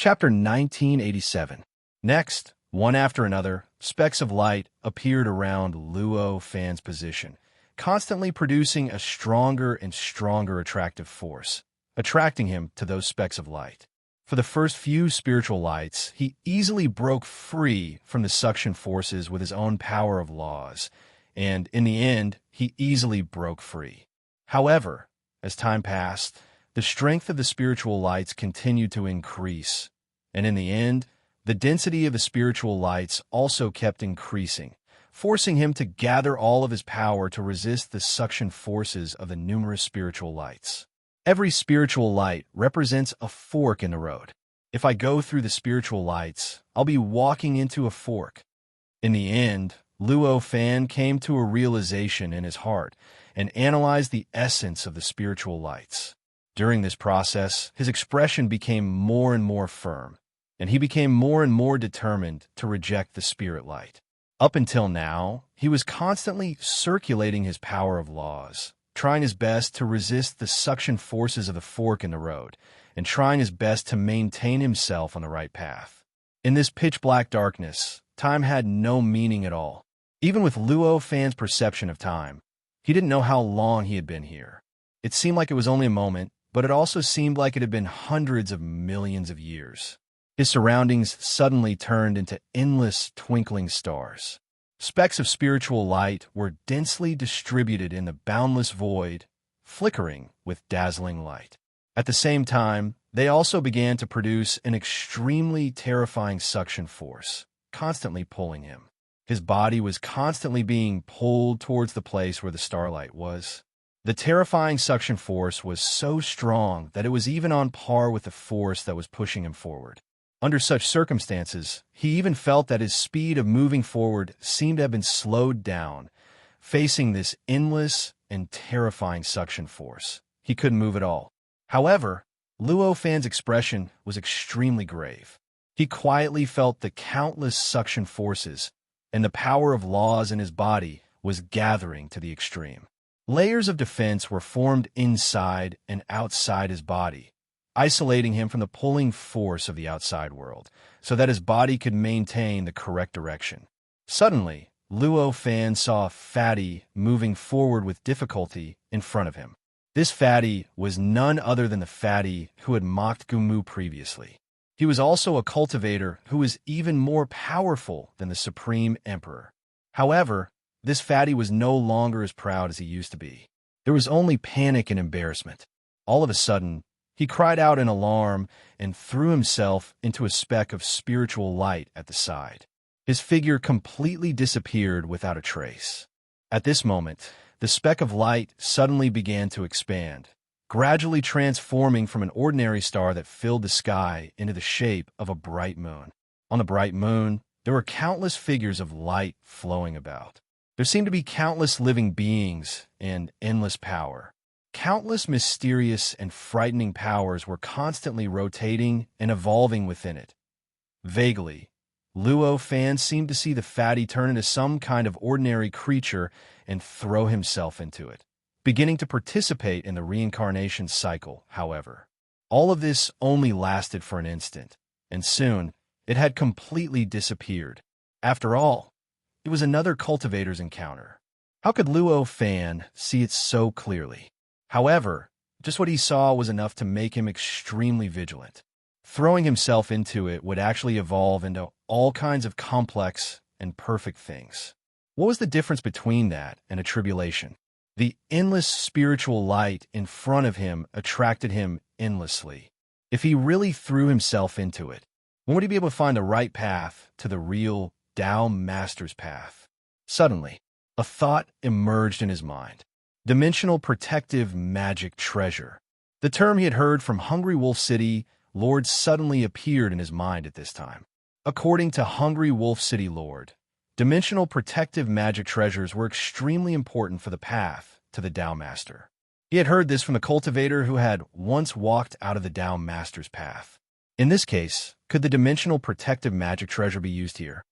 Chapter 1987. Next, one after another, specks of light appeared around Luo Fan's position, constantly producing a stronger and stronger attractive force, attracting him to those specks of light. For the first few spiritual lights, he easily broke free from the suction forces with his own power of laws, and in the end, he easily broke free. However, as time passed, the strength of the spiritual lights continued to increase, and in the end, the density of the spiritual lights also kept increasing, forcing him to gather all of his power to resist the suction forces of the numerous spiritual lights. Every spiritual light represents a fork in the road. If I go through the spiritual lights, I'll be walking into a fork. In the end, Luo Fan came to a realization in his heart and analyzed the essence of the spiritual lights. During this process, his expression became more and more firm, and he became more and more determined to reject the spirit light. Up until now, he was constantly circulating his power of laws, trying his best to resist the suction forces of the fork in the road, and trying his best to maintain himself on the right path. In this pitch-black darkness, time had no meaning at all. Even with Luo Fan's perception of time, he didn't know how long he had been here. It seemed like it was only a moment, but it also seemed like it had been hundreds of millions of years. His surroundings suddenly turned into endless twinkling stars. Specks of spiritual light were densely distributed in the boundless void, flickering with dazzling light. At the same time, they also began to produce an extremely terrifying suction force, constantly pulling him. His body was constantly being pulled towards the place where the starlight was. The terrifying suction force was so strong that it was even on par with the force that was pushing him forward. Under such circumstances, he even felt that his speed of moving forward seemed to have been slowed down. Facing this endless and terrifying suction force, he couldn't move at all. However, Luo Fan's expression was extremely grave. He quietly felt the countless suction forces, and the power of laws in his body was gathering to the extreme. Layers of defense were formed inside and outside his body, isolating him from the pulling force of the outside world, so that his body could maintain the correct direction. Suddenly, Luo Fan saw a fatty moving forward with difficulty in front of him. This fatty was none other than the fatty who had mocked Gumu previously. He was also a cultivator who was even more powerful than the Supreme Emperor. However, this fatty was no longer as proud as he used to be. There was only panic and embarrassment. All of a sudden, he cried out in alarm and threw himself into a speck of spiritual light at the side. His figure completely disappeared without a trace. At this moment, the speck of light suddenly began to expand, gradually transforming from an ordinary star that filled the sky into the shape of a bright moon. On the bright moon, there were countless figures of light flowing about. There seemed to be countless living beings and endless power. Countless mysterious and frightening powers were constantly rotating and evolving within it. Vaguely, Luo Fan seemed to see the fatty turn into some kind of ordinary creature and throw himself into it, beginning to participate in the reincarnation cycle, however. All of this only lasted for an instant, and soon it had completely disappeared. After all, it was another cultivator's encounter. How could Luo Fan see it so clearly? However, just what he saw was enough to make him extremely vigilant. Throwing himself into it would actually evolve into all kinds of complex and perfect things. What was the difference between that and a tribulation? The endless spiritual light in front of him attracted him endlessly. If he really threw himself into it, when would he be able to find the right path to the real Tao Master's path? Suddenly, a thought emerged in his mind. Dimensional protective magic treasure. The term he had heard from Hungry Wolf City Lord suddenly appeared in his mind at this time. According to Hungry Wolf City Lord, dimensional protective magic treasures were extremely important for the path to the Tao Master. He had heard this from the cultivator who had once walked out of the Tao Master's path. In this case, could the dimensional protective magic treasure be used here?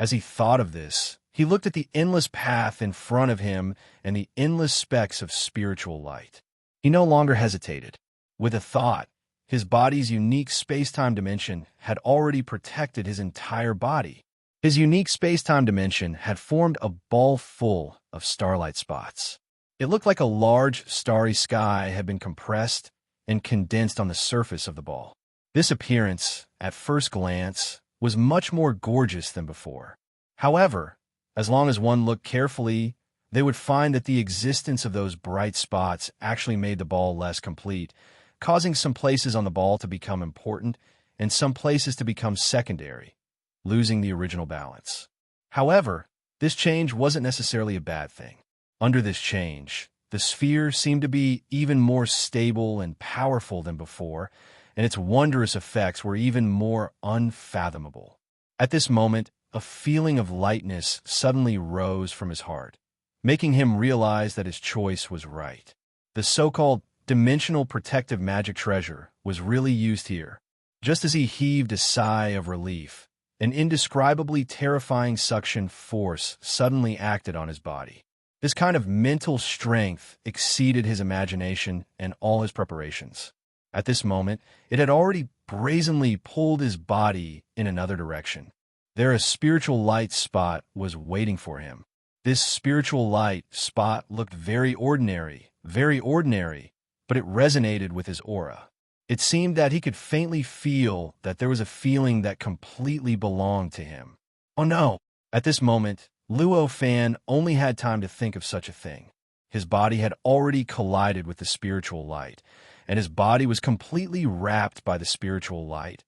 As he thought of this, he looked at the endless path in front of him and the endless specks of spiritual light. He no longer hesitated. With a thought, his body's unique space-time dimension had already protected his entire body. His unique space-time dimension had formed a ball full of starlight spots. It looked like a large, starry sky had been compressed and condensed on the surface of the ball. This appearance, at first glance, was much more gorgeous than before. However, as long as one looked carefully, they would find that the existence of those bright spots actually made the ball less complete, causing some places on the ball to become important and some places to become secondary, losing the original balance. However, this change wasn't necessarily a bad thing. Under this change, the sphere seemed to be even more stable and powerful than before, and its wondrous effects were even more unfathomable. At this moment, a feeling of lightness suddenly rose from his heart, making him realize that his choice was right. The so-called dimensional protective magic treasure was really used here. Just as he heaved a sigh of relief, an indescribably terrifying suction force suddenly acted on his body. This kind of mental strength exceeded his imagination and all his preparations. At this moment, it had already brazenly pulled his body in another direction. There a spiritual light spot was waiting for him. This spiritual light spot looked very ordinary, but it resonated with his aura. It seemed that he could faintly feel that there was a feeling that completely belonged to him. Oh no! At this moment, Luo Fan only had time to think of such a thing. His body had already collided with the spiritual light, and his body was completely wrapped by the spiritual light.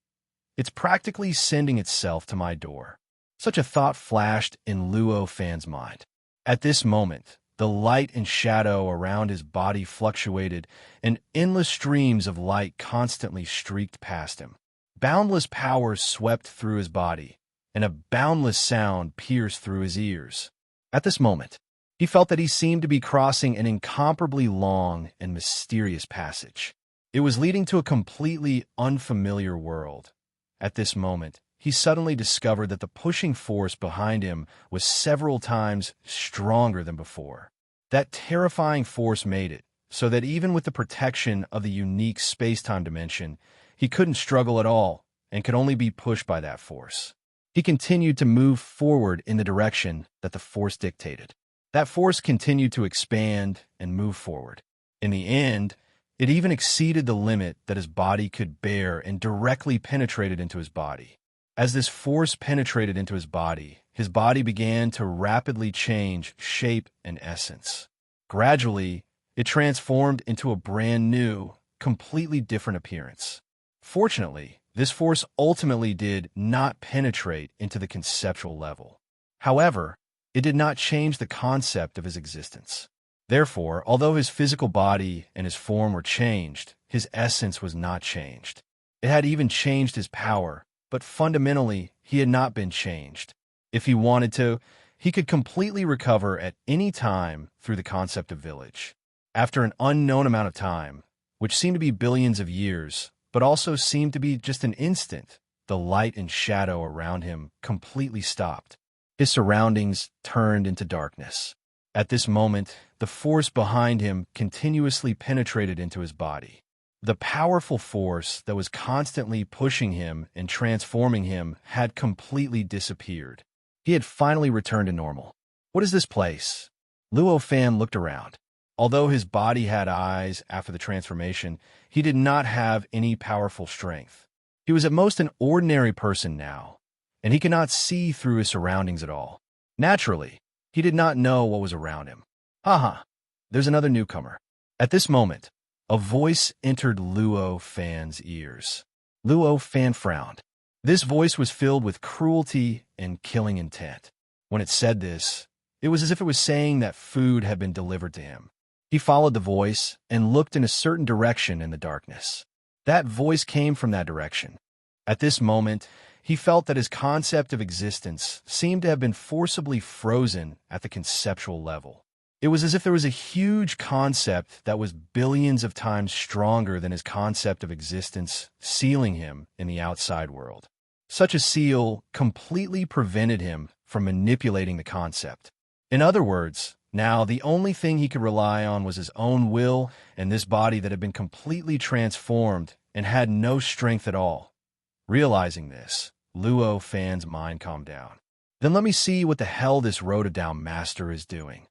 It's practically sending itself to my door. Such a thought flashed in Luo Fan's mind. At this moment, the light and shadow around his body fluctuated, and endless streams of light constantly streaked past him. Boundless power swept through his body, and a boundless sound pierced through his ears. At this moment, he felt that he seemed to be crossing an incomparably long and mysterious passage. It was leading to a completely unfamiliar world. At this moment, he suddenly discovered that the pushing force behind him was several times stronger than before. That terrifying force made it so that even with the protection of the unique space-time dimension, he couldn't struggle at all and could only be pushed by that force. He continued to move forward in the direction that the force dictated. That force continued to expand and move forward. In the end, it even exceeded the limit that his body could bear and directly penetrated into his body. As this force penetrated into his body began to rapidly change shape and essence. Gradually, it transformed into a brand new, completely different appearance. Fortunately, this force ultimately did not penetrate into the conceptual level. However, it did not change the concept of his existence. Therefore, although his physical body and his form were changed, his essence was not changed. It had even changed his power, but fundamentally, he had not been changed. If he wanted to, he could completely recover at any time through the concept of village. After an unknown amount of time, which seemed to be billions of years, but also seemed to be just an instant, the light and shadow around him completely stopped. His surroundings turned into darkness. At this moment, the force behind him continuously penetrated into his body. The powerful force that was constantly pushing him and transforming him had completely disappeared. He had finally returned to normal. What is this place? Luo Fan looked around. Although his body had eyes after the transformation, he did not have any powerful strength. He was at most an ordinary person now, and he could not see through his surroundings at all. Naturally, he did not know what was around him. Haha, there's another newcomer. At this moment, a voice entered Luo Fan's ears. Luo Fan frowned. This voice was filled with cruelty and killing intent. When it said this, it was as if it was saying that food had been delivered to him. He followed the voice and looked in a certain direction in the darkness. That voice came from that direction. At this moment, he felt that his concept of existence seemed to have been forcibly frozen at the conceptual level. It was as if there was a huge concept that was billions of times stronger than his concept of existence, sealing him in the outside world. Such a seal completely prevented him from manipulating the concept. In other words, now the only thing he could rely on was his own will and this body that had been completely transformed and had no strength at all. Realizing this, Luo Fan's mind calmed down. Then let me see what the hell this Rotodown master is doing.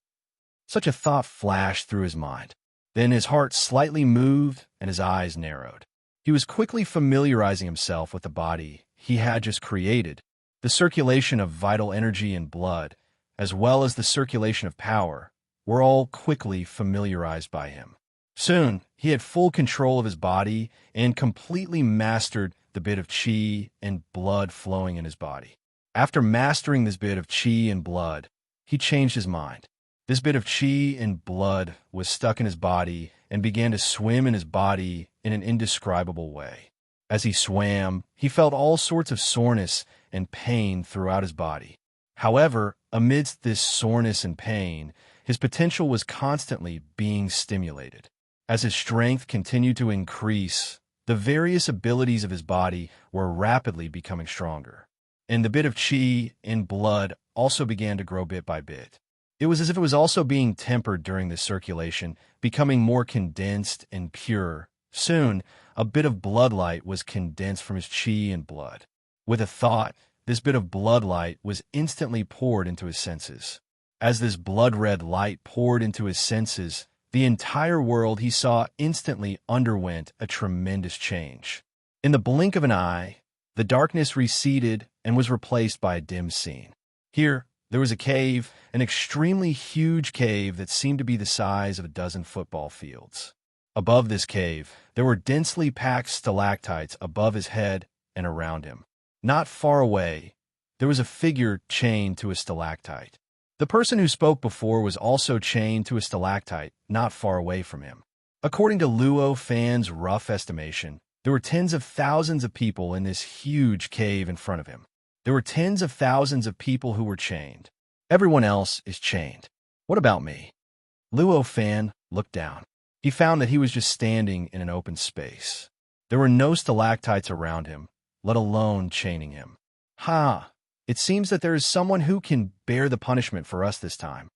Such a thought flashed through his mind. Then his heart slightly moved and his eyes narrowed. He was quickly familiarizing himself with the body he had just created. The circulation of vital energy and blood, as well as the circulation of power, were all quickly familiarized by him. Soon, he had full control of his body and completely mastered the bit of chi and blood flowing in his body. After mastering this bit of chi and blood, he changed his mind. This bit of chi and blood was stuck in his body and began to swim in his body in an indescribable way. As he swam, he felt all sorts of soreness and pain throughout his body. However, amidst this soreness and pain, his potential was constantly being stimulated. As his strength continued to increase, the various abilities of his body were rapidly becoming stronger. And the bit of chi and blood also began to grow bit by bit. It was as if it was also being tempered during this circulation, becoming more condensed and pure. Soon, a bit of bloodlight was condensed from his chi and blood. With a thought, this bit of bloodlight was instantly poured into his senses. As this blood-red light poured into his senses, the entire world he saw instantly underwent a tremendous change. In the blink of an eye, the darkness receded and was replaced by a dim scene. Here, there was a cave, an extremely huge cave that seemed to be the size of a dozen football fields. Above this cave, there were densely packed stalactites above his head and around him. Not far away, there was a figure chained to a stalactite. The person who spoke before was also chained to a stalactite not far away from him. According to Luo Fan's rough estimation, there were tens of thousands of people in this huge cave in front of him. There were tens of thousands of people who were chained. Everyone else is chained. What about me? Luo Fan looked down. He found that he was just standing in an open space. There were no stalactites around him, let alone chaining him. It seems that there is someone who can bear the punishment for us this time.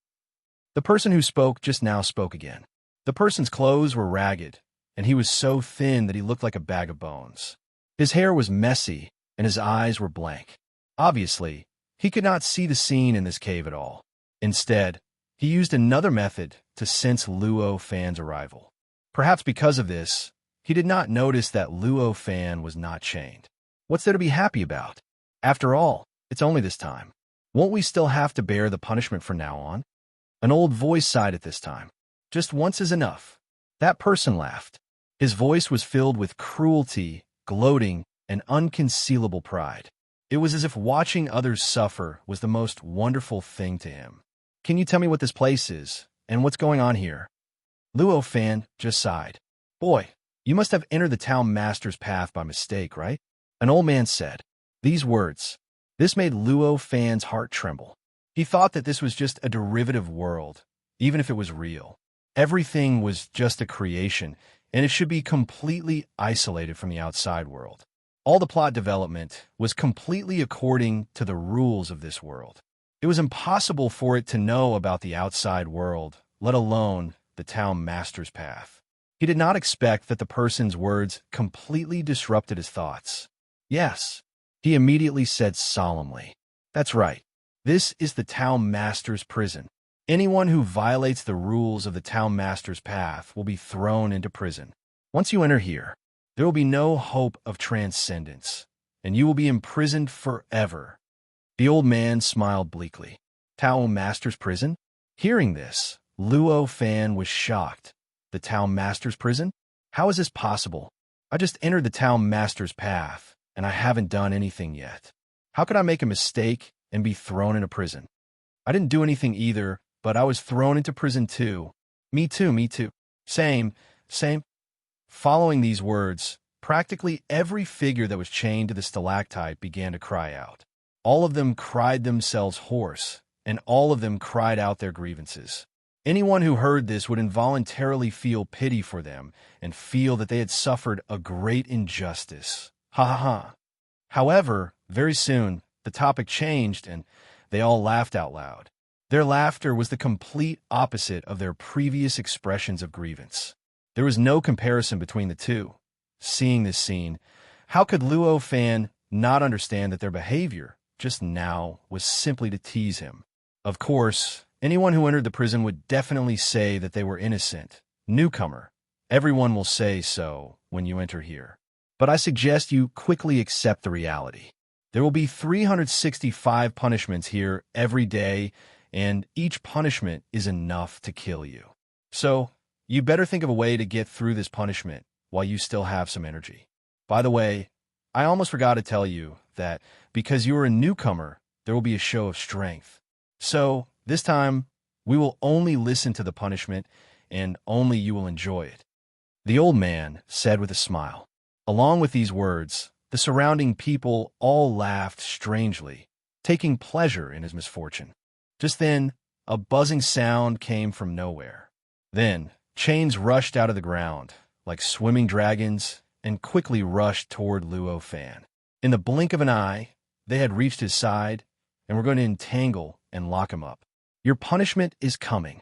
The person who spoke just now spoke again. The person's clothes were ragged, and he was so thin that he looked like a bag of bones. His hair was messy, and his eyes were blank. Obviously, he could not see the scene in this cave at all. Instead, he used another method to sense Luo Fan's arrival. Perhaps because of this, he did not notice that Luo Fan was not chained. What's there to be happy about? After all, it's only this time. Won't we still have to bear the punishment from now on? An old voice sighed at this time. Just once is enough. That person laughed. His voice was filled with cruelty, gloating, and unconcealable pride. It was as if watching others suffer was the most wonderful thing to him. Can you tell me what this place is, and what's going on here? Luo Fan just sighed. Boy, you must have entered the town master's path by mistake, right? An old man said. These words. This made Luo Fan's heart tremble. He thought that this was just a derivative world, even if it was real. Everything was just a creation, and it should be completely isolated from the outside world. All the plot development was completely according to the rules of this world. It was impossible for it to know about the outside world, let alone the town master's path. He did not expect that the person's words completely disrupted his thoughts. Yes, he immediately said solemnly. That's right. This is the town master's prison. Anyone who violates the rules of the town master's path will be thrown into prison. Once you enter here, there will be no hope of transcendence, and you will be imprisoned forever. The old man smiled bleakly. Town master's prison? Hearing this, Luo Fan was shocked. The town master's prison? How is this possible? I just entered the town master's path, and I haven't done anything yet. How could I make a mistake and be thrown into prison? I didn't do anything either, but I was thrown into prison too. Me too. Same. Following these words, practically every figure that was chained to the stalactite began to cry out. All of them cried themselves hoarse, and all of them cried out their grievances. Anyone who heard this would involuntarily feel pity for them and feel that they had suffered a great injustice. However, very soon, the topic changed and they all laughed out loud. Their laughter was the complete opposite of their previous expressions of grievance. There was no comparison between the two. Seeing this scene, how could Luo Fan not understand that their behavior just now was simply to tease him? Of course, anyone who entered the prison would definitely say that they were innocent. Newcomer, everyone will say so when you enter here. But I suggest you quickly accept the reality. There will be 365 punishments here every day, and each punishment is enough to kill you. So, you better think of a way to get through this punishment while you still have some energy. By the way, I almost forgot to tell you that because you are a newcomer, there will be a show of strength. So, this time, we will only listen to the punishment, and only you will enjoy it. The old man said with a smile. Along with these words, the surrounding people all laughed strangely, taking pleasure in his misfortune. Just then, a buzzing sound came from nowhere. Then, chains rushed out of the ground, like swimming dragons, and quickly rushed toward Luo Fan. In the blink of an eye, they had reached his side, and were going to entangle and lock him up. Your punishment is coming.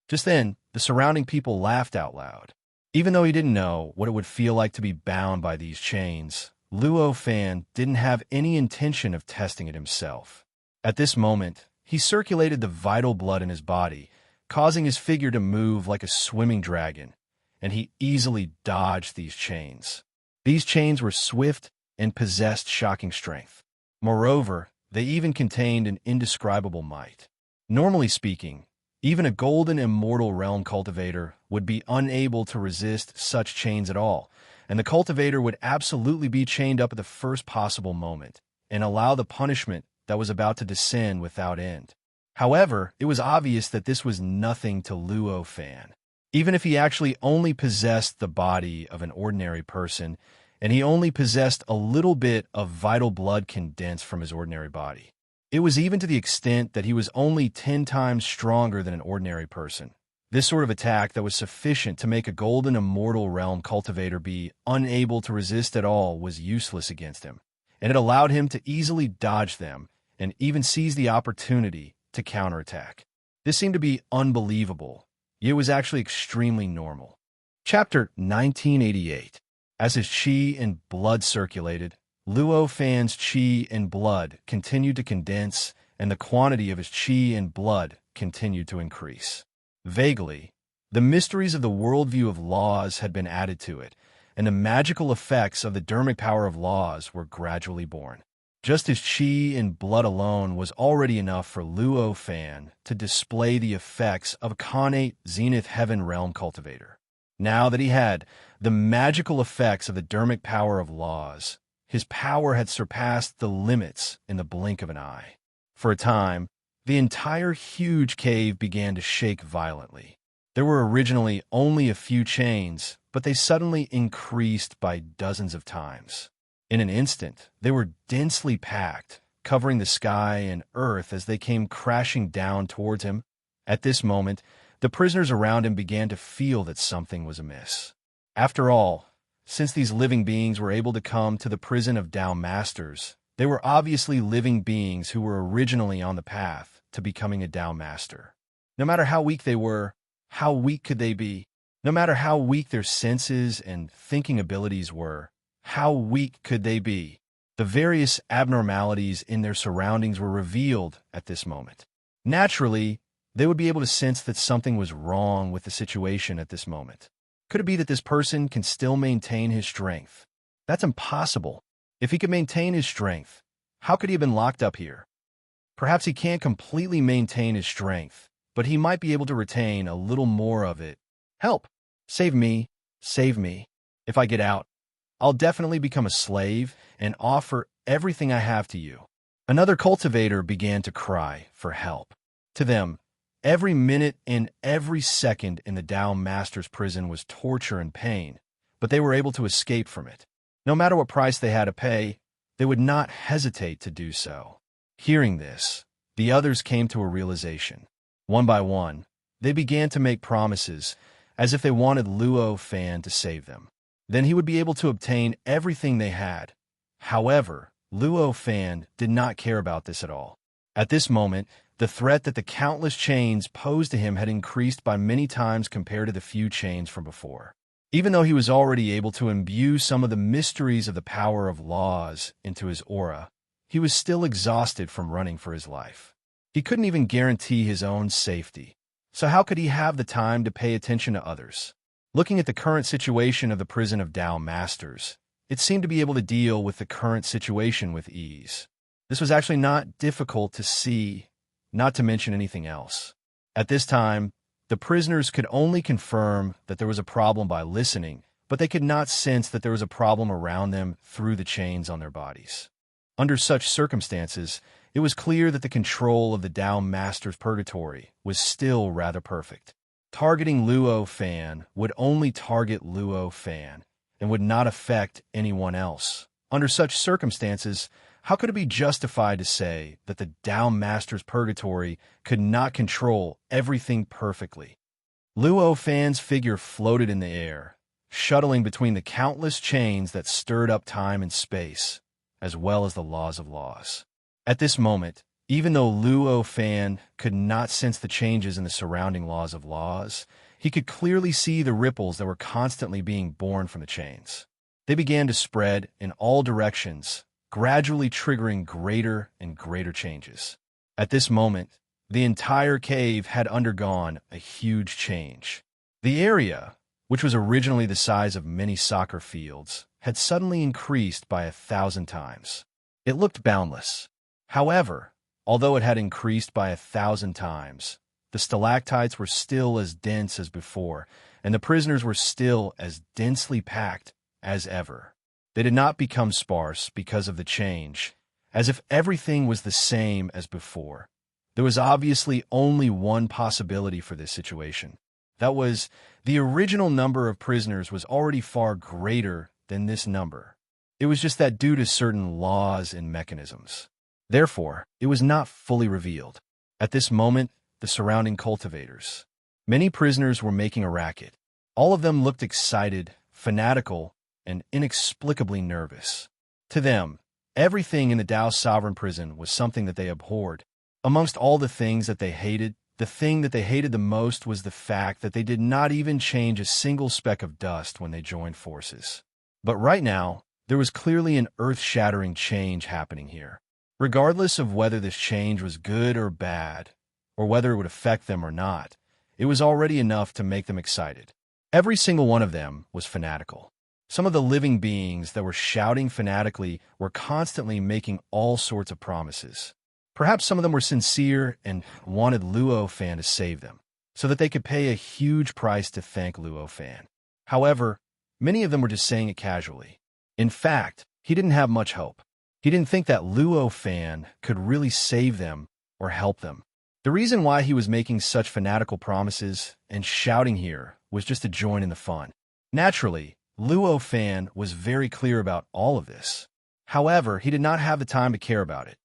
Just then, the surrounding people laughed out loud. Even though he didn't know what it would feel like to be bound by these chains, Luo Fan didn't have any intention of testing it himself. At this moment, he circulated the vital blood in his body, causing his figure to move like a swimming dragon, and he easily dodged these chains. These chains were swift and possessed shocking strength. Moreover, they even contained an indescribable might. Normally speaking, even a golden immortal realm cultivator would be unable to resist such chains at all, and the cultivator would absolutely be chained up at the first possible moment and allow the punishment that was about to descend without end. However, it was obvious that this was nothing to Luo Fan. Even if he actually only possessed the body of an ordinary person, and he only possessed a little bit of vital blood condensed from his ordinary body. It was even to the extent that he was only 10 times stronger than an ordinary person. This sort of attack that was sufficient to make a golden immortal realm cultivator be unable to resist at all was useless against him, and it allowed him to easily dodge them and even seize the opportunity to counterattack. This seemed to be unbelievable, yet it was actually extremely normal. Chapter 1988. As his chi and blood circulated, Luo Fan's chi and blood continued to condense, and the quantity of his chi and blood continued to increase. Vaguely, the mysteries of the worldview of laws had been added to it, and the magical effects of the dermic power of laws were gradually born. Just his chi and blood alone was already enough for Luo Fan to display the effects of a connate Zenith Heaven Realm cultivator. Now that he had the magical effects of the dermic power of laws, his power had surpassed the limits in the blink of an eye. For a time, the entire huge cave began to shake violently. There were originally only a few chains, but they suddenly increased by dozens of times. In an instant, they were densely packed, covering the sky and earth as they came crashing down towards him. At this moment, the prisoners around him began to feel that something was amiss. After all, since these living beings were able to come to the prison of Tao Masters, they were obviously living beings who were originally on the path to becoming a Tao Master. No matter how weak they were, how weak could they be? No matter how weak their senses and thinking abilities were, how weak could they be? The various abnormalities in their surroundings were revealed at this moment. Naturally, they would be able to sense that something was wrong with the situation at this moment. Could it be that this person can still maintain his strength? That's impossible. If he could maintain his strength, how could he have been locked up here? Perhaps he can't completely maintain his strength, but he might be able to retain a little more of it. Help! Save me! Save me! If I get out, I'll definitely become a slave and offer everything I have to you. Another cultivator began to cry for help. To them, every minute and every second in the Tao Master's prison was torture and pain, but they were able to escape from it. No matter what price they had to pay, they would not hesitate to do so. Hearing this, the others came to a realization. One by one, they began to make promises, as if they wanted Luo Fan to save them. Then he would be able to obtain everything they had. However, Luo Fan did not care about this at all. At this moment, the threat that the countless chains posed to him had increased by many times compared to the few chains from before. Even though he was already able to imbue some of the mysteries of the power of laws into his aura, he was still exhausted from running for his life. He couldn't even guarantee his own safety. So how could he have the time to pay attention to others? Looking at the current situation of the prison of Tao Masters, it seemed to be able to deal with the current situation with ease. This was actually not difficult to see, not to mention anything else. At this time, the prisoners could only confirm that there was a problem by listening, but they could not sense that there was a problem around them through the chains on their bodies. Under such circumstances, it was clear that the control of the Tao Master's purgatory was still rather perfect. Targeting Luo Fan would only target Luo Fan and would not affect anyone else. Under such circumstances, how could it be justified to say that the Tao Master's purgatory could not control everything perfectly? Luo Fan's figure floated in the air, shuttling between the countless chains that stirred up time and space, as well as the laws of laws. At this moment, even though Luo Fan could not sense the changes in the surrounding laws of laws, he could clearly see the ripples that were constantly being born from the chains. They began to spread in all directions, gradually triggering greater and greater changes. At this moment, the entire cave had undergone a huge change. The area, which was originally the size of many soccer fields, had suddenly increased by 1,000 times. It looked boundless. However, although it had increased by 1,000 times, the stalactites were still as dense as before, and the prisoners were still as densely packed as ever. They did not become sparse because of the change, as if everything was the same as before. There was obviously only one possibility for this situation. That was, the original number of prisoners was already far greater than this number. It was just that due to certain laws and mechanisms. Therefore, it was not fully revealed. At this moment, the surrounding cultivators. Many prisoners were making a racket. All of them looked excited, fanatical, and inexplicably nervous. To them, everything in the Tao Sovereign Prison was something that they abhorred. Amongst all the things that they hated, the thing that they hated the most was the fact that they did not even change a single speck of dust when they joined forces. But right now, there was clearly an earth-shattering change happening here. Regardless of whether this change was good or bad, or whether it would affect them or not, it was already enough to make them excited. Every single one of them was fanatical. Some of the living beings that were shouting fanatically were constantly making all sorts of promises. Perhaps some of them were sincere and wanted Luo Fan to save them, so that they could pay a huge price to thank Luo Fan. However, many of them were just saying it casually. In fact, he didn't have much hope. He didn't think that Luo Fan could really save them or help them. The reason why he was making such fanatical promises and shouting here was just to join in the fun. Naturally, Luo Fan was very clear about all of this. However, he did not have the time to care about it,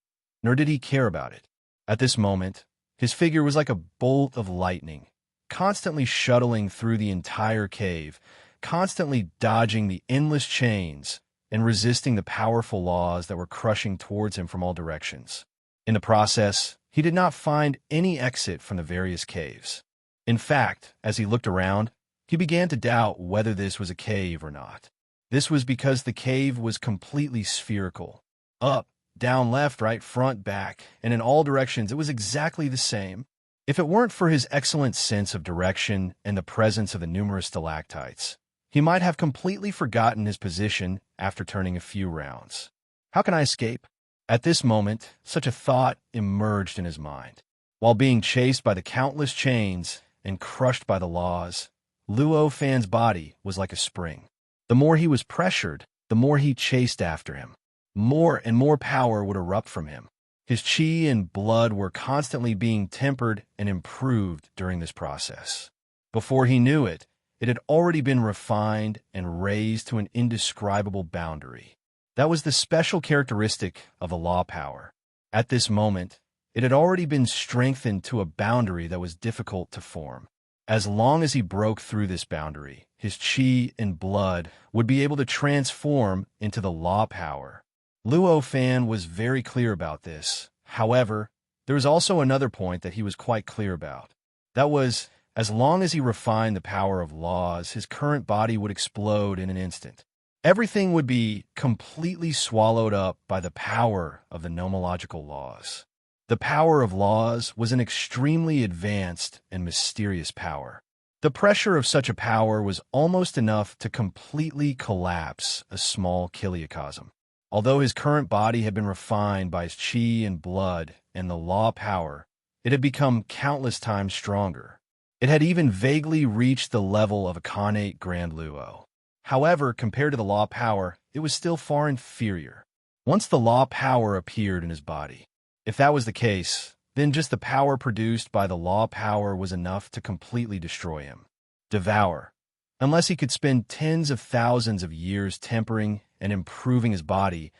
nor did he care about it. At this moment, his figure was like a bolt of lightning, constantly shuttling through the entire cave, constantly dodging the endless chains and resisting the powerful laws that were crushing towards him from all directions. In the process, he did not find any exit from the various caves. In fact, as he looked around, he began to doubt whether this was a cave or not. This was because the cave was completely spherical. Up, down, left, right, front, back, and in all directions it was exactly the same. If it weren't for his excellent sense of direction and the presence of the numerous stalactites, he might have completely forgotten his position after turning a few rounds. How can I escape? At this moment, such a thought emerged in his mind. While being chased by the countless chains and crushed by the laws, Luo Fan's body was like a spring. The more he was pressured, the more he chased after him. More and more power would erupt from him. His chi and blood were constantly being tempered and improved during this process. Before he knew it, it had already been refined and raised to an indescribable boundary. That was the special characteristic of the law power. At this moment, it had already been strengthened to a boundary that was difficult to form. As long as he broke through this boundary, his chi and blood would be able to transform into the law power. Luo Fan was very clear about this. However, there was also another point that he was quite clear about. That was, As long as he refined the power of laws, his current body would explode in an instant. Everything would be completely swallowed up by the power of the nomological laws. The power of laws was an extremely advanced and mysterious power. The pressure of such a power was almost enough to completely collapse a small kiliocosm. Although his current body had been refined by his chi and blood and the law power, it had become countless times stronger. It had even vaguely reached the level of a connate Grand Luo. However, compared to the law power, it was still far inferior. Once the law power appeared in his body, if that was the case, then just the power produced by the law power was enough to completely destroy him. Devour. Unless he could spend tens of thousands of years tempering and improving his body,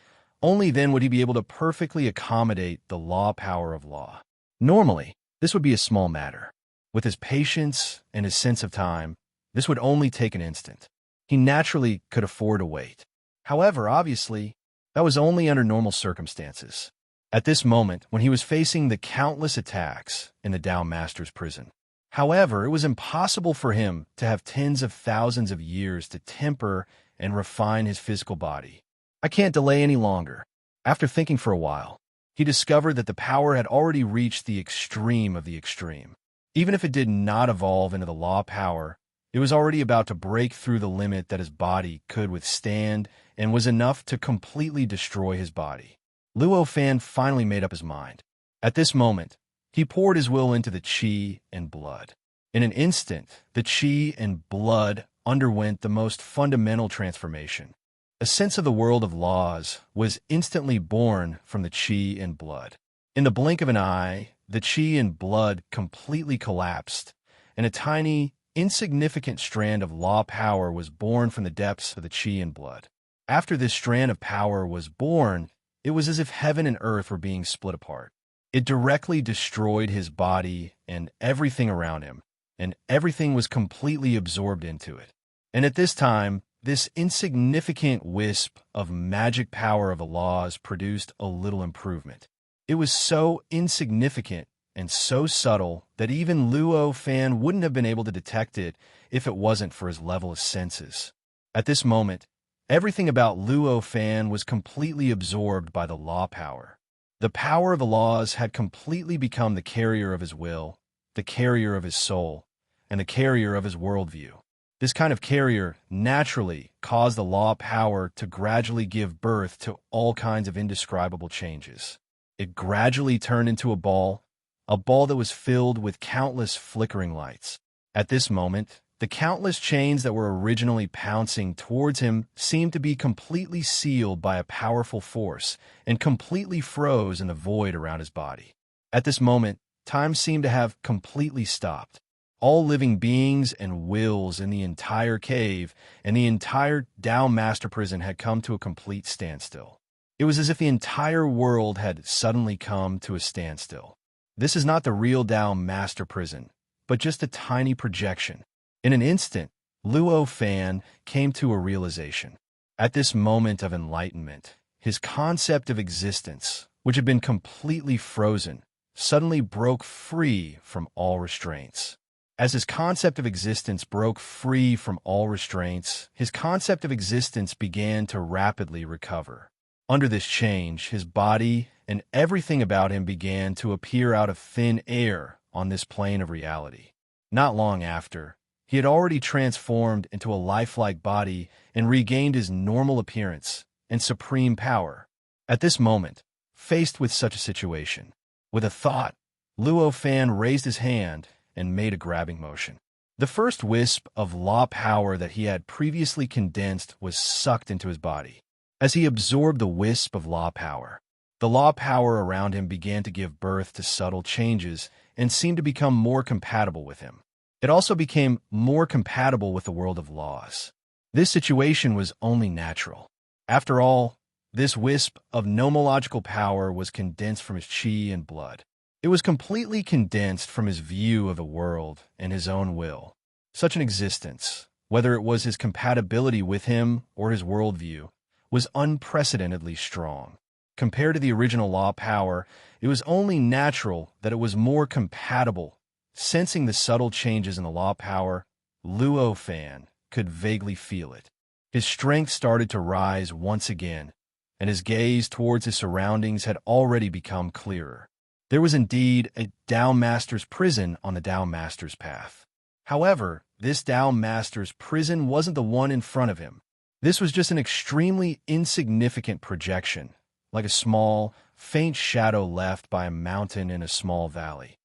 only then would he be able to perfectly accommodate the law power of law. Normally, this would be a small matter. With his patience and his sense of time, this would only take an instant. He naturally could afford to wait. However, obviously, that was only under normal circumstances. At this moment, when he was facing the countless attacks in the Tao Master's prison. However, it was impossible for him to have tens of thousands of years to temper and refine his physical body. I can't delay any longer. After thinking for a while, he discovered that the power had already reached the extreme of the extreme. Even if it did not evolve into the law power, it was already about to break through the limit that his body could withstand and was enough to completely destroy his body. Luo Fan finally made up his mind. At this moment, he poured his will into the qi and blood. In an instant, the qi and blood underwent the most fundamental transformation. A sense of the world of laws was instantly born from the qi and blood. In the blink of an eye, the qi and blood completely collapsed, and a tiny, insignificant strand of law power was born from the depths of the qi and blood. After this strand of power was born, it was as if heaven and earth were being split apart. It directly destroyed his body and everything around him, and everything was completely absorbed into it. And at this time, this insignificant wisp of magic power of the laws produced a little improvement. It was so insignificant and so subtle that even Luo Fan wouldn't have been able to detect it if it wasn't for his level of senses. At this moment, everything about Luo Fan was completely absorbed by the law power. The power of the laws had completely become the carrier of his will, the carrier of his soul, and the carrier of his worldview. This kind of carrier naturally caused the law power to gradually give birth to all kinds of indescribable changes. It gradually turned into a ball that was filled with countless flickering lights. At this moment, the countless chains that were originally pouncing towards him seemed to be completely sealed by a powerful force and completely froze in the void around his body. At this moment, time seemed to have completely stopped. All living beings and wills in the entire cave and the entire Tao Master Prison had come to a complete standstill. It was as if the entire world had suddenly come to a standstill. This is not the real Tao Master Prison, but just a tiny projection. In an instant, Luo Fan came to a realization. At this moment of enlightenment, his concept of existence, which had been completely frozen, suddenly broke free from all restraints. As his concept of existence broke free from all restraints, his concept of existence began to rapidly recover. Under this change, his body and everything about him began to appear out of thin air on this plane of reality. Not long after, he had already transformed into a lifelike body and regained his normal appearance and supreme power. At this moment, faced with such a situation, with a thought, Luo Fan raised his hand and made a grabbing motion. The first wisp of law power that he had previously condensed was sucked into his body. As he absorbed the wisp of law power, the law power around him began to give birth to subtle changes and seemed to become more compatible with him. It also became more compatible with the world of laws. This situation was only natural. After all, this wisp of nomological power was condensed from his qi and blood. It was completely condensed from his view of the world and his own will. Such an existence, whether it was his compatibility with him or his worldview, was unprecedentedly strong. Compared to the original law power, it was only natural that it was more compatible Sensing the subtle changes in the law power, Luo Fan could vaguely feel it. His strength started to rise once again, and his gaze towards his surroundings had already become clearer. There was indeed a Dao Master's prison on the Dao Master's path. However, this Dao Master's prison wasn't the one in front of him. This was just an extremely insignificant projection, like a small, faint shadow left by a mountain in a small valley.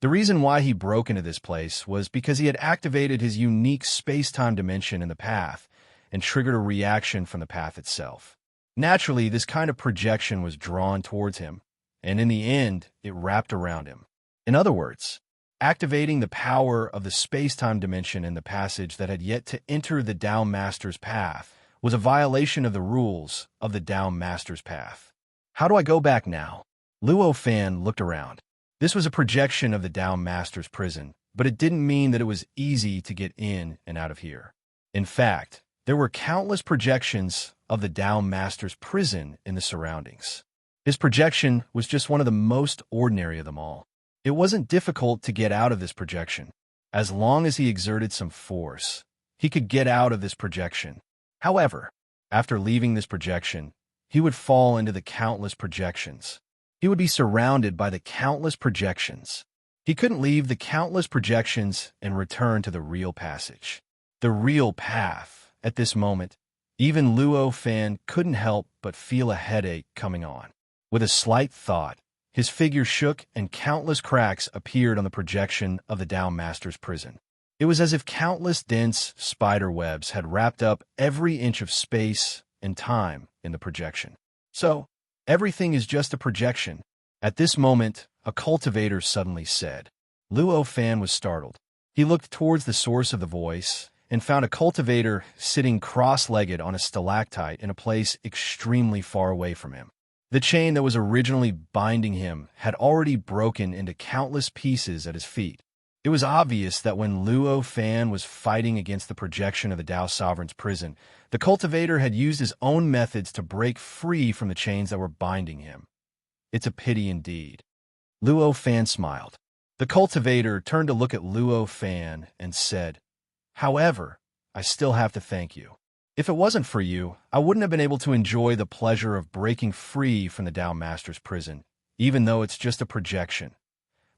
The reason why he broke into this place was because he had activated his unique space-time dimension in the path and triggered a reaction from the path itself. Naturally, this kind of projection was drawn towards him, and in the end, it wrapped around him. In other words, activating the power of the space-time dimension in the passage that had yet to enter the Dao Master's path was a violation of the rules of the Dao Master's path. How do I go back now? Luo Fan looked around. This was a projection of the Dao Master's prison, but it didn't mean that it was easy to get in and out of here. In fact, there were countless projections of the Dao Master's prison in the surroundings. His projection was just one of the most ordinary of them all. It wasn't difficult to get out of this projection. As long as he exerted some force, he could get out of this projection. However, after leaving this projection, he would fall into the countless projections. He would be surrounded by the countless projections. He couldn't leave the countless projections and return to the real passage. The real path. At this moment, even Luo Fan couldn't help but feel a headache coming on. With a slight thought, his figure shook and countless cracks appeared on the projection of the Dao Master's prison. It was as if countless dense spider webs had wrapped up every inch of space and time in the projection. So, everything is just a projection. At this moment, a cultivator suddenly said. Luo Fan was startled. He looked towards the source of the voice and found a cultivator sitting cross-legged on a stalactite in a place extremely far away from him. The chain that was originally binding him had already broken into countless pieces at his feet. It was obvious that when Luo Fan was fighting against the projection of the Dao Sovereign's prison, the cultivator had used his own methods to break free from the chains that were binding him. It's a pity indeed. Luo Fan smiled. The cultivator turned to look at Luo Fan and said, "However, I still have to thank you. If it wasn't for you, I wouldn't have been able to enjoy the pleasure of breaking free from the Dao Master's prison, even though it's just a projection."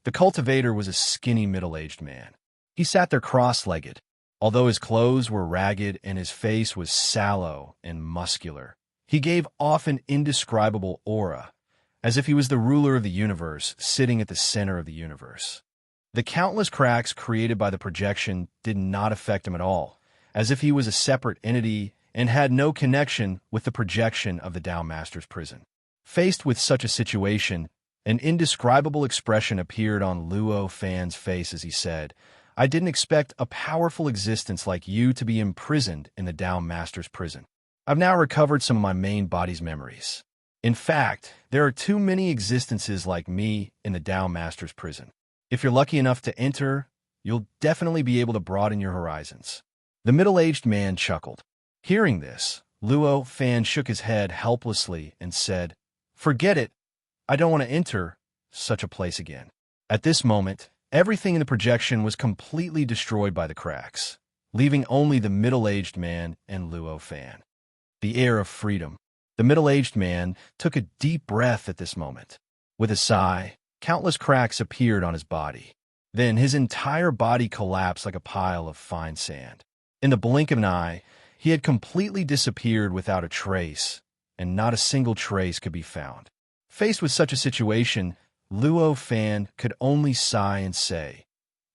The cultivator was a skinny middle-aged man. He sat there cross-legged. Although his clothes were ragged and his face was sallow and muscular, he gave off an indescribable aura, as if he was the ruler of the universe sitting at the center of the universe. The countless cracks created by the projection did not affect him at all, as if he was a separate entity and had no connection with the projection of the Dao Master's prison. Faced with such a situation, an indescribable expression appeared on Luo Fan's face as he said, "I didn't expect a powerful existence like you to be imprisoned in the Dao Master's prison. I've now recovered some of my main body's memories. In fact, there are too many existences like me in the Dao Master's prison. If you're lucky enough to enter, you'll definitely be able to broaden your horizons." The middle-aged man chuckled. Hearing this, Luo Fan shook his head helplessly and said, "Forget it. I don't want to enter such a place again." At this moment, everything in the projection was completely destroyed by the cracks, leaving only the middle-aged man and Luo Fan. The air of freedom. The middle-aged man took a deep breath at this moment. With a sigh, countless cracks appeared on his body. Then his entire body collapsed like a pile of fine sand. In the blink of an eye, he had completely disappeared without a trace, and not a single trace could be found. Faced with such a situation, Luo Fan could only sigh and say,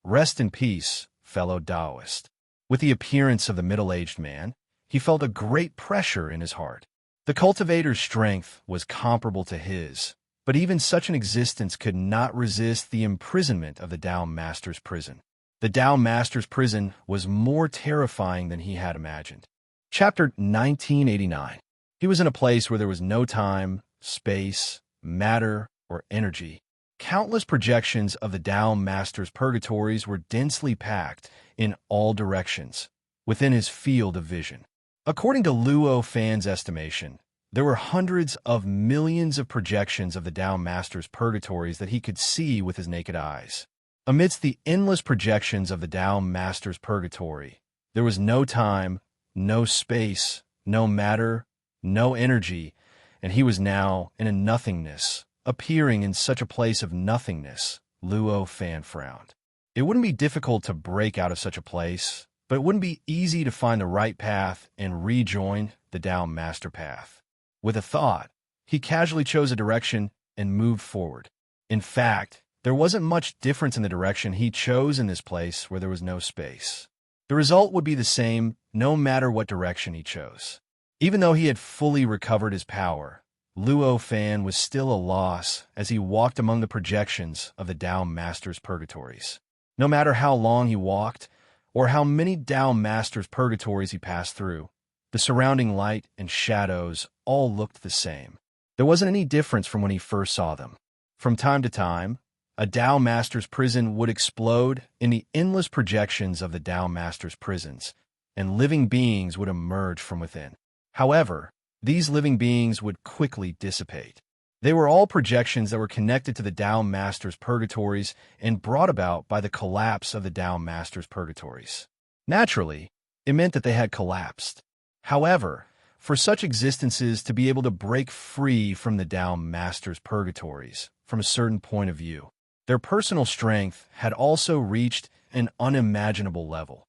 "Rest in peace, fellow Taoist." With the appearance of the middle-aged man, he felt a great pressure in his heart. The cultivator's strength was comparable to his, but even such an existence could not resist the imprisonment of the Dao Master's prison. The Dao Master's prison was more terrifying than he had imagined. Chapter 1989. He was in a place where there was no time, space, matter, or energy. Countless projections of the Dao Master's purgatories were densely packed in all directions within his field of vision. According to Luo Fan's estimation, there were hundreds of millions of projections of the Dao Master's purgatories that he could see with his naked eyes. Amidst the endless projections of the Tao Master's purgatory, there was no time, no space, no matter, no energy, and he was now in a nothingness, appearing in such a place of nothingness. Luo Fan frowned. It wouldn't be difficult to break out of such a place, but it wouldn't be easy to find the right path and rejoin the Tao Master path. With a thought, he casually chose a direction and moved forward. In fact, there wasn't much difference in the direction he chose in this place where there was no space. The result would be the same no matter what direction he chose. Even though he had fully recovered his power, Luo Fan was still a loss as he walked among the projections of the Tao Master's purgatories. No matter how long he walked, or how many Tao Master's purgatories he passed through, the surrounding light and shadows all looked the same. There wasn't any difference from when he first saw them. From time to time, a Tao Master's prison would explode in the endless projections of the Tao Master's prisons, and living beings would emerge from within. However, these living beings would quickly dissipate. They were all projections that were connected to the Tao Master's purgatories and brought about by the collapse of the Tao Master's purgatories. Naturally, it meant that they had collapsed. However, for such existences to be able to break free from the Tao Master's purgatories from a certain point of view, their personal strength had also reached an unimaginable level.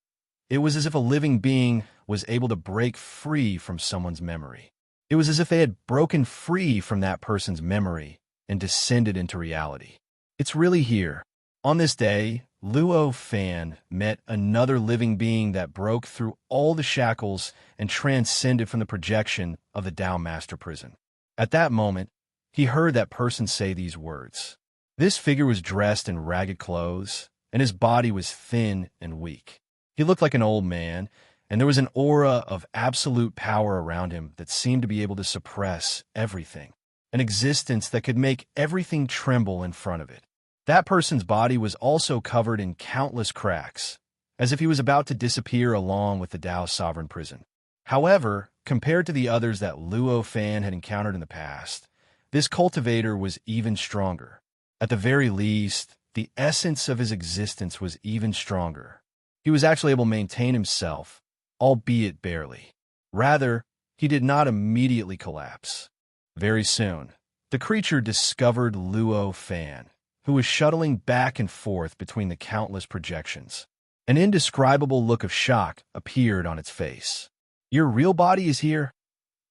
It was as if a living being was able to break free from someone's memory. It was as if they had broken free from that person's memory and descended into reality. It's really here. On this day, Luo Fan met another living being that broke through all the shackles and transcended from the projection of the Tao Master prison. At that moment, he heard that person say these words. This figure was dressed in ragged clothes, and his body was thin and weak. He looked like an old man, and there was an aura of absolute power around him that seemed to be able to suppress everything, an existence that could make everything tremble in front of it. That person's body was also covered in countless cracks, as if he was about to disappear along with the Tao Sovereign prison. However, compared to the others that Luo Fan had encountered in the past, this cultivator was even stronger. At the very least, the essence of his existence was even stronger. He was actually able to maintain himself, albeit barely. Rather, he did not immediately collapse. Very soon, the creature discovered Luo Fan, who was shuttling back and forth between the countless projections. An indescribable look of shock appeared on its face. "Your real body is here?"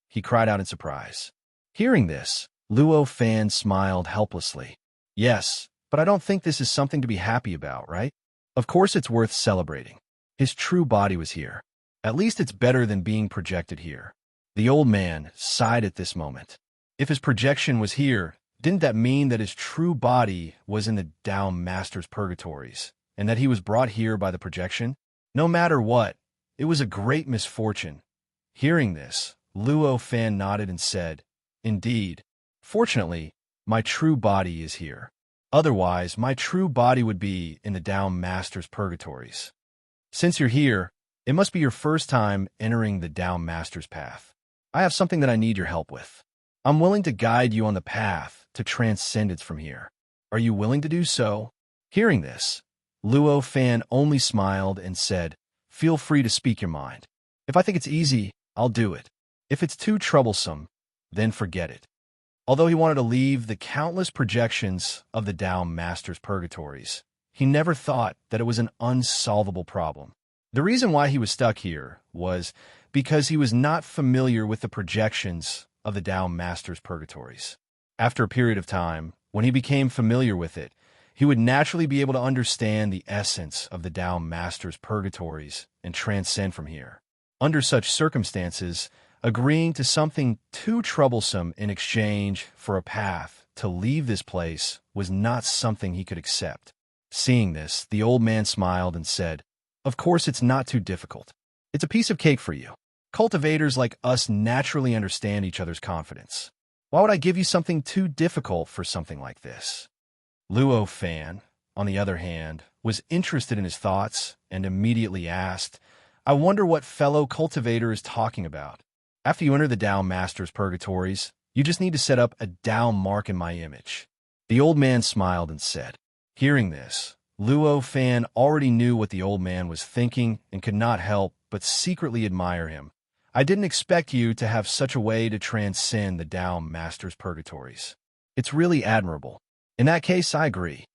he cried out in surprise. Hearing this, Luo Fan smiled helplessly. "Yes, but I don't think this is something to be happy about, right? Of course it's worth celebrating. His true body was here. At least it's better than being projected here." The old man sighed at this moment. If his projection was here, didn't that mean that his true body was in the Tao Master's purgatories, and that he was brought here by the projection? No matter what, it was a great misfortune. Hearing this, Luo Fan nodded and said, "Indeed. Fortunately, my true body is here. Otherwise, my true body would be in the Tao Master's purgatories. Since you're here, it must be your first time entering the Tao Master's path. I have something that I need your help with. I'm willing to guide you on the path to transcendence from here. Are you willing to do so?" Hearing this, Luo Fan only smiled and said, "Feel free to speak your mind. If I think it's easy, I'll do it. If it's too troublesome, then forget it." Although he wanted to leave the countless projections of the Tao Master's purgatories, he never thought that it was an unsolvable problem. The reason why he was stuck here was because he was not familiar with the projections of the Tao Master's purgatories. After a period of time, when he became familiar with it, he would naturally be able to understand the essence of the Tao Master's purgatories and transcend from here. Under such circumstances, agreeing to something too troublesome in exchange for a path to leave this place was not something he could accept. Seeing this, the old man smiled and said, "Of course it's not too difficult. It's a piece of cake for you. Cultivators like us naturally understand each other's confidence. Why would I give you something too difficult for something like this?" Luo Fan, on the other hand, was interested in his thoughts and immediately asked, "I wonder what fellow cultivator is talking about. After you enter the Tao Master's purgatories, you just need to set up a Tao mark in my image." The old man smiled and said. Hearing this, Luo Fan already knew what the old man was thinking and could not help but secretly admire him. I didn't expect you to have such a way to transcend the Tao Master's purgatories. It's really admirable. In that case, I agree.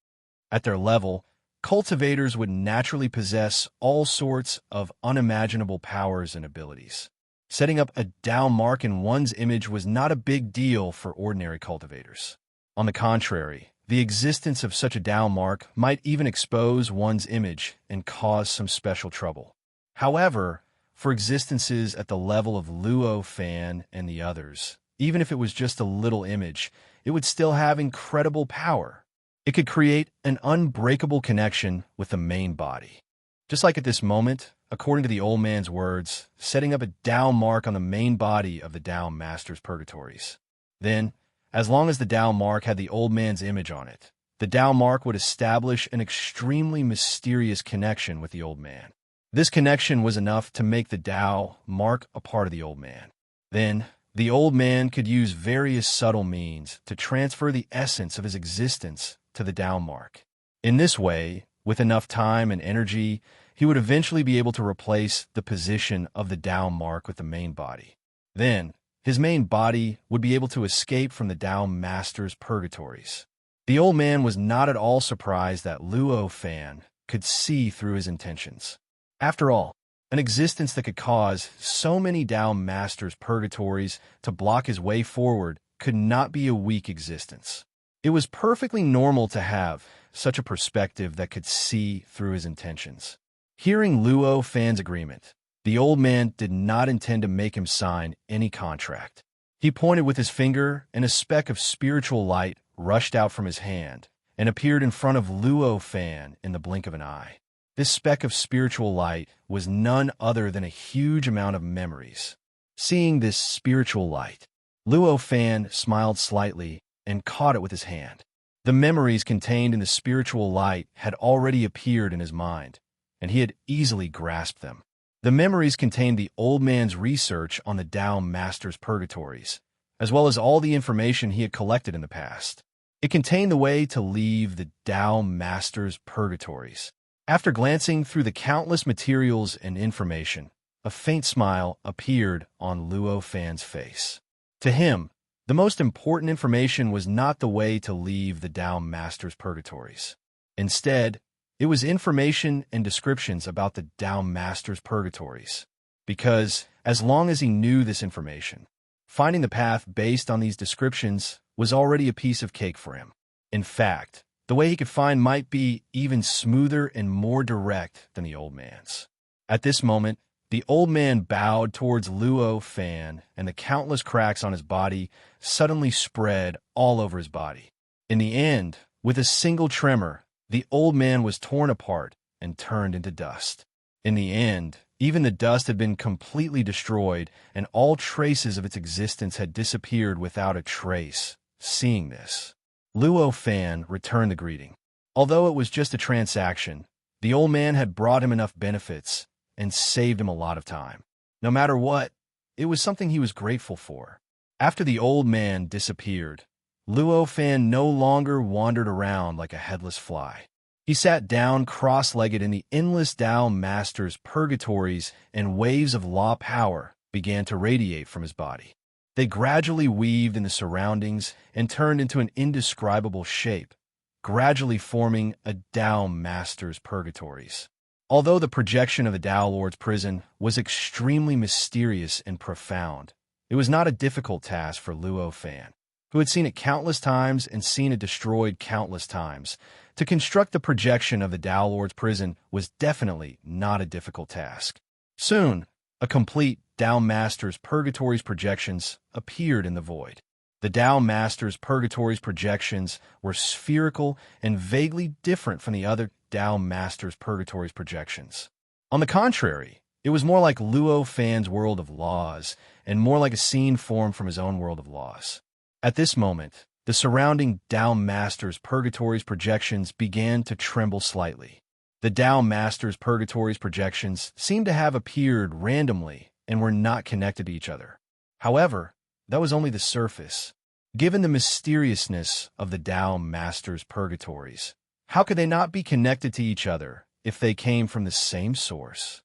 At their level, cultivators would naturally possess all sorts of unimaginable powers and abilities. Setting up a Tao mark in one's image was not a big deal for ordinary cultivators. On the contrary, the existence of such a Tao mark might even expose one's image and cause some special trouble. However, for existences at the level of Luo Fan and the others, even if it was just a little image, it would still have incredible power. It could create an unbreakable connection with the main body. Just like at this moment, according to the old man's words, setting up a Tao mark on the main body of the Tao Master's purgatories. Then, as long as the Tao mark had the old man's image on it, the Tao mark would establish an extremely mysterious connection with the old man. This connection was enough to make the Tao mark a part of the old man. Then, the old man could use various subtle means to transfer the essence of his existence to the Tao mark. In this way, with enough time and energy, he would eventually be able to replace the position of the Tao mark with the main body. Then, his main body would be able to escape from the Tao Master's purgatories. The old man was not at all surprised that Luo Fan could see through his intentions. After all, an existence that could cause so many Tao Master's purgatories to block his way forward could not be a weak existence. It was perfectly normal to have such a perspective that could see through his intentions. Hearing Luo Fan's agreement, the old man did not intend to make him sign any contract. He pointed with his finger, and a speck of spiritual light rushed out from his hand and appeared in front of Luo Fan in the blink of an eye. This speck of spiritual light was none other than a huge amount of memories. Seeing this spiritual light, Luo Fan smiled slightly and caught it with his hand. The memories contained in the spiritual light had already appeared in his mind, and he had easily grasped them. The memories contained the old man's research on the Tao Master's purgatories, as well as all the information he had collected in the past. It contained the way to leave the Tao Master's purgatories. After glancing through the countless materials and information, a faint smile appeared on Luo Fan's face. To him, the most important information was not the way to leave the Tao Master's purgatories. Instead, it was information and descriptions about the Tao Master's purgatories. Because, as long as he knew this information, finding the path based on these descriptions was already a piece of cake for him. In fact, the way he could find might be even smoother and more direct than the old man's. At this moment, the old man bowed towards Luo Fan, and the countless cracks on his body suddenly spread all over his body. In the end, with a single tremor, the old man was torn apart and turned into dust. In the end, even the dust had been completely destroyed, and all traces of its existence had disappeared without a trace. Seeing this, Luo Fan returned the greeting. Although it was just a transaction, the old man had brought him enough benefits and saved him a lot of time. No matter what, it was something he was grateful for. After the old man disappeared, Luo Fan no longer wandered around like a headless fly. He sat down cross-legged in the endless Tao Master's purgatories, and waves of law power began to radiate from his body. They gradually weaved in the surroundings and turned into an indescribable shape, gradually forming a Tao Master's purgatories. Although the projection of the Tao Lord's prison was extremely mysterious and profound, it was not a difficult task for Luo Fan, who had seen it countless times and seen it destroyed countless times. To construct the projection of the Tao Lord's prison was definitely not a difficult task. Soon, a complete Tao Master's purgatories projections appeared in the void. The Tao Master's purgatories projections were spherical and vaguely different from the other Tao Master's purgatories projections. On the contrary, it was more like Luo Fan's world of laws, and more like a scene formed from his own world of laws. At this moment, the surrounding Tao Master's purgatories projections began to tremble slightly. The Tao Master's purgatories projections seemed to have appeared randomly and were not connected to each other. However, that was only the surface. Given the mysteriousness of the Tao Master's purgatories, How could they not be connected to each other if they came from the same source?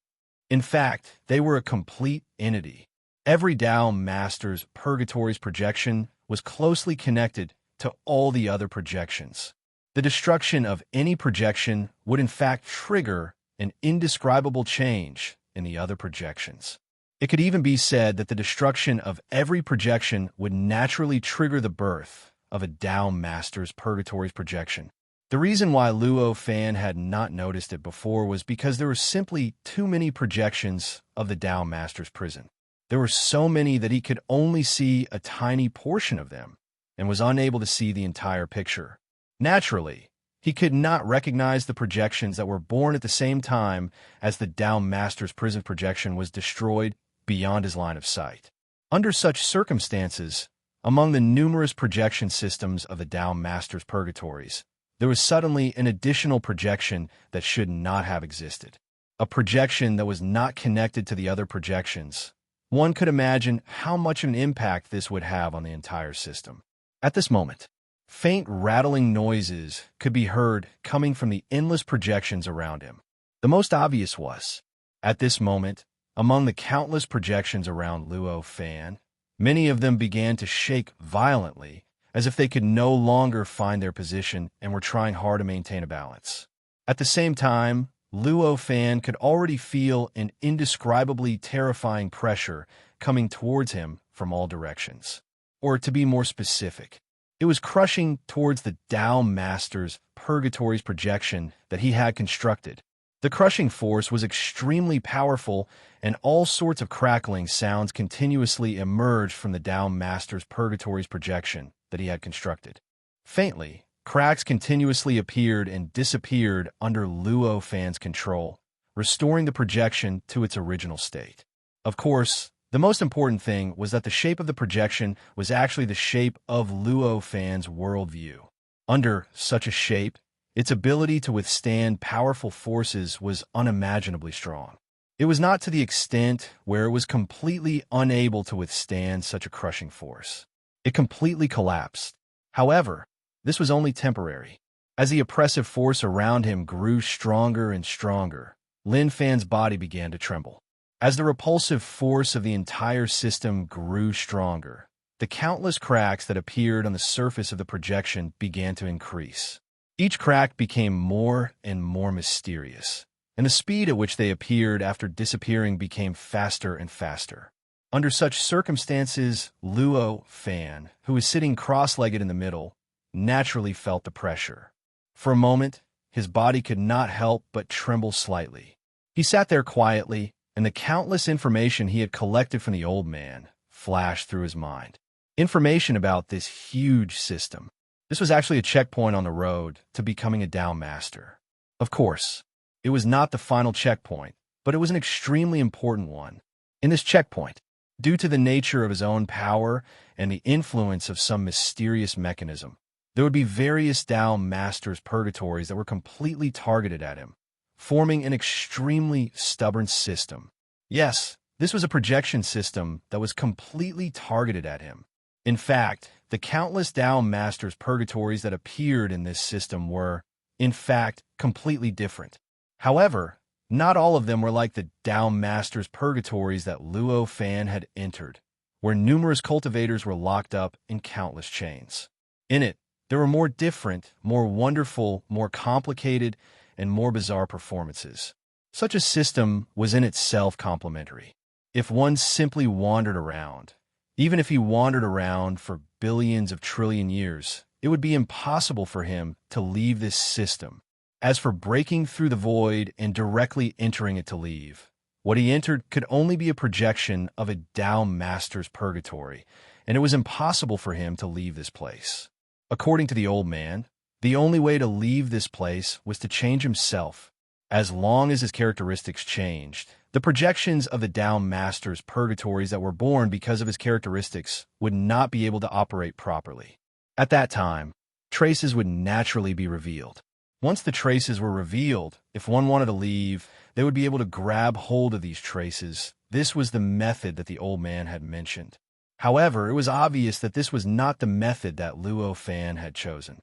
In fact, they were a complete entity. Every Tao Master's Purgatory's projection was closely connected to all the other projections. The destruction of any projection would in fact trigger an indescribable change in the other projections. It could even be said that the destruction of every projection would naturally trigger the birth of a Tao Master's Purgatory's projection. The reason why Luo Fan had not noticed it before was because there were simply too many projections of the Tao Master's prison. There were so many that he could only see a tiny portion of them and was unable to see the entire picture. Naturally, he could not recognize the projections that were born at the same time as the Tao Master's prison projection was destroyed beyond his line of sight. Under such circumstances, among the numerous projection systems of the Tao Master's purgatories, there was suddenly an additional projection that should not have existed. A projection that was not connected to the other projections. One could imagine how much of an impact this would have on the entire system. At this moment, faint rattling noises could be heard coming from the endless projections around him. The most obvious was, at this moment, among the countless projections around Luo Fan, many of them began to shake violently, as if they could no longer find their position and were trying hard to maintain a balance. At the same time, Luo Fan could already feel an indescribably terrifying pressure coming towards him from all directions. Or to be more specific, it was crushing towards the Tao Master's Purgatory's projection that he had constructed. The crushing force was extremely powerful, and all sorts of crackling sounds continuously emerged from the Tao Master's Purgatory's projection that he had constructed. Faintly, cracks continuously appeared and disappeared under Luo Fan's control, restoring the projection to its original state. Of course, the most important thing was that the shape of the projection was actually the shape of Luo Fan's worldview. Under such a shape, its ability to withstand powerful forces was unimaginably strong. It was not to the extent where it was completely unable to withstand such a crushing force. It completely collapsed. However, this was only temporary. As the oppressive force around him grew stronger and stronger, Lin Fan's body began to tremble. As the repulsive force of the entire system grew stronger, the countless cracks that appeared on the surface of the projection began to increase. Each crack became more and more mysterious, and the speed at which they appeared after disappearing became faster and faster. Under such circumstances, Luo Fan, who was sitting cross-legged in the middle, naturally felt the pressure. For a moment, his body could not help but tremble slightly. He sat there quietly, and the countless information he had collected from the old man flashed through his mind. Information about this huge system. This was actually a checkpoint on the road to becoming a Tao Master. Of course, it was not the final checkpoint, but it was an extremely important one. In this checkpoint, due to the nature of his own power and the influence of some mysterious mechanism, there would be various Tao Masters' purgatories that were completely targeted at him, forming an extremely stubborn system. Yes, this was a projection system that was completely targeted at him. In fact, the countless Tao Masters' purgatories that appeared in this system were, in fact, completely different. However, not all of them were like the Tao Masters' purgatories that Luo Fan had entered, where numerous cultivators were locked up in countless chains. In it, there were more different, more wonderful, more complicated, and more bizarre performances. Such a system was in itself complementary. If one simply wandered around, even if he wandered around for billions of trillion years, it would be impossible for him to leave this system. As for breaking through the void and directly entering it to leave, what he entered could only be a projection of a Tao Master's purgatory, and it was impossible for him to leave this place. According to the old man, the only way to leave this place was to change himself. As long as his characteristics changed, the projections of the Tao Master's purgatories that were born because of his characteristics would not be able to operate properly. At that time, traces would naturally be revealed. Once the traces were revealed, if one wanted to leave, they would be able to grab hold of these traces. This was the method that the old man had mentioned. However, it was obvious that this was not the method that Luo Fan had chosen.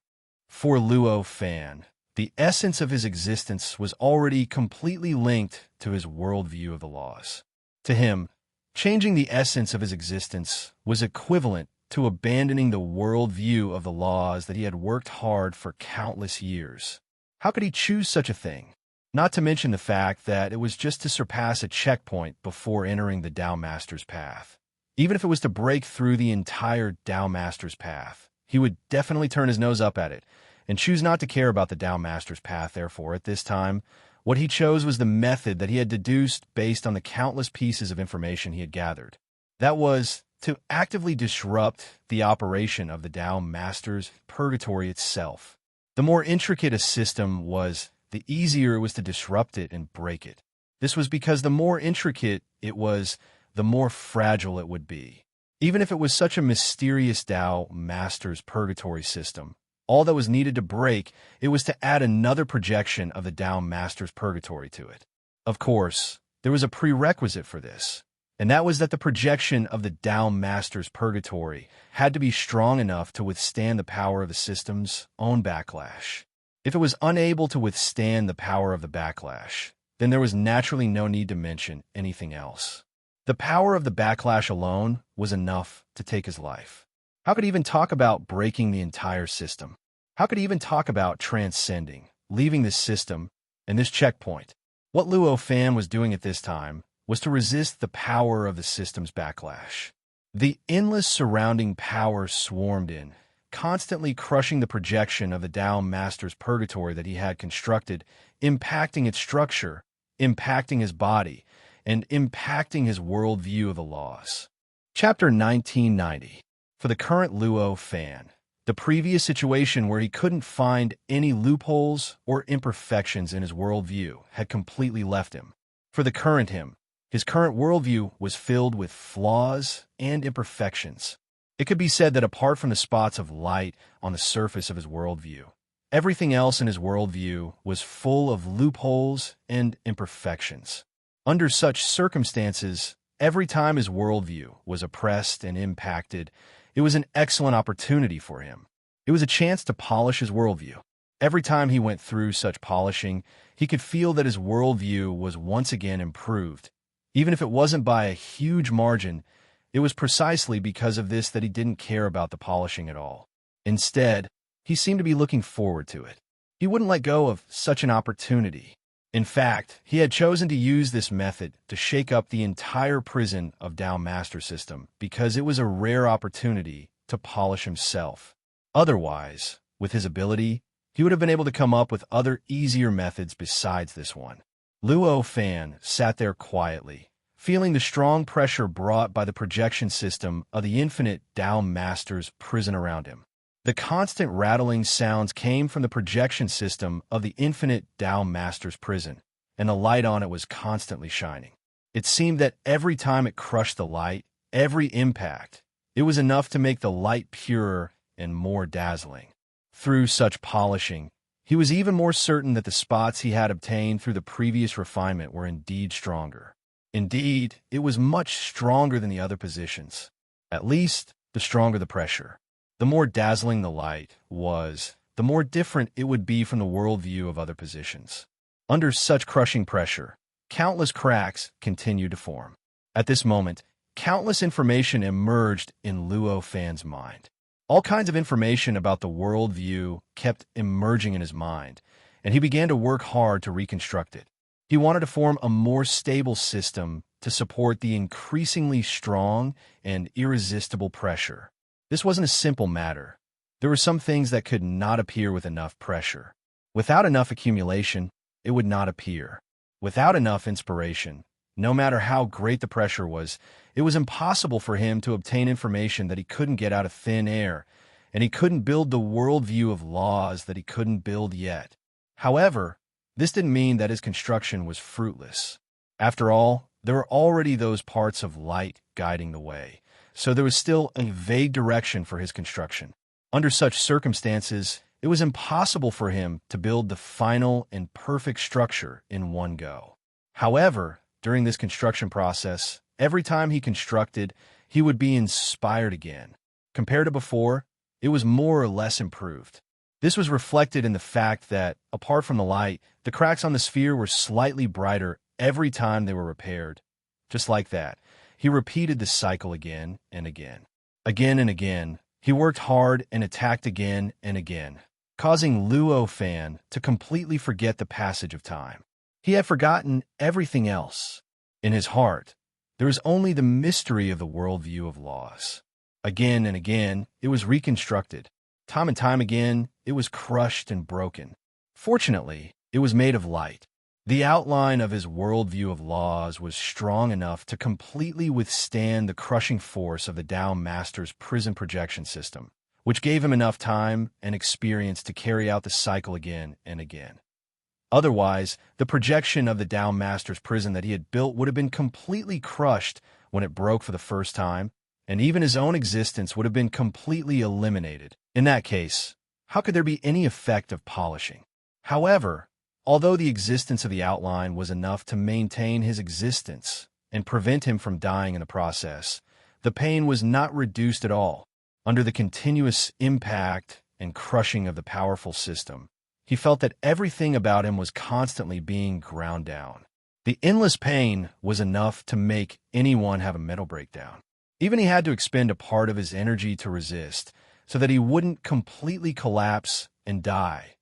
For Luo Fan, The essence of his existence was already completely linked to his worldview of the laws. To him, changing the essence of his existence was equivalent to abandoning the worldview of the laws that he had worked hard for countless years. How could he choose such a thing? Not to mention the fact that it was just to surpass a checkpoint before entering the Tao Master's path. Even if it was to break through the entire Tao Master's path, he would definitely turn his nose up at it and choose not to care about the Tao Master's path. Therefore, at this time, what he chose was the method that he had deduced based on the countless pieces of information he had gathered. That was to actively disrupt the operation of the Tao Master's purgatory itself. The more intricate a system was, the easier it was to disrupt it and break it. This was because the more intricate it was, the more fragile it would be. Even if it was such a mysterious Tao Master's purgatory system, all that was needed to break it was to add another projection of the Tao Master's purgatory to it. Of course, there was a prerequisite for this, and that was that the projection of the Tao Master's purgatory had to be strong enough to withstand the power of the system's own backlash. If it was unable to withstand the power of the backlash, then there was naturally no need to mention anything else. The power of the backlash alone was enough to take his life. How could he even talk about breaking the entire system? How could he even talk about transcending, leaving this system and this checkpoint? What Luo Fan was doing at this time was to resist the power of the system's backlash. The endless surrounding power swarmed in, constantly crushing the projection of the Tao Master's purgatory that he had constructed, impacting its structure, impacting his body, and impacting his worldview of the laws. Chapter 1990. For the current Luo Fan, the previous situation where he couldn't find any loopholes or imperfections in his worldview had completely left him. For the current him, his current worldview was filled with flaws and imperfections. It could be said that apart from the spots of light on the surface of his worldview, everything else in his worldview was full of loopholes and imperfections. Under such circumstances, every time his worldview was oppressed and impacted, it was an excellent opportunity for him. It was a chance to polish his worldview. Every time he went through such polishing, he could feel that his worldview was once again improved. Even if it wasn't by a huge margin, it was precisely because of this that he didn't care about the polishing at all. Instead, he seemed to be looking forward to it. He wouldn't let go of such an opportunity. In fact, he had chosen to use this method to shake up the entire prison of Tao Master System because it was a rare opportunity to polish himself. Otherwise, with his ability, he would have been able to come up with other easier methods besides this one. Luo Fan sat there quietly, feeling the strong pressure brought by the projection system of the infinite Tao Master's prison around him. The constant rattling sounds came from the projection system of the infinite Tao Master's prison, and the light on it was constantly shining. It seemed that every time it crushed the light, every impact, it was enough to make the light purer and more dazzling. Through such polishing, he was even more certain that the spots he had obtained through the previous refinement were indeed stronger. Indeed, it was much stronger than the other positions. At least, the stronger the pressure. The more dazzling the light was, the more different it would be from the worldview of other positions. Under such crushing pressure, countless cracks continued to form. At this moment, countless information emerged in Luo Fan's mind. All kinds of information about the worldview kept emerging in his mind, and he began to work hard to reconstruct it. He wanted to form a more stable system to support the increasingly strong and irresistible pressure. This wasn't a simple matter. There were some things that could not appear with enough pressure. Without enough accumulation, it would not appear. Without enough inspiration, no matter how great the pressure was, it was impossible for him to obtain information that he couldn't get out of thin air, and he couldn't build the worldview of laws that he couldn't build yet. However, this didn't mean that his construction was fruitless. After all, there were already those parts of light guiding the way, so there was still a vague direction for his construction. Under such circumstances, it was impossible for him to build the final and perfect structure in one go. However, during this construction process, every time he constructed, he would be inspired again. Compared to before, it was more or less improved. This was reflected in the fact that, apart from the light, the cracks on the sphere were slightly brighter every time they were repaired. Just like that, he repeated the cycle again and again. Again and again, he worked hard and attacked again and again, causing Luo Fan to completely forget the passage of time. He had forgotten everything else. In his heart, there was only the mystery of the worldview of laws. Again and again, it was reconstructed. Time and time again, it was crushed and broken. Fortunately, it was made of light. The outline of his worldview of laws was strong enough to completely withstand the crushing force of the Tao Master's prison projection system, which gave him enough time and experience to carry out the cycle again and again. Otherwise, the projection of the Tao Master's prison that he had built would have been completely crushed when it broke for the first time, and even his own existence would have been completely eliminated. In that case, how could there be any effect of polishing? However, although the existence of the outline was enough to maintain his existence and prevent him from dying in the process, the pain was not reduced at all. Under the continuous impact and crushing of the powerful system, he felt that everything about him was constantly being ground down. The endless pain was enough to make anyone have a mental breakdown. Even he had to expend a part of his energy to resist, so that he wouldn't completely collapse and die.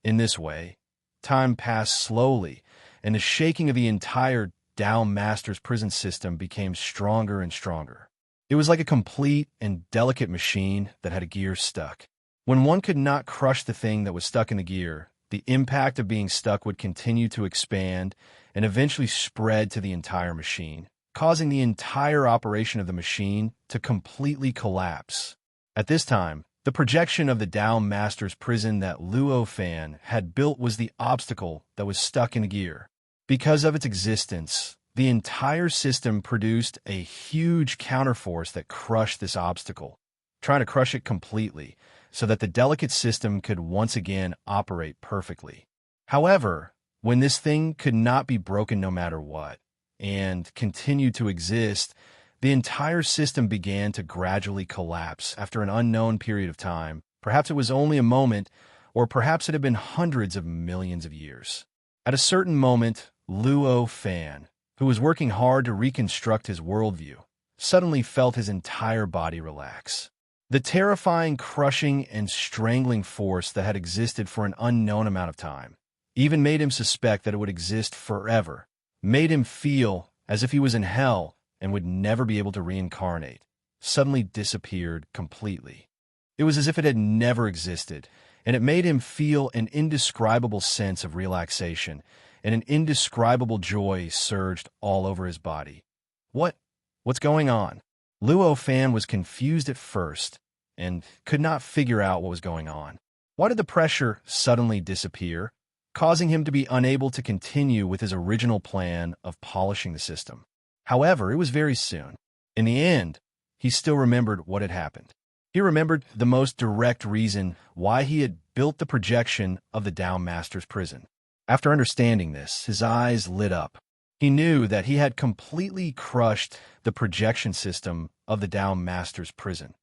In this way, time passed slowly, and the shaking of the entire Tao Master's prison system became stronger and stronger. It was like a complete and delicate machine that had a gear stuck. When one could not crush the thing that was stuck in the gear, the impact of being stuck would continue to expand and eventually spread to the entire machine, causing the entire operation of the machine to completely collapse. At this time, the projection of the Tao Master's prison that Luo Fan had built was the obstacle that was stuck in the gear. Because of its existence, the entire system produced a huge counterforce that crushed this obstacle, trying to crush it completely, so that the delicate system could once again operate perfectly. However, when this thing could not be broken no matter what, and continued to exist, the entire system began to gradually collapse after an unknown period of time. Perhaps it was only a moment, or perhaps it had been hundreds of millions of years. At a certain moment, Luo Fan, who was working hard to reconstruct his worldview, suddenly felt his entire body relax. The terrifying, crushing, and strangling force that had existed for an unknown amount of time even made him suspect that it would exist forever, made him feel as if he was in hell and would never be able to reincarnate, suddenly disappeared completely. It was as if it had never existed, and it made him feel an indescribable sense of relaxation, and an indescribable joy surged all over his body. What's going on? Luo Fan was confused at first and could not figure out what was going on. Why did the pressure suddenly disappear, causing him to be unable to continue with his original plan of polishing the system? However, it was very soon. In the end, he still remembered what had happened. He remembered the most direct reason why he had built the projection of the Tao Master's prison. After understanding this, his eyes lit up. He knew that he had completely crushed the projection system of the Tao Master's prison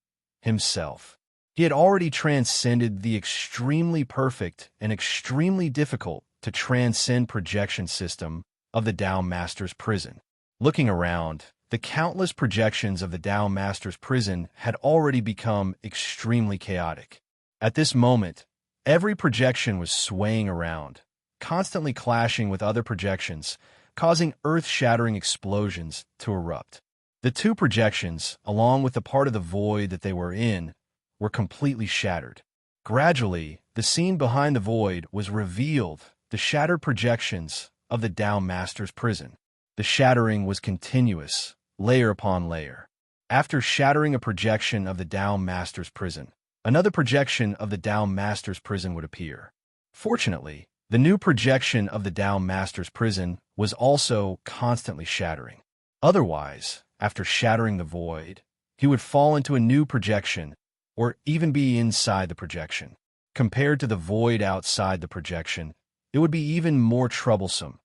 himself. He had already transcended the extremely perfect and extremely difficult to transcend projection system of the Tao Master's prison. Looking around, the countless projections of the Tao Master's prison had already become extremely chaotic. At this moment, every projection was swaying around, constantly clashing with other projections, causing earth-shattering explosions to erupt. The two projections, along with the part of the void that they were in, were completely shattered. Gradually, the scene behind the void was revealed, the shattered projections of the Tao Master's prison. The shattering was continuous, layer upon layer. After shattering a projection of the Tao Master's prison, another projection of the Tao Master's prison would appear. Fortunately, the new projection of the Tao Master's prison was also constantly shattering. Otherwise, after shattering the void, he would fall into a new projection or even be inside the projection. Compared to the void outside the projection, it would be even more troublesome.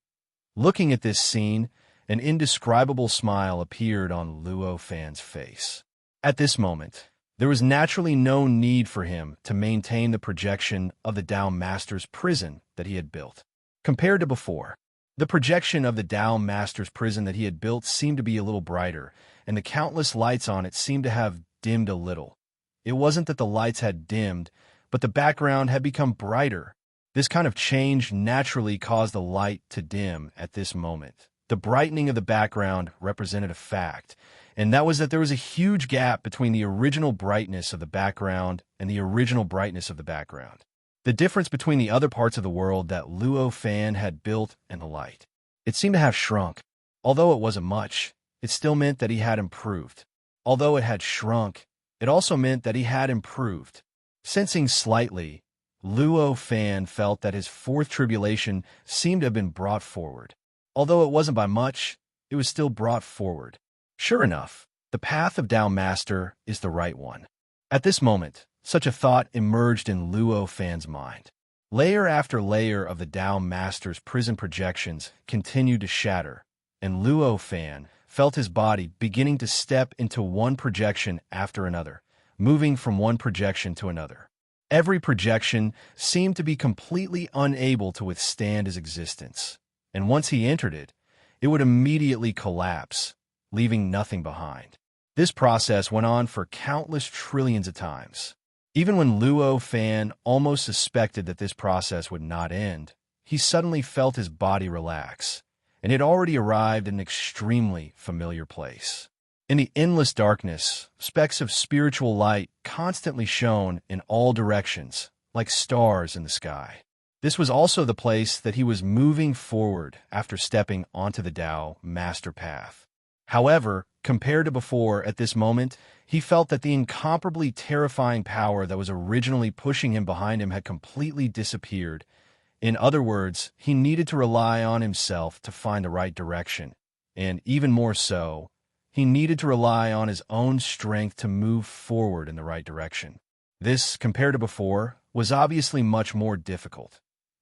Looking at this scene, an indescribable smile appeared on Luo Fan's face. At this moment, There was naturally no need for him to maintain the projection of the Tao Master's prison that he had built. Compared to before, the projection of the Tao Master's prison that he had built seemed to be a little brighter, and the countless lights on it seemed to have dimmed a little. It wasn't that the lights had dimmed, but the background had become brighter. This kind of change naturally caused the light to dim at this moment. The brightening of the background represented a fact, and that was that there was a huge gap between the original brightness of the background and the original brightness of the background. The difference between the other parts of the world that Luo Fan had built and the light. It seemed to have shrunk. Although it wasn't much, it still meant that he had improved. Although it had shrunk, it also meant that he had improved. Sensing slightly, Luo Fan felt that his fourth tribulation seemed to have been brought forward. Although it wasn't by much, it was still brought forward. Sure enough, the path of Tao Master is the right one. At this moment, such a thought emerged in Luo Fan's mind. Layer after layer of the Tao Master's prison projections continued to shatter, and Luo Fan felt his body beginning to step into one projection after another, moving from one projection to another. Every projection seemed to be completely unable to withstand his existence, and once he entered it, it would immediately collapse, leaving nothing behind. This process went on for countless trillions of times. Even when Luo Fan almost suspected that this process would not end, he suddenly felt his body relax, and had already arrived in an extremely familiar place. In the endless darkness, specks of spiritual light constantly shone in all directions, like stars in the sky. This was also the place that he was moving forward after stepping onto the Tao Master Path. However, compared to before, at this moment, he felt that the incomparably terrifying power that was originally pushing him behind him had completely disappeared. In other words, he needed to rely on himself to find the right direction, and even more so, he needed to rely on his own strength to move forward in the right direction. This, compared to before, was obviously much more difficult.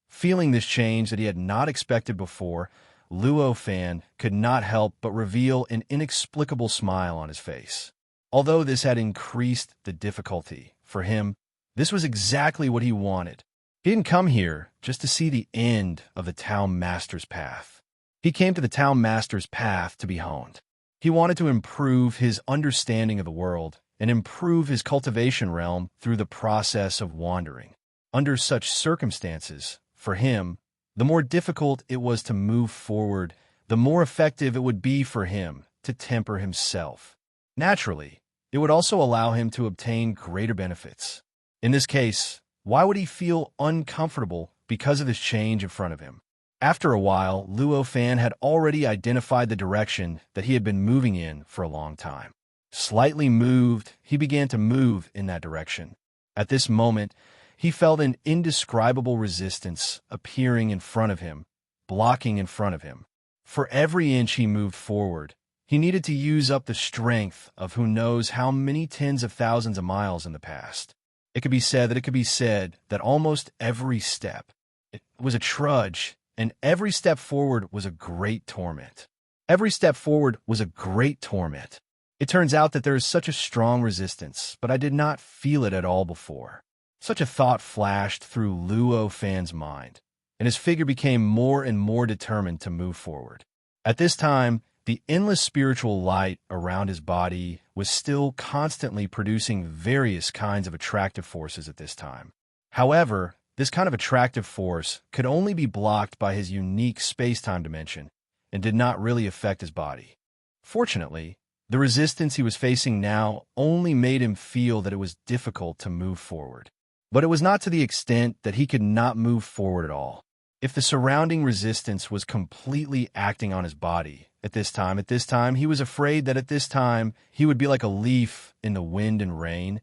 Feeling this change that he had not expected before, Luo Fan could not help but reveal an inexplicable smile on his face. Although this had increased the difficulty, for him, this was exactly what he wanted. He didn't come here just to see the end of the Tao Master's path. He came to the Tao Master's path to be honed. He wanted to improve his understanding of the world and improve his cultivation realm through the process of wandering. Under such circumstances, for him, the more difficult it was to move forward, the more effective it would be for him to temper himself. Naturally, it would also allow him to obtain greater benefits. In this case, why would he feel uncomfortable because of this change in front of him? After a while, Luo Fan had already identified the direction that he had been moving in for a long time. Slightly moved, he began to move in that direction. At this moment, he felt an indescribable resistance appearing in front of him, blocking in front of him. For every inch he moved forward, he needed to use up the strength of who knows how many tens of thousands of miles in the past. It could be said that almost every step, it was a trudge, and every step forward was a great torment. Every step forward was a great torment. It turns out that there is such a strong resistance, but I did not feel it at all before. Such a thought flashed through Luo Fan's mind, and his figure became more and more determined to move forward. At this time, the endless spiritual light around his body was still constantly producing various kinds of attractive forces at this time. However, this kind of attractive force could only be blocked by his unique space-time dimension and did not really affect his body. Fortunately, the resistance he was facing now only made him feel that it was difficult to move forward. But it was not to the extent that he could not move forward at all. If the surrounding resistance was completely acting on his body at this time, he was afraid that at this time he would be like a leaf in the wind and rain,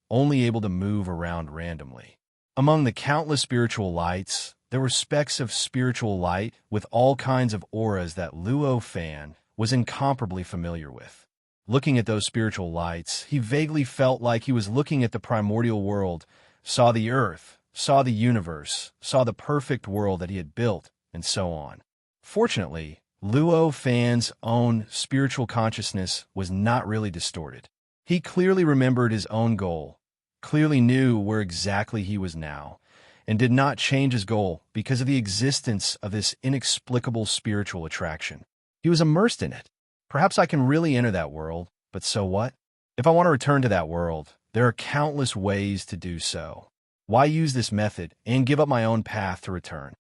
only able to move around randomly. Among the countless spiritual lights, there were specks of spiritual light with all kinds of auras that Luo Fan was incomparably familiar with. Looking at those spiritual lights, he vaguely felt like he was looking at the primordial world, saw the earth, saw the universe, saw the perfect world that he had built, and so on. Fortunately, Luo Fan's own spiritual consciousness was not really distorted. He clearly remembered his own goal, clearly knew where exactly he was now, and did not change his goal because of the existence of this inexplicable spiritual attraction. He was immersed in it. Perhaps I can really enter that world, but so what? If I want to return to that world, there are countless ways to do so. Why use this method and give up my own path to return?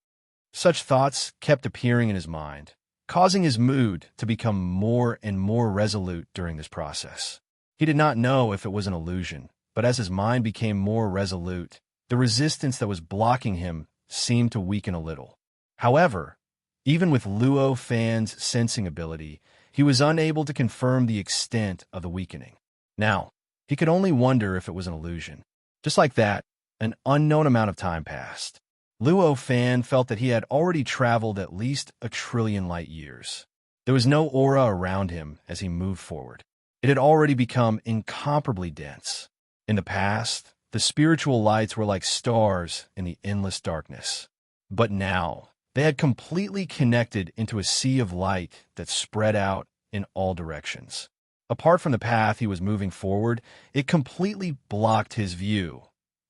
Such thoughts kept appearing in his mind, causing his mood to become more and more resolute during this process. He did not know if it was an illusion, but as his mind became more resolute, the resistance that was blocking him seemed to weaken a little. However, even with Luo Fan's sensing ability, he was unable to confirm the extent of the weakening. Now, he could only wonder if it was an illusion. Just like that, an unknown amount of time passed. Luo Fan felt that he had already traveled at least 1 trillion light years. There was no aura around him as he moved forward. It had already become incomparably dense. In the past, the spiritual lights were like stars in the endless darkness. But now, they had completely connected into a sea of light that spread out in all directions. Apart from the path he was moving forward, it completely blocked his view.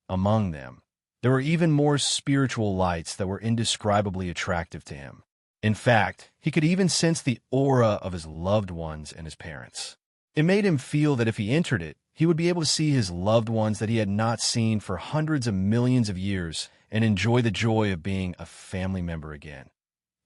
Among them, there were even more spiritual lights that were indescribably attractive to him. In fact, he could even sense the aura of his loved ones and his parents. It made him feel that if he entered it, he would be able to see his loved ones that he had not seen for hundreds of millions of years and enjoy the joy of being a family member again.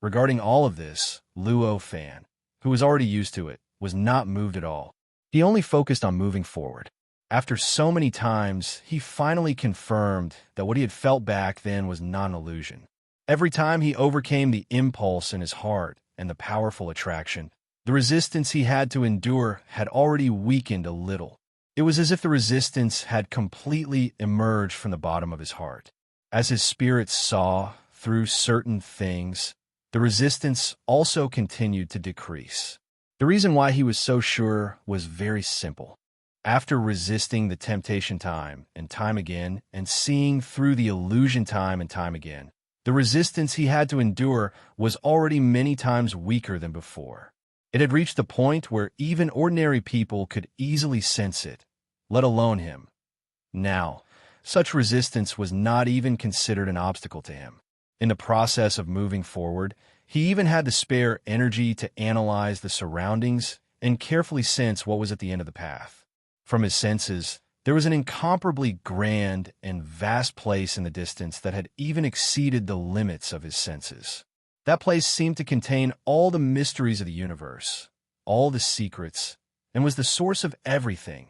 Regarding all of this, Luo Fan, who was already used to it, was not moved at all. He only focused on moving forward. After so many times, he finally confirmed that what he had felt back then was not an illusion. Every time he overcame the impulse in his heart and the powerful attraction, the resistance he had to endure had already weakened a little. It was as if the resistance had completely emerged from the bottom of his heart. As his spirit saw through certain things, the resistance also continued to decrease. The reason why he was so sure was very simple. After resisting the temptation time and time again, and seeing through the illusion time and time again, the resistance he had to endure was already many times weaker than before. It had reached the point where even ordinary people could easily sense it, let alone him. Now, such resistance was not even considered an obstacle to him. In the process of moving forward, he even had the spare energy to analyze the surroundings and carefully sense what was at the end of the path. From his senses, there was an incomparably grand and vast place in the distance that had even exceeded the limits of his senses. That place seemed to contain all the mysteries of the universe, all the secrets, and was the source of everything.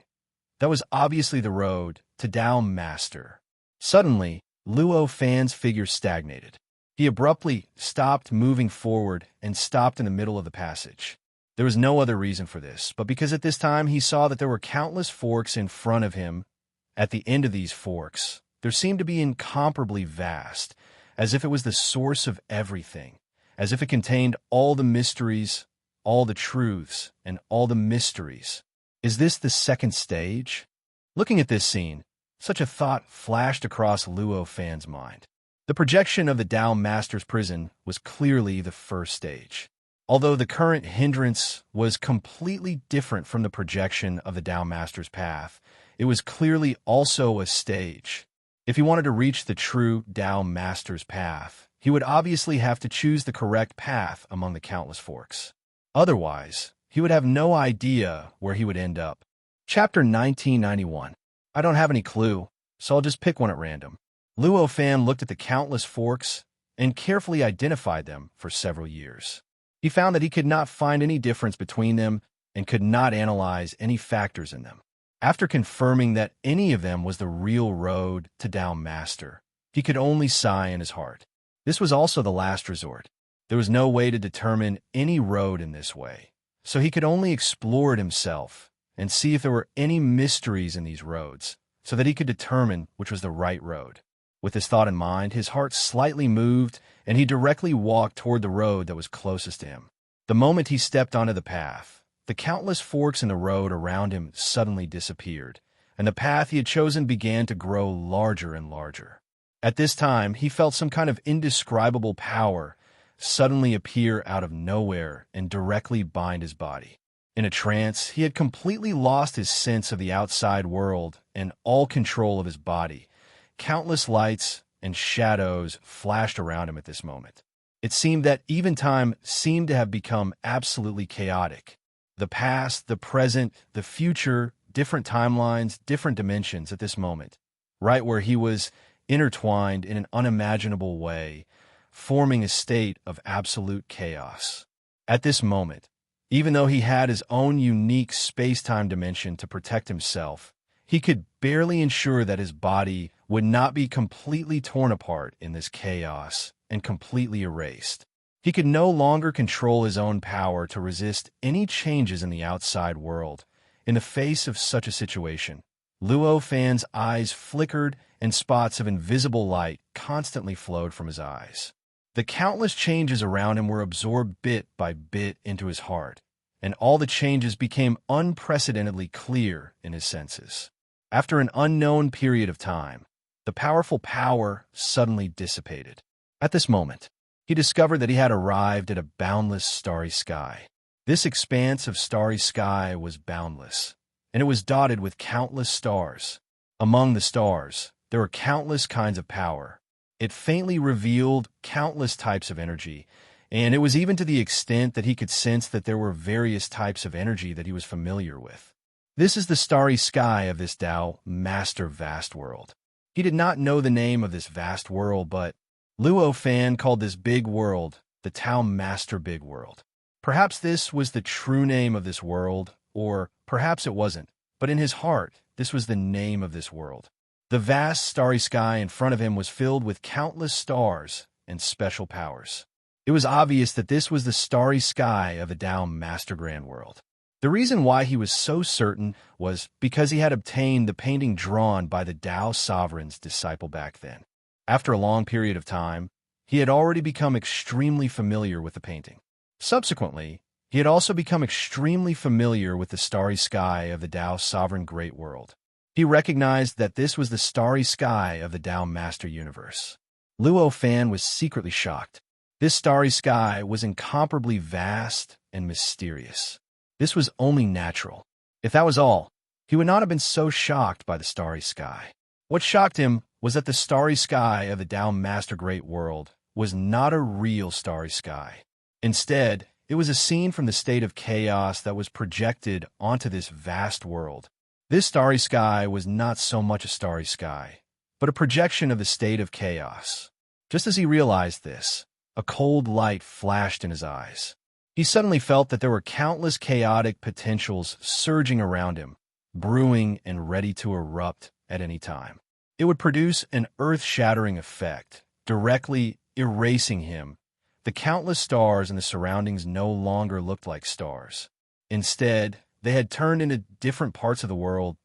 That was obviously the road to Tao Master. Suddenly, Luo Fan's figure stagnated. He abruptly stopped moving forward and stopped in the middle of the passage. There was no other reason for this, but because at this time he saw that there were countless forks in front of him. At the end of these forks, there seemed to be incomparably vast, as if it was the source of everything, as if it contained all the mysteries, all the truths, and all the mysteries. Is this the second stage? Looking at this scene, such a thought flashed across Luo Fan's mind. The projection of the Tao Master's prison was clearly the first stage. Although the current hindrance was completely different from the projection of the Tao Master's path, it was clearly also a stage. If he wanted to reach the true Tao Master's path, he would obviously have to choose the correct path among the countless forks. Otherwise, he would have no idea where he would end up. Chapter 1991. I don't have any clue, so I'll just pick one at random. Luo Fan looked at the countless forks and carefully identified them for several years. He found that he could not find any difference between them and could not analyze any factors in them. After confirming that any of them was the real road to Tao Master, he could only sigh in his heart. This was also the last resort. There was no way to determine any road in this way, so he could only explore it himself and see if there were any mysteries in these roads, so that he could determine which was the right road. With this thought in mind, his heart slightly moved, and he directly walked toward the road that was closest to him. The moment he stepped onto the path, the countless forks in the road around him suddenly disappeared, and the path he had chosen began to grow larger and larger. At this time, he felt some kind of indescribable power suddenly appear out of nowhere and directly bind his body. In a trance, he had completely lost his sense of the outside world and all control of his body. Countless lights and shadows flashed around him at this moment. It seemed that even time seemed to have become absolutely chaotic. The past, the present, the future, different timelines, different dimensions at this moment, right where he was intertwined in an unimaginable way, forming a state of absolute chaos. At this moment, even though he had his own unique space-time dimension to protect himself, he could barely ensure that his body would not be completely torn apart in this chaos and completely erased. He could no longer control his own power to resist any changes in the outside world. In the face of such a situation, Luo Fan's eyes flickered and spots of invisible light constantly flowed from his eyes. The countless changes around him were absorbed bit by bit into his heart, and all the changes became unprecedentedly clear in his senses. After an unknown period of time, the powerful power suddenly dissipated. At this moment, he discovered that he had arrived at a boundless starry sky. This expanse of starry sky was boundless, and it was dotted with countless stars. Among the stars, there were countless kinds of power. It faintly revealed countless types of energy, and it was even to the extent that he could sense that there were various types of energy that he was familiar with. This is the starry sky of this Tao Master Vast World. He did not know the name of this vast world, but Luo Fan called this big world the Tao Master Big World. Perhaps this was the true name of this world, or perhaps it wasn't, but in his heart, this was the name of this world. The vast starry sky in front of him was filled with countless stars and special powers. It was obvious that this was the starry sky of the Tao Master Grand World. The reason why he was so certain was because he had obtained the painting drawn by the Tao Sovereign's disciple back then. After a long period of time, he had already become extremely familiar with the painting. Subsequently, he had also become extremely familiar with the starry sky of the Tao Sovereign Great World. He recognized that this was the starry sky of the Tao Master Universe. Luo Fan was secretly shocked. This starry sky was incomparably vast and mysterious. This was only natural. If that was all, he would not have been so shocked by the starry sky. What shocked him was that the starry sky of the Tao Master Great World was not a real starry sky. Instead, it was a scene from the state of chaos that was projected onto this vast world. This starry sky was not so much a starry sky, but a projection of the state of chaos. Just as he realized this, a cold light flashed in his eyes. He suddenly felt that there were countless chaotic potentials surging around him, brewing and ready to erupt at any time. It would produce an earth-shattering effect, directly erasing him. The countless stars in the surroundings no longer looked like stars. Instead, they had turned into different parts of the world.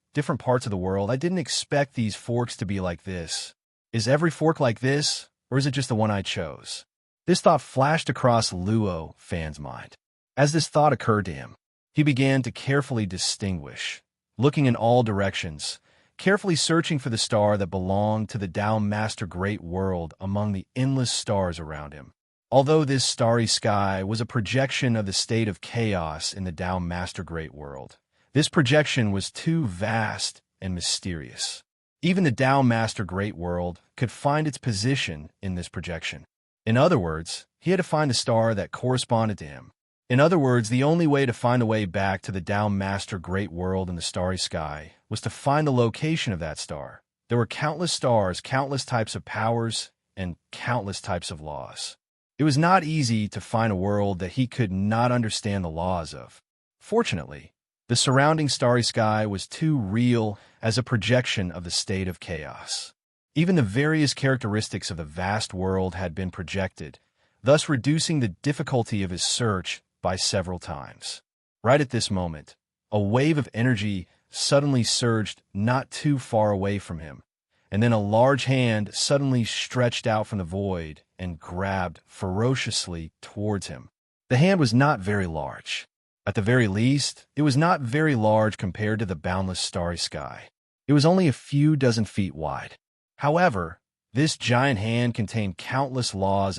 I didn't expect these forks to be like this. Is every fork like this, or is it just the one I chose? This thought flashed across Luo Fan's mind. As this thought occurred to him, he began to carefully distinguish, looking in all directions, carefully searching for the star that belonged to the Tao Master Great World among the endless stars around him. Although this starry sky was a projection of the state of chaos in the Tao Master Great World, this projection was too vast and mysterious. Even the Tao Master Great World could find its position in this projection. In other words, he had to find a star that corresponded to him. In other words, the only way to find a way back to the Tao Master Great World in the starry sky was to find the location of that star. There were countless stars, countless types of powers, and countless types of laws. It was not easy to find a world that he could not understand the laws of. Fortunately, the surrounding starry sky was too real as a projection of the state of chaos. Even the various characteristics of the vast world had been projected, thus reducing the difficulty of his search by several times. Right at this moment, a wave of energy suddenly surged not too far away from him, and then a large hand suddenly stretched out from the void and grabbed ferociously towards him. The hand was not very large. At the very least, it was not very large compared to the boundless starry sky. It was only a few dozen feet wide. However, this giant hand contained countless laws,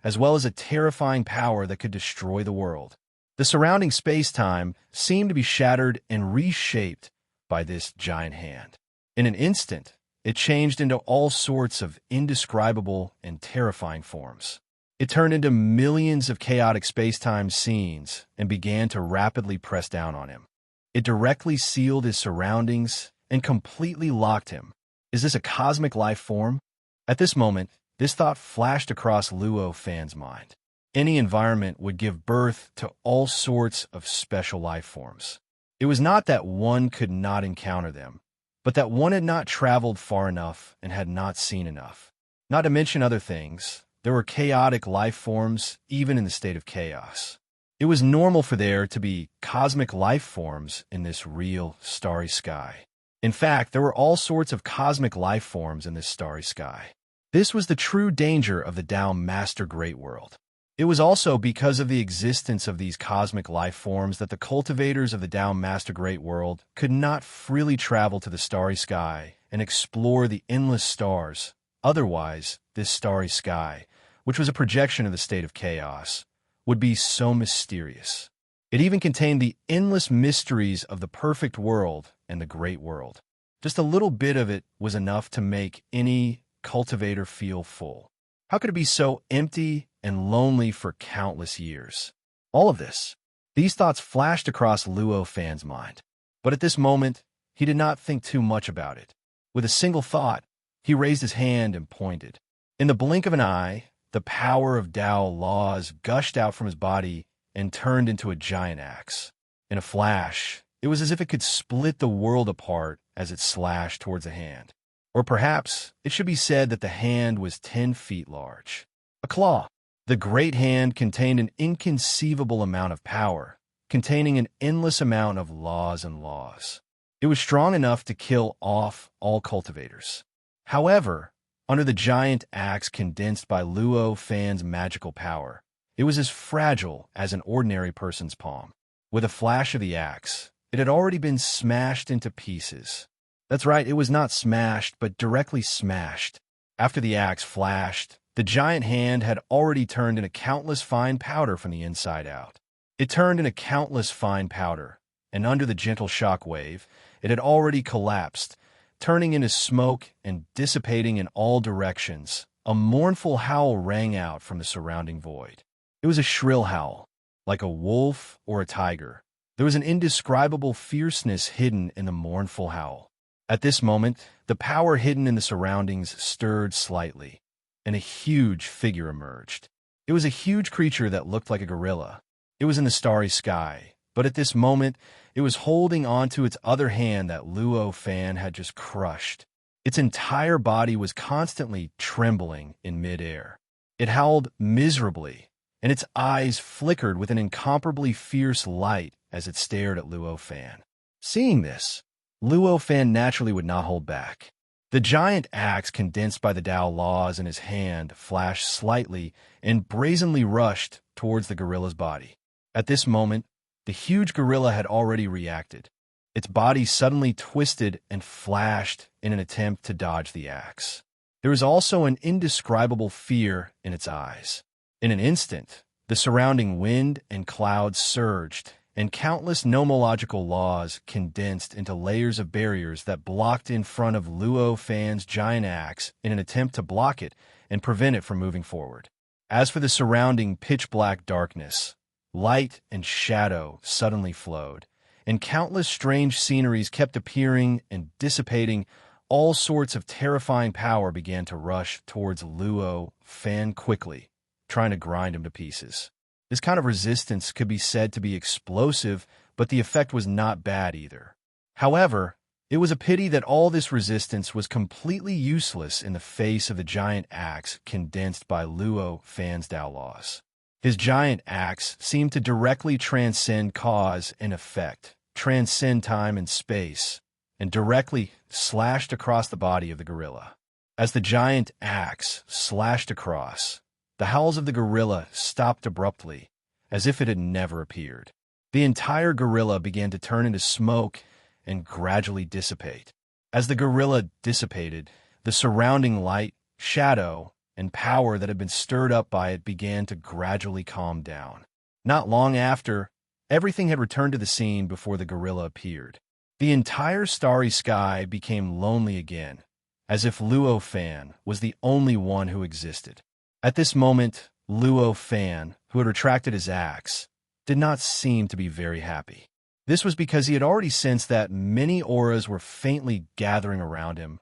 as well as a terrifying power that could destroy the world. The surrounding space-time seemed to be shattered and reshaped by this giant hand. In an instant, it changed into all sorts of indescribable and terrifying forms. It turned into millions of chaotic space-time scenes and began to rapidly press down on him. It directly sealed his surroundings and completely locked him. Is this a cosmic life form? At this moment, this thought flashed across Luo Fan's mind. Any environment would give birth to all sorts of special life forms. It was not that one could not encounter them, but that one had not traveled far enough and had not seen enough. Not to mention other things, there were chaotic life forms even in the state of chaos. It was normal for there to be cosmic life forms in this real starry sky. In fact, there were all sorts of cosmic life forms in this starry sky. This was the true danger of the Tao Master Great World. It was also because of the existence of these cosmic life forms that the cultivators of the Tao Master Great World could not freely travel to the starry sky and explore the endless stars. Otherwise, this starry sky, which was a projection of the state of chaos, would be so mysterious. It even contained the endless mysteries of the perfect world and the great world. Just a little bit of it was enough to make any cultivator feel full. How could it be so empty and lonely for countless years? All of this, these thoughts flashed across Luo Fan's mind. But at this moment, he did not think too much about it. With a single thought, he raised his hand and pointed. In the blink of an eye, the power of Tao laws gushed out from his body and turned into a giant axe. In a flash, it was as if it could split the world apart as it slashed towards the hand. Or perhaps it should be said that the hand was 10 feet large. A claw. The great hand contained an inconceivable amount of power, containing an endless amount of laws and laws. It was strong enough to kill off all cultivators. However, under the giant axe condensed by Luo Fan's magical power, it was as fragile as an ordinary person's palm. With a flash of the axe, it had already been smashed into pieces. That's right, it was not smashed, but directly smashed. After the axe flashed, the giant hand had already turned into countless fine powder from the inside out. It turned into countless fine powder, and under the gentle shock wave, it had already collapsed, turning into smoke and dissipating in all directions. A mournful howl rang out from the surrounding void. It was a shrill howl, like a wolf or a tiger. There was an indescribable fierceness hidden in the mournful howl. At this moment, the power hidden in the surroundings stirred slightly, and a huge figure emerged. It was a huge creature that looked like a gorilla. It was in the starry sky, but at this moment, it was holding onto its other hand that Luo Fan had just crushed. Its entire body was constantly trembling in midair. It howled miserably, and its eyes flickered with an incomparably fierce light as it stared at Luo Fan. Seeing this, Luo Fan naturally would not hold back. The giant axe condensed by the Tao laws in his hand flashed slightly and brazenly rushed towards the gorilla's body. At this moment, the huge gorilla had already reacted. Its body suddenly twisted and flashed in an attempt to dodge the axe. There was also an indescribable fear in its eyes. In an instant, the surrounding wind and clouds surged, and countless nomological laws condensed into layers of barriers that blocked in front of Luo Fan's giant axe in an attempt to block it and prevent it from moving forward. As for the surrounding pitch-black darkness, light and shadow suddenly flowed, and countless strange sceneries kept appearing and dissipating. All sorts of terrifying power began to rush towards Luo Fan quickly, trying to grind him to pieces. This kind of resistance could be said to be explosive, but the effect was not bad either. However, it was a pity that all this resistance was completely useless in the face of the giant axe condensed by Luo Fan's Tao laws. His giant axe seemed to directly transcend cause and effect, transcend time and space, and directly slashed across the body of the gorilla. As the giant axe slashed across, the howls of the gorilla stopped abruptly, as if it had never appeared. The entire gorilla began to turn into smoke and gradually dissipate. As the gorilla dissipated, the surrounding light, shadow, and power that had been stirred up by it began to gradually calm down. Not long after, everything had returned to the scene before the gorilla appeared. The entire starry sky became lonely again, as if Luo Fan was the only one who existed. At this moment, Luo Fan, who had retracted his axe, did not seem to be very happy. This was because he had already sensed that many auras were faintly gathering around him.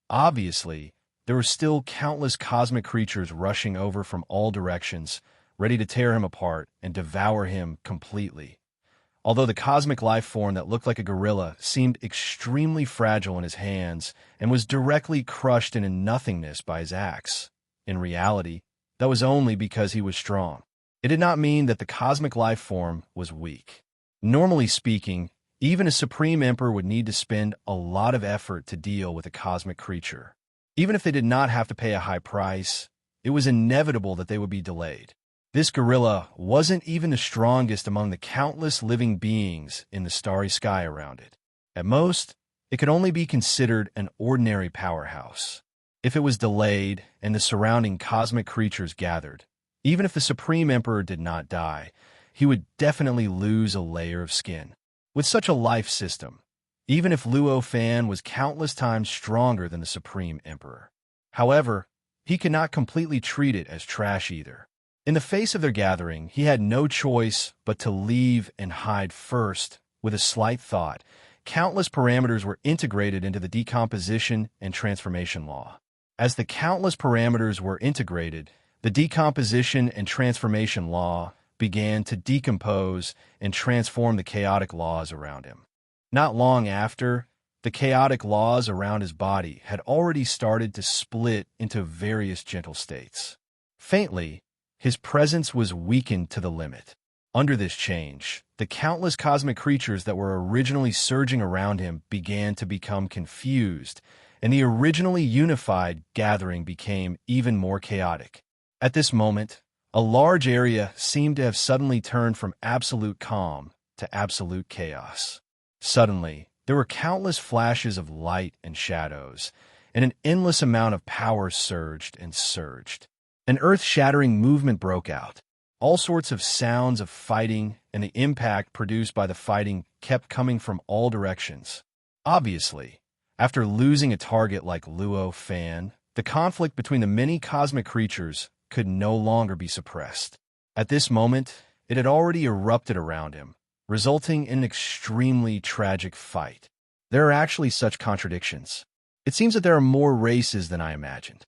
Obviously, there were still countless cosmic creatures rushing over from all directions, ready to tear him apart and devour him completely. Although the cosmic life form that looked like a gorilla seemed extremely fragile in his hands and was directly crushed into nothingness by his axe, in reality, that was only because he was strong. It did not mean that the cosmic life form was weak. Normally speaking, even a Supreme Emperor would need to spend a lot of effort to deal with a cosmic creature. Even if they did not have to pay a high price, it was inevitable that they would be delayed. This gorilla wasn't even the strongest among the countless living beings in the starry sky around it. At most, it could only be considered an ordinary powerhouse. If it was delayed and the surrounding cosmic creatures gathered, even if the Supreme Emperor did not die, he would definitely lose a layer of skin. With such a life system, even if Luo Fan was countless times stronger than the Supreme Emperor. However, he could not completely treat it as trash either. In the face of their gathering, he had no choice but to leave and hide first. With a slight thought, countless parameters were integrated into the decomposition and transformation law. As the countless parameters were integrated, the decomposition and transformation law began to decompose and transform the chaotic laws around him. Not long after, the chaotic laws around his body had already started to split into various gentle states. Faintly, his presence was weakened to the limit. Under this change, the countless cosmic creatures that were originally surging around him began to become confused, and the originally unified gathering became even more chaotic. At this moment, a large area seemed to have suddenly turned from absolute calm to absolute chaos. Suddenly, there were countless flashes of light and shadows, and an endless amount of power surged and surged. An earth-shattering movement broke out. All sorts of sounds of fighting and the impact produced by the fighting kept coming from all directions. Obviously, after losing a target like Luo Fan, the conflict between the many cosmic creatures could no longer be suppressed. At this moment, it had already erupted around him, resulting in an extremely tragic fight. There are actually such contradictions. It seems that there are more races than I imagined.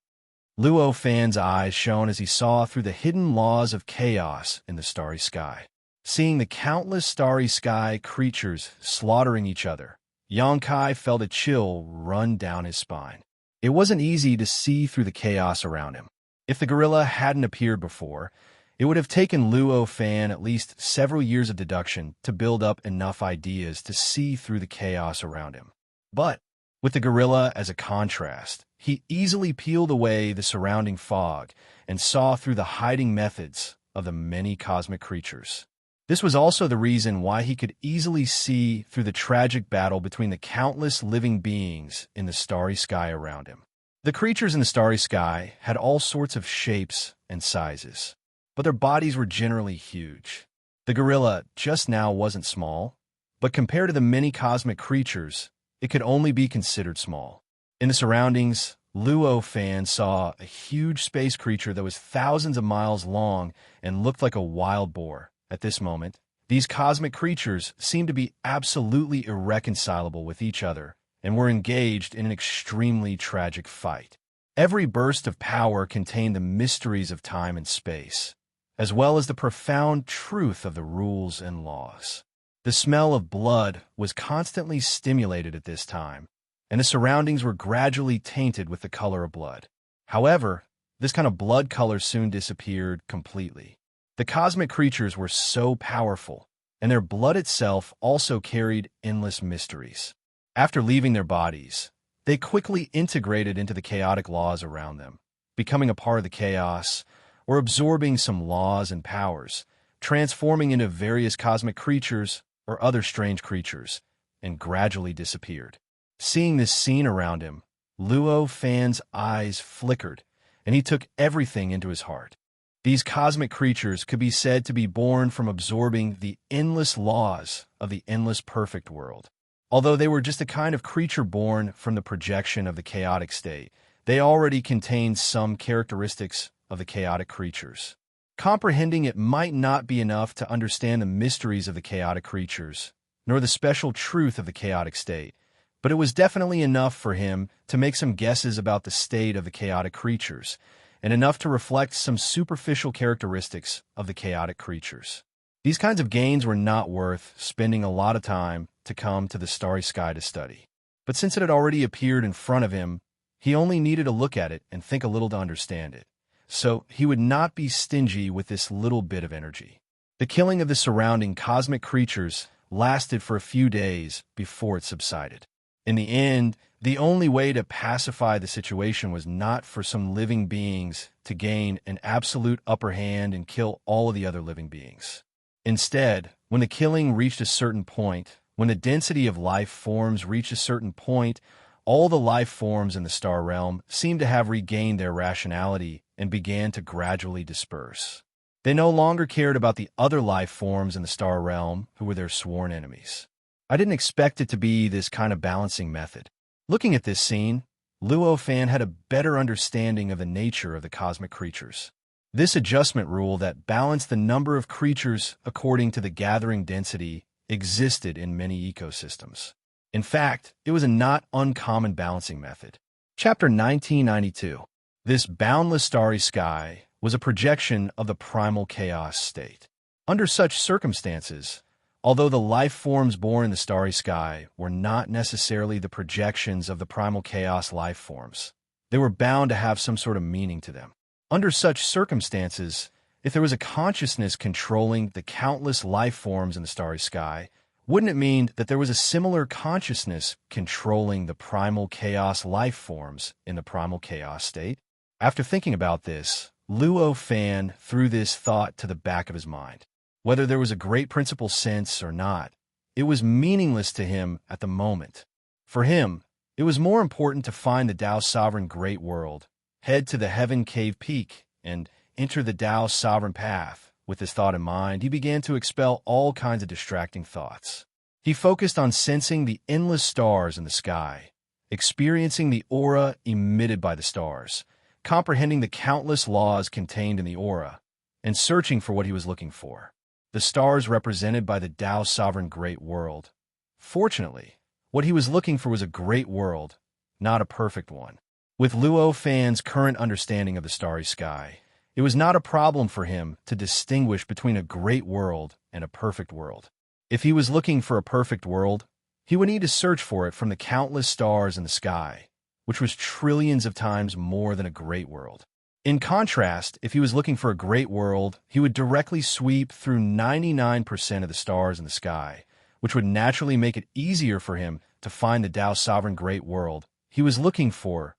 Luo Fan's eyes shone as he saw through the hidden laws of chaos in the starry sky. Seeing the countless starry sky creatures slaughtering each other, Yongkai felt a chill run down his spine. It wasn't easy to see through the chaos around him. If the gorilla hadn't appeared before, it would have taken Luo Fan at least several years of deduction to build up enough ideas to see through the chaos around him. But with the gorilla as a contrast, he easily peeled away the surrounding fog and saw through the hiding methods of the many cosmic creatures. This was also the reason why he could easily see through the tragic battle between the countless living beings in the starry sky around him. The creatures in the starry sky had all sorts of shapes and sizes, but their bodies were generally huge. The gorilla just now wasn't small, but compared to the many cosmic creatures, it could only be considered small. In the surroundings, Luo Fan saw a huge space creature that was thousands of miles long and looked like a wild boar. At this moment, these cosmic creatures seemed to be absolutely irreconcilable with each other and were engaged in an extremely tragic fight. Every burst of power contained the mysteries of time and space, as well as the profound truth of the rules and laws. The smell of blood was constantly stimulated at this time, and the surroundings were gradually tainted with the color of blood. However, this kind of blood color soon disappeared completely. The cosmic creatures were so powerful, and their blood itself also carried endless mysteries. After leaving their bodies, they quickly integrated into the chaotic laws around them, becoming a part of the chaos, or absorbing some laws and powers, transforming into various cosmic creatures or other strange creatures, and gradually disappeared. Seeing this scene around him, Luo Fan's eyes flickered, and he took everything into his heart. These cosmic creatures could be said to be born from absorbing the endless laws of the endless perfect world. Although they were just a kind of creature born from the projection of the chaotic state, they already contained some characteristics of the chaotic creatures. Comprehending it might not be enough to understand the mysteries of the chaotic creatures, nor the special truth of the chaotic state, but it was definitely enough for him to make some guesses about the state of the chaotic creatures, and enough to reflect some superficial characteristics of the chaotic creatures. These kinds of gains were not worth spending a lot of time to come to the starry sky to study. But since it had already appeared in front of him, he only needed to look at it and think a little to understand it. So he would not be stingy with this little bit of energy. The killing of the surrounding cosmic creatures lasted for a few days before it subsided. In the end, the only way to pacify the situation was not for some living beings to gain an absolute upper hand and kill all of the other living beings. Instead, when the killing reached a certain point, when the density of life forms reached a certain point, all the life forms in the star realm seemed to have regained their rationality and began to gradually disperse. They no longer cared about the other life forms in the star realm who were their sworn enemies. I didn't expect it to be this kind of balancing method. Looking at this scene, Luo Fan had a better understanding of the nature of the cosmic creatures. This adjustment rule that balanced the number of creatures according to the gathering density existed in many ecosystems. In fact, it was a not uncommon balancing method. Chapter 1992. This boundless starry sky was a projection of the primal chaos state. Under such circumstances, although the life forms born in the starry sky were not necessarily the projections of the primal chaos life forms, they were bound to have some sort of meaning to them. Under such circumstances, if there was a consciousness controlling the countless life forms in the starry sky, wouldn't it mean that there was a similar consciousness controlling the primal chaos life forms in the primal chaos state? After thinking about this, Luo Fan threw this thought to the back of his mind. Whether there was a great principle sense or not, it was meaningless to him at the moment. For him, it was more important to find the Tao Sovereign Great World, head to the Heaven Cave Peak, and enter the Tao Sovereign Path. With this thought in mind, he began to expel all kinds of distracting thoughts. He focused on sensing the endless stars in the sky, experiencing the aura emitted by the stars, comprehending the countless laws contained in the aura, and searching for what he was looking for. The stars represented by the Tao Sovereign Great World. Fortunately, what he was looking for was a great world, not a perfect one. With Luo Fan's current understanding of the starry sky, it was not a problem for him to distinguish between a great world and a perfect world. If he was looking for a perfect world, he would need to search for it from the countless stars in the sky, which was trillions of times more than a great world. In contrast, if he was looking for a great world, he would directly sweep through 99% of the stars in the sky, which would naturally make it easier for him to find the Tao Sovereign Great World he was looking for.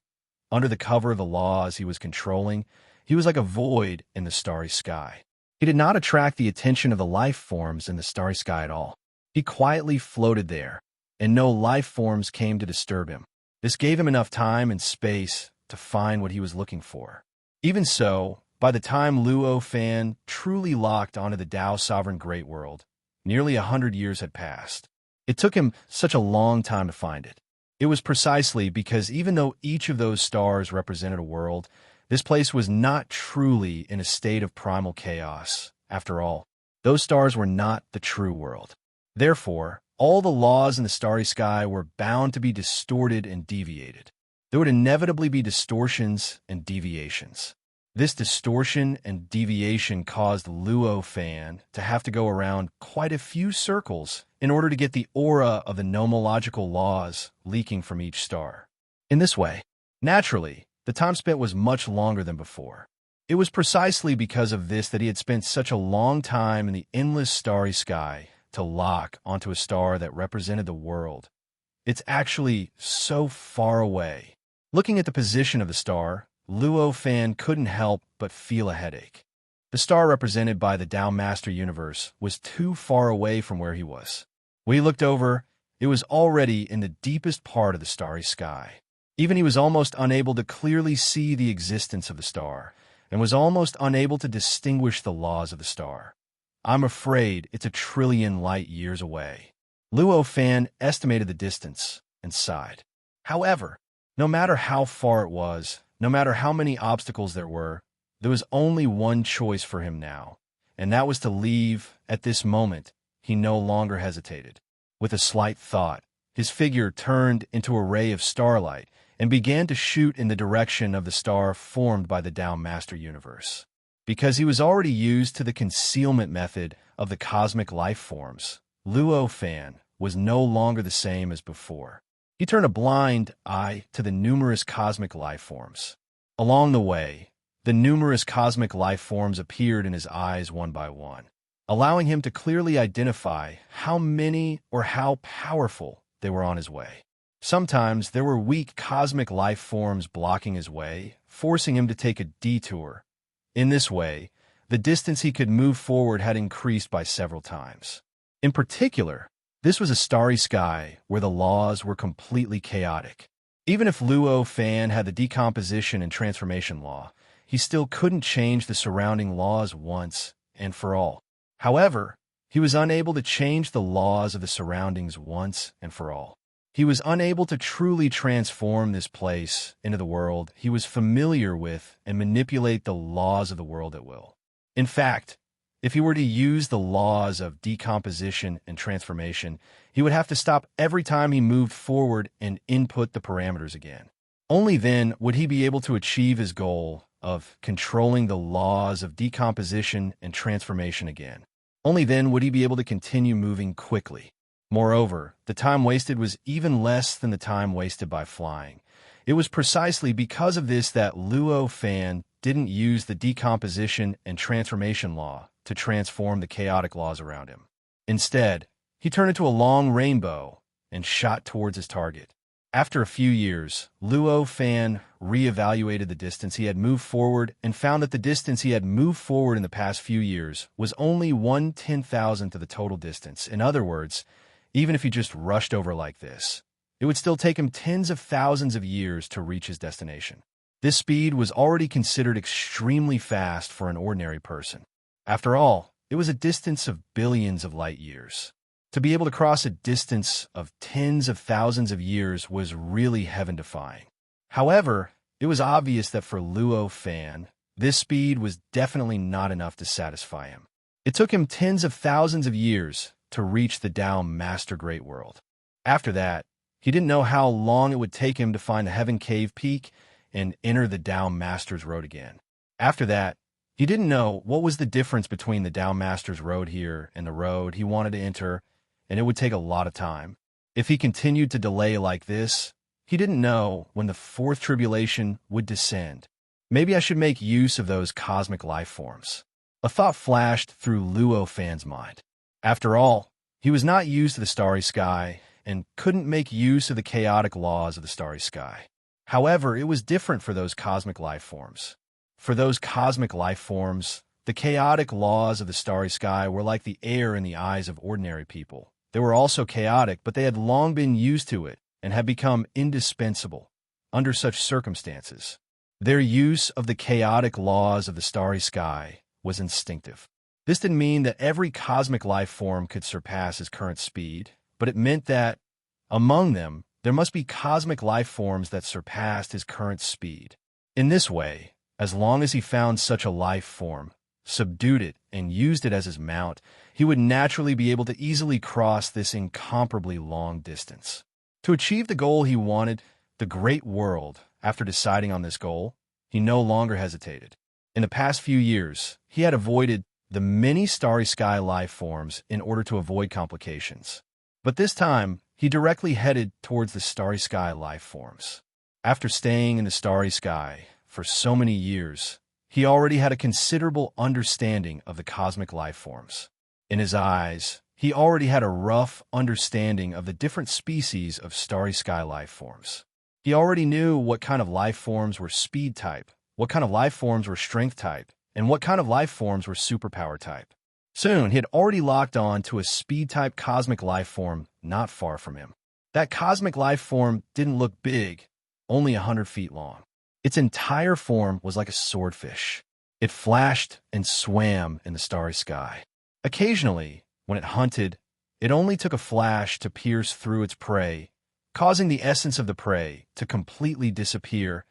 Under the cover of the laws he was controlling, he was like a void in the starry sky. He did not attract the attention of the life forms in the starry sky at all. He quietly floated there, and no life forms came to disturb him. This gave him enough time and space to find what he was looking for. Even so, by the time Luo Fan truly locked onto the Tao Sovereign Great World, nearly 100 years had passed. It took him such a long time to find it. It was precisely because even though each of those stars represented a world, this place was not truly in a state of primal chaos. After all, those stars were not the true world. Therefore, all the laws in the starry sky were bound to be distorted and deviated. There would inevitably be distortions and deviations. This distortion and deviation caused Luo Fan to have to go around quite a few circles in order to get the aura of the nomological laws leaking from each star. In this way, naturally, the time spent was much longer than before. It was precisely because of this that he had spent such a long time in the endless starry sky to lock onto a star that represented the world. It's actually so far away. Looking at the position of the star, Luo Fan couldn't help but feel a headache. The star represented by the Tao Master Universe was too far away from where he was. When he looked over, it was already in the deepest part of the starry sky. Even he was almost unable to clearly see the existence of the star, and was almost unable to distinguish the laws of the star. "I'm afraid it's 1,000,000,000,000 light years away." Luo Fan estimated the distance and sighed. However, no matter how far it was, no matter how many obstacles there was only one choice for him now, and that was to leave. At this moment, he no longer hesitated. With a slight thought, his figure turned into a ray of starlight and began to shoot in the direction of the star formed by the Tao Master Universe. Because he was already used to the concealment method of the cosmic life forms, Luo Fan was no longer the same as before. He turned a blind eye to the numerous cosmic life forms. Along the way, the numerous cosmic life forms appeared in his eyes one by one, allowing him to clearly identify how many or how powerful they were on his way. Sometimes there were weak cosmic life forms blocking his way, forcing him to take a detour. In this way, the distance he could move forward had increased by several times. In particular, this was a starry sky where the laws were completely chaotic. Even if Luo Fan had the decomposition and transformation law, he still couldn't change the surrounding laws once and for all. However, he was unable to change the laws of the surroundings once and for all. He was unable to truly transform this place into the world he was familiar with and manipulate the laws of the world at will. In fact, if he were to use the laws of decomposition and transformation, he would have to stop every time he moved forward and input the parameters again. Only then would he be able to achieve his goal of controlling the laws of decomposition and transformation again. Only then would he be able to continue moving quickly. Moreover, the time wasted was even less than the time wasted by flying. It was precisely because of this that Luo Fan didn't use the decomposition and transformation law to transform the chaotic laws around him. Instead, he turned into a long rainbow and shot towards his target. After a few years, Luo Fan reevaluated the distance he had moved forward and found that the distance he had moved forward in the past few years was only 1/10,000th of the total distance. In other words, even if he just rushed over like this, it would still take him tens of thousands of years to reach his destination. This speed was already considered extremely fast for an ordinary person. After all, it was a distance of billions of light years. To be able to cross a distance of tens of thousands of years was really heaven-defying. However, it was obvious that for Luo Fan, this speed was definitely not enough to satisfy him. It took him tens of thousands of years to reach the Tao Master Great World. After that, he didn't know how long it would take him to find the Heaven Cave Peak and enter the Tao Master's Road again. After that, he didn't know what was the difference between the Tao Master's Road here and the road he wanted to enter, and it would take a lot of time. If he continued to delay like this, he didn't know when the fourth tribulation would descend. Maybe I should make use of those cosmic life forms. A thought flashed through Luo Fan's mind. After all, he was not used to the starry sky and couldn't make use of the chaotic laws of the starry sky. However, it was different for those cosmic life forms. For those cosmic life forms, the chaotic laws of the starry sky were like the air in the eyes of ordinary people. They were also chaotic, but they had long been used to it and had become indispensable under such circumstances. Their use of the chaotic laws of the starry sky was instinctive. This didn't mean that every cosmic life form could surpass his current speed, but it meant that, among them, there must be cosmic life forms that surpassed his current speed. In this way, as long as he found such a life form, subdued it, and used it as his mount, he would naturally be able to easily cross this incomparably long distance. To achieve the goal he wanted, the great world, after deciding on this goal, he no longer hesitated. In the past few years, he had avoided the many starry sky life forms in order to avoid complications. But this time, he directly headed towards the starry sky life forms. After staying in the starry sky for so many years, he already had a considerable understanding of the cosmic life forms. In his eyes, he already had a rough understanding of the different species of starry sky life forms. He already knew what kind of life forms were speed type, what kind of life forms were strength type, and what kind of life forms were superpower type. Soon, he had already locked on to a speed-type cosmic life form not far from him. That cosmic life form didn't look big, only 100 feet long. Its entire form was like a swordfish. It flashed and swam in the starry sky. Occasionally, when it hunted, it only took a flash to pierce through its prey, causing the essence of the prey to completely disappear.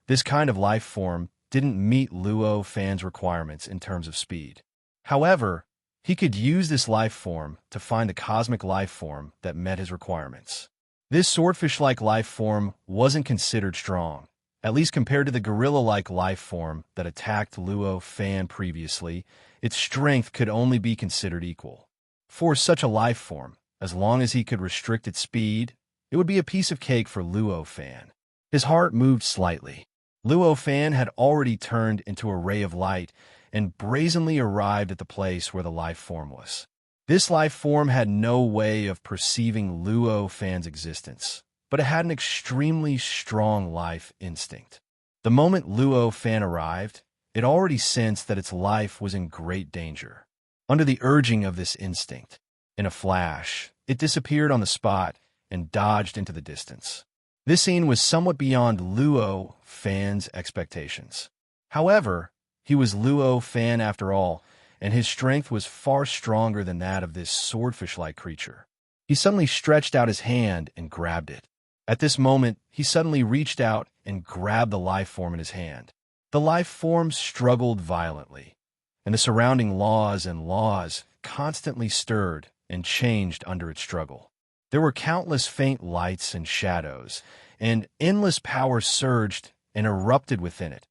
This kind of life form didn't meet Luo Fan's requirements in terms of speed. However, he could use this life form to find the cosmic life form that met his requirements. This swordfish-like life form wasn't considered strong, at least compared to the gorilla-like life form that attacked Luo Fan previously. Its strength could only be considered equal. For such a life form, as long as he could restrict its speed, it would be a piece of cake for Luo Fan. His heart moved slightly. Luo Fan had already turned into a ray of light and brazenly arrived at the place where the life form was. This life form had no way of perceiving Luo Fan's existence, but it had an extremely strong life instinct. The moment Luo Fan arrived, it already sensed that its life was in great danger. Under the urging of this instinct, in a flash, it disappeared on the spot and dodged into the distance. This scene was somewhat beyond Luo Fan's expectations. However, he was Luo Fan after all, and his strength was far stronger than that of this swordfish-like creature. He suddenly stretched out his hand and grabbed it. At this moment, he suddenly reached out and grabbed the life form in his hand. The life form struggled violently, and the surrounding laws constantly stirred and changed under its struggle. There were countless faint lights and shadows, and endless power surged and erupted within it.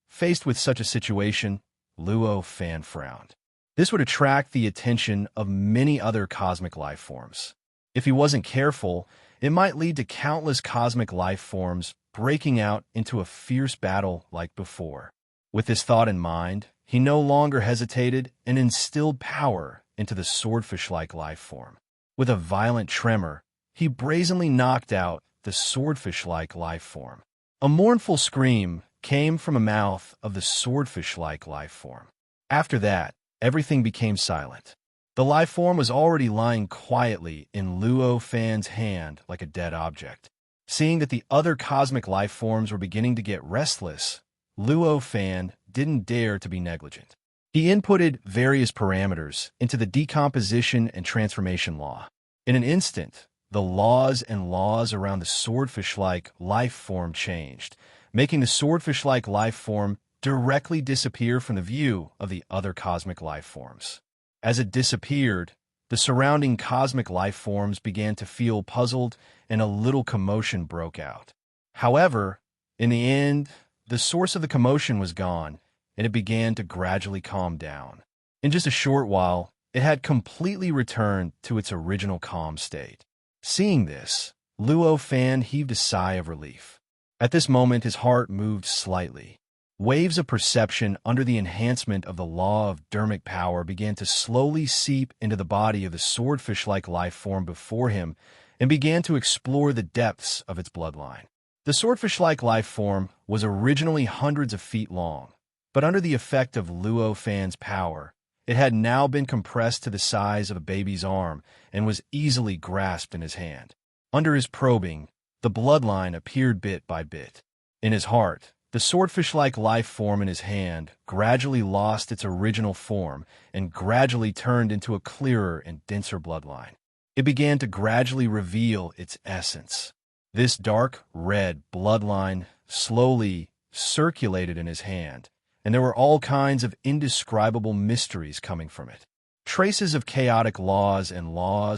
Faced with such a situation, Luo Fan frowned. This would attract the attention of many other cosmic life forms. If he wasn't careful, it might lead to countless cosmic life forms breaking out into a fierce battle like before. With this thought in mind, he no longer hesitated and instilled power into the swordfish-like life form. With a violent tremor, he brazenly knocked out the swordfish-like life form. A mournful scream came from the mouth of the swordfish-like life form. After that, everything became silent. The life form was already lying quietly in Luo Fan's hand like a dead object. Seeing that the other cosmic life forms were beginning to get restless, Luo Fan didn't dare to be negligent. He inputted various parameters into the decomposition and transformation law. In an instant, the laws around the swordfish-like life form changed, making the swordfish-like life form directly disappear from the view of the other cosmic life forms. As it disappeared, the surrounding cosmic life forms began to feel puzzled and a little commotion broke out. However, in the end, the source of the commotion was gone, and it began to gradually calm down. In just a short while, it had completely returned to its original calm state. Seeing this, Luo Fan heaved a sigh of relief. At this moment, his heart moved slightly. Waves of perception under the enhancement of the law of dermic power began to slowly seep into the body of the swordfish-like life form before him and began to explore the depths of its bloodline. The swordfish-like life form was originally hundreds of feet long, but under the effect of Luo Fan's power, it had now been compressed to the size of a baby's arm and was easily grasped in his hand. Under his probing, the bloodline appeared bit by bit. In his heart, the swordfish-like life form in his hand gradually lost its original form and gradually turned into a clearer and denser bloodline. It began to gradually reveal its essence. This dark red bloodline slowly circulated in his hand, and there were all kinds of indescribable mysteries coming from it. Traces of chaotic laws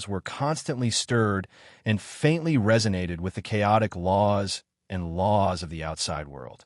were constantly stirred and faintly resonated with the chaotic laws of the outside world.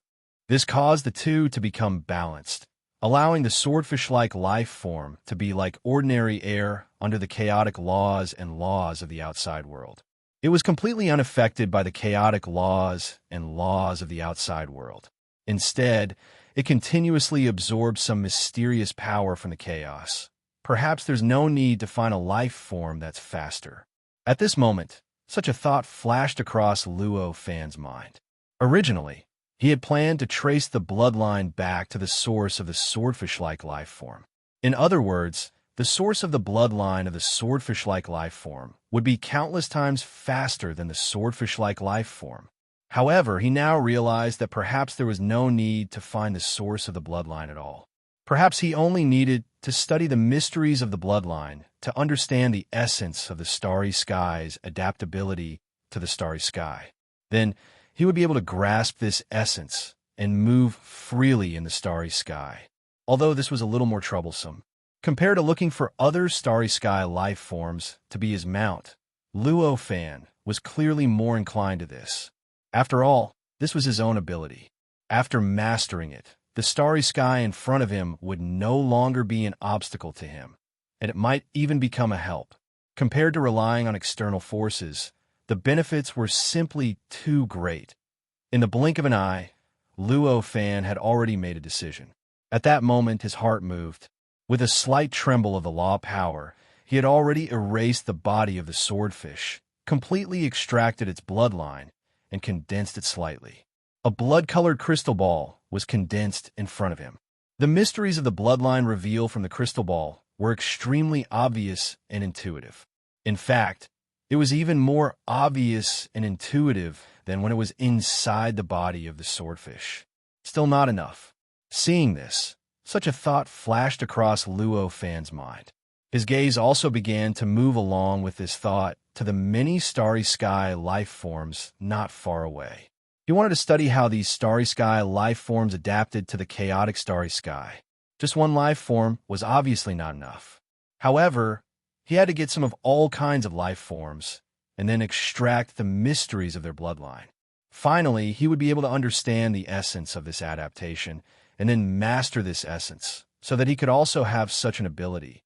This caused the two to become balanced, allowing the swordfish-like life form to be like ordinary air under the chaotic laws of the outside world. It was completely unaffected by the chaotic laws of the outside world. Instead, it continuously absorbed some mysterious power from the chaos. Perhaps there's no need to find a life form that's faster. At this moment, such a thought flashed across Luo Fan's mind. Originally, he had planned to trace the bloodline back to the source of the swordfish-like life form. In other words, the source of the bloodline of the swordfish-like life form would be countless times faster than the swordfish-like life form. However, he now realized that perhaps there was no need to find the source of the bloodline at all. Perhaps he only needed to study the mysteries of the bloodline to understand the essence of the starry sky's adaptability to the starry sky. Then he would be able to grasp this essence and move freely in the starry sky. Although this was a little more troublesome, compared to looking for other starry sky life forms to be his mount, Luo Fan was clearly more inclined to this. After all, this was his own ability. After mastering it, the starry sky in front of him would no longer be an obstacle to him, and it might even become a help. Compared to relying on external forces, the benefits were simply too great. In the blink of an eye, Luo Fan had already made a decision. At that moment, his heart moved. With a slight tremble of the law power, he had already erased the body of the swordfish, completely extracted its bloodline, and condensed it slightly. A blood-colored crystal ball was condensed in front of him. The mysteries of the bloodline revealed from the crystal ball were extremely obvious and intuitive. In fact, it was even more obvious and intuitive than when it was inside the body of the swordfish. Still not enough. Seeing this, such a thought flashed across Luo Fan's mind. His gaze also began to move along with this thought to the many starry sky life forms not far away. He wanted to study how these starry sky life forms adapted to the chaotic starry sky. Just one life form was obviously not enough. However, he had to get some of all kinds of life forms and then extract the mysteries of their bloodline. Finally, he would be able to understand the essence of this adaptation and then master this essence so that he could also have such an ability.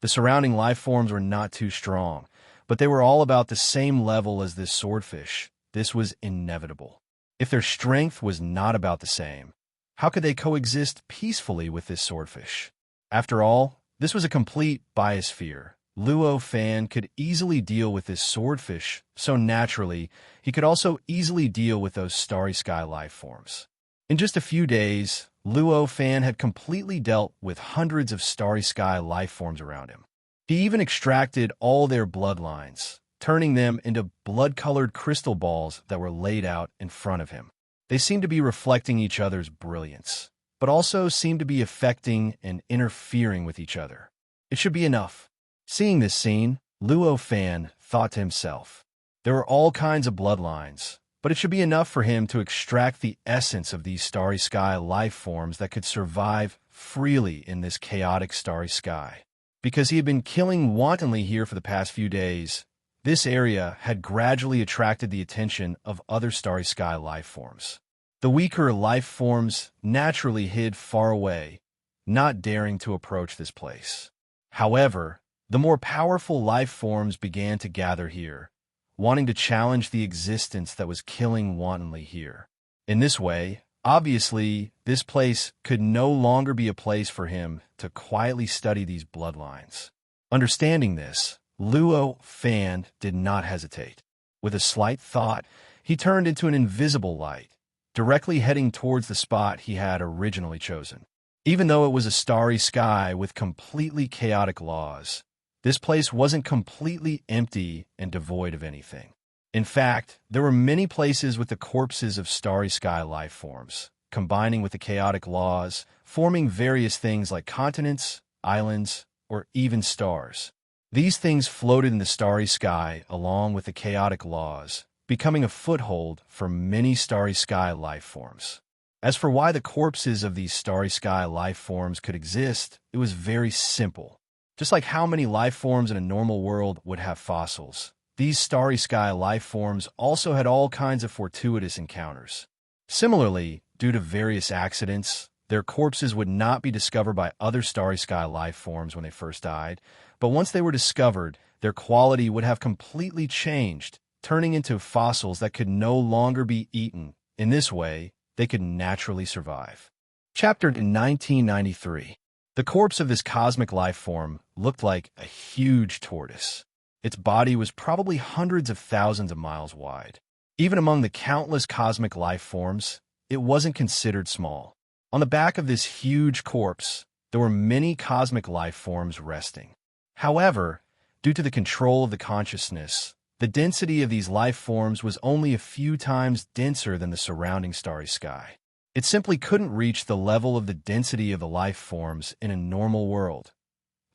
The surrounding life forms were not too strong, but they were all about the same level as this swordfish. This was inevitable. If their strength was not about the same, how could they coexist peacefully with this swordfish? After all, this was a complete biosphere. Luo Fan could easily deal with this swordfish, so naturally, he could also easily deal with those starry sky life forms. In just a few days, Luo Fan had completely dealt with hundreds of starry sky life forms around him. He even extracted all their bloodlines, turning them into blood-colored crystal balls that were laid out in front of him. They seemed to be reflecting each other's brilliance, but also seemed to be affecting and interfering with each other. It should be enough. Seeing this scene, Luo Fan thought to himself, there are all kinds of bloodlines, but it should be enough for him to extract the essence of these starry sky life forms that could survive freely in this chaotic starry sky. Because he had been killing wantonly here for the past few days, this area had gradually attracted the attention of other starry sky life forms. The weaker life forms naturally hid far away, not daring to approach this place. However, the more powerful life forms began to gather here, wanting to challenge the existence that was killing wantonly here. In this way, obviously, this place could no longer be a place for him to quietly study these bloodlines. Understanding this, Luo Fan did not hesitate. With a slight thought, he turned into an invisible light, directly heading towards the spot he had originally chosen. Even though it was a starry sky with completely chaotic laws, this place wasn't completely empty and devoid of anything. In fact, there were many places with the corpses of starry sky life forms, combining with the chaotic laws, forming various things like continents, islands, or even stars. These things floated in the starry sky along with the chaotic laws, becoming a foothold for many starry sky life forms. As for why the corpses of these starry sky life forms could exist, it was very simple. Just like how many life forms in a normal world would have fossils, these starry sky life forms also had all kinds of fortuitous encounters. Similarly, due to various accidents, their corpses would not be discovered by other starry sky life forms when they first died, but once they were discovered, their quality would have completely changed, turning into fossils that could no longer be eaten. In this way, they could naturally survive. Chapter 1993. The corpse of this cosmic life form looked like a huge tortoise. Its body was probably hundreds of thousands of miles wide. Even among the countless cosmic life forms, it wasn't considered small. On the back of this huge corpse, there were many cosmic life forms resting. However, due to the control of the consciousness, the density of these life forms was only a few times denser than the surrounding starry sky. It simply couldn't reach the level of the density of the life forms in a normal world.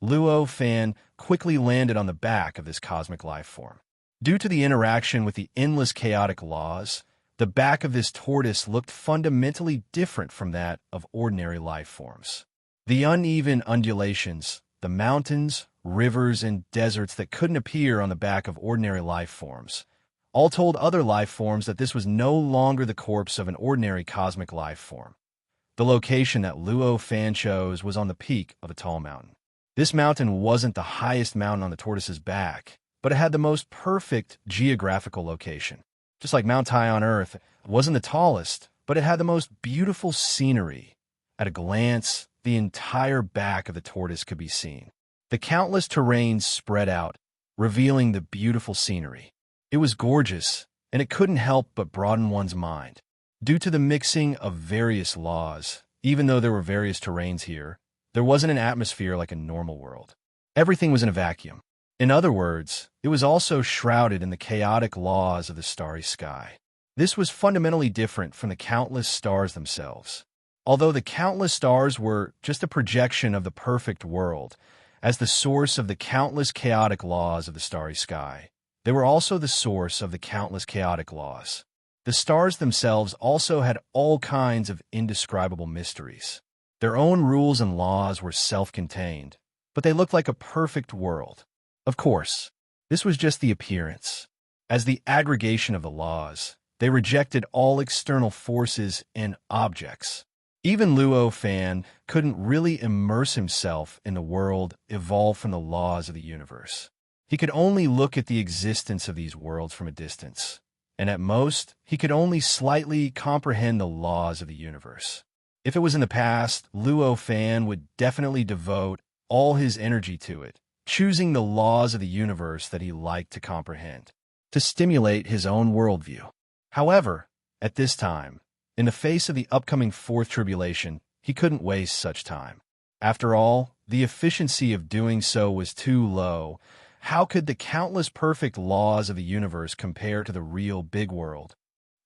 Luo Fan quickly landed on the back of this cosmic life form. Due to the interaction with the endless chaotic laws, the back of this tortoise looked fundamentally different from that of ordinary life forms. The uneven undulations, the mountains, rivers, and deserts that couldn't appear on the back of ordinary life forms, all told other life forms that this was no longer the corpse of an ordinary cosmic life form. The location that Luo Fan chose was on the peak of a tall mountain. This mountain wasn't the highest mountain on the tortoise's back, but it had the most perfect geographical location. Just like Mount Tai on Earth, it wasn't the tallest, but it had the most beautiful scenery. At a glance, the entire back of the tortoise could be seen. The countless terrains spread out, revealing the beautiful scenery. It was gorgeous, and it couldn't help but broaden one's mind. Due to the mixing of various laws, even though there were various terrains here, there wasn't an atmosphere like a normal world. Everything was in a vacuum. In other words, it was also shrouded in the chaotic laws of the starry sky. This was fundamentally different from the countless stars themselves. Although the countless stars were just a projection of the perfect world, as the source of the countless chaotic laws of the starry sky, they were also the source of the countless chaotic laws. The stars themselves also had all kinds of indescribable mysteries. Their own rules and laws were self-contained, but they looked like a perfect world. Of course, this was just the appearance. As the aggregation of the laws, they rejected all external forces and objects. Even Luo Fan couldn't really immerse himself in the world evolved from the laws of the universe. He could only look at the existence of these worlds from a distance, and at most, he could only slightly comprehend the laws of the universe. If it was in the past, Luo Fan would definitely devote all his energy to it, choosing the laws of the universe that he liked to comprehend, to stimulate his own worldview. However, at this time, in the face of the upcoming fourth tribulation, he couldn't waste such time. After all, the efficiency of doing so was too low. How could the countless perfect laws of the universe compare to the real big world?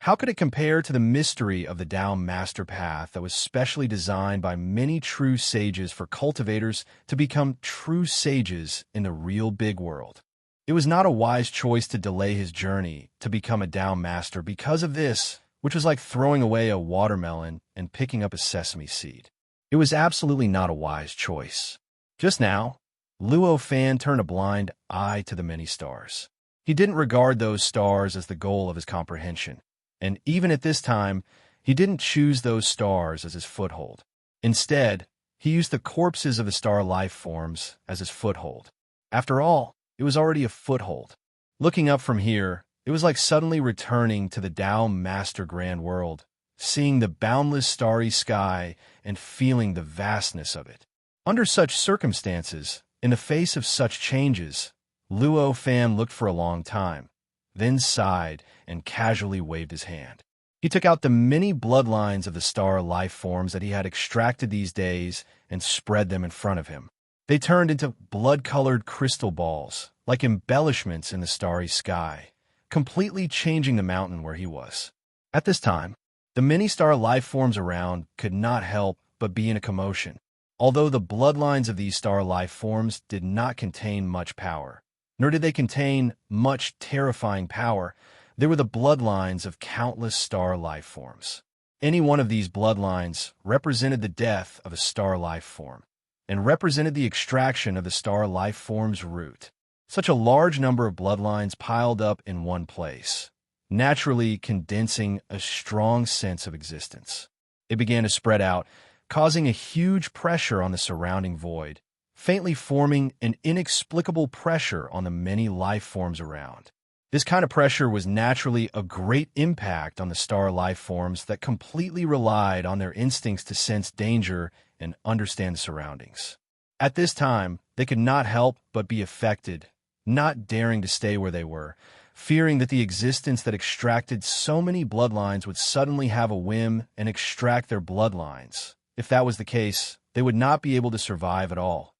How could it compare to the mystery of the Tao Master Path that was specially designed by many true sages for cultivators to become true sages in the real big world? It was not a wise choice to delay his journey to become a Tao Master because of this, which was like throwing away a watermelon and picking up a sesame seed. It was absolutely not a wise choice. Just now, Luo Fan turned a blind eye to the many stars. He didn't regard those stars as the goal of his comprehension. And even at this time, he didn't choose those stars as his foothold. Instead, he used the corpses of the star life forms as his foothold. After all, it was already a foothold. Looking up from here, it was like suddenly returning to the Tao Master Grand World, seeing the boundless starry sky and feeling the vastness of it. Under such circumstances, in the face of such changes, Luo Fan looked for a long time, then sighed and casually waved his hand. He took out the many bloodlines of the star life forms that he had extracted these days and spread them in front of him. They turned into blood-colored crystal balls, like embellishments in the starry sky, completely changing the mountain where he was. At this time, the many star life forms around could not help but be in a commotion. Although the bloodlines of these star life forms did not contain much power, nor did they contain much terrifying power, they were the bloodlines of countless star life forms. Any one of these bloodlines represented the death of a star life form, and represented the extraction of the star life form's root. Such a large number of bloodlines piled up in one place, naturally condensing a strong sense of existence. It began to spread out, causing a huge pressure on the surrounding void, faintly forming an inexplicable pressure on the many life forms around. This kind of pressure was naturally a great impact on the star life forms that completely relied on their instincts to sense danger and understand the surroundings. At this time, they could not help but be affected, not daring to stay where they were, fearing that the existence that extracted so many bloodlines would suddenly have a whim and extract their bloodlines. If that was the case, they would not be able to survive at all.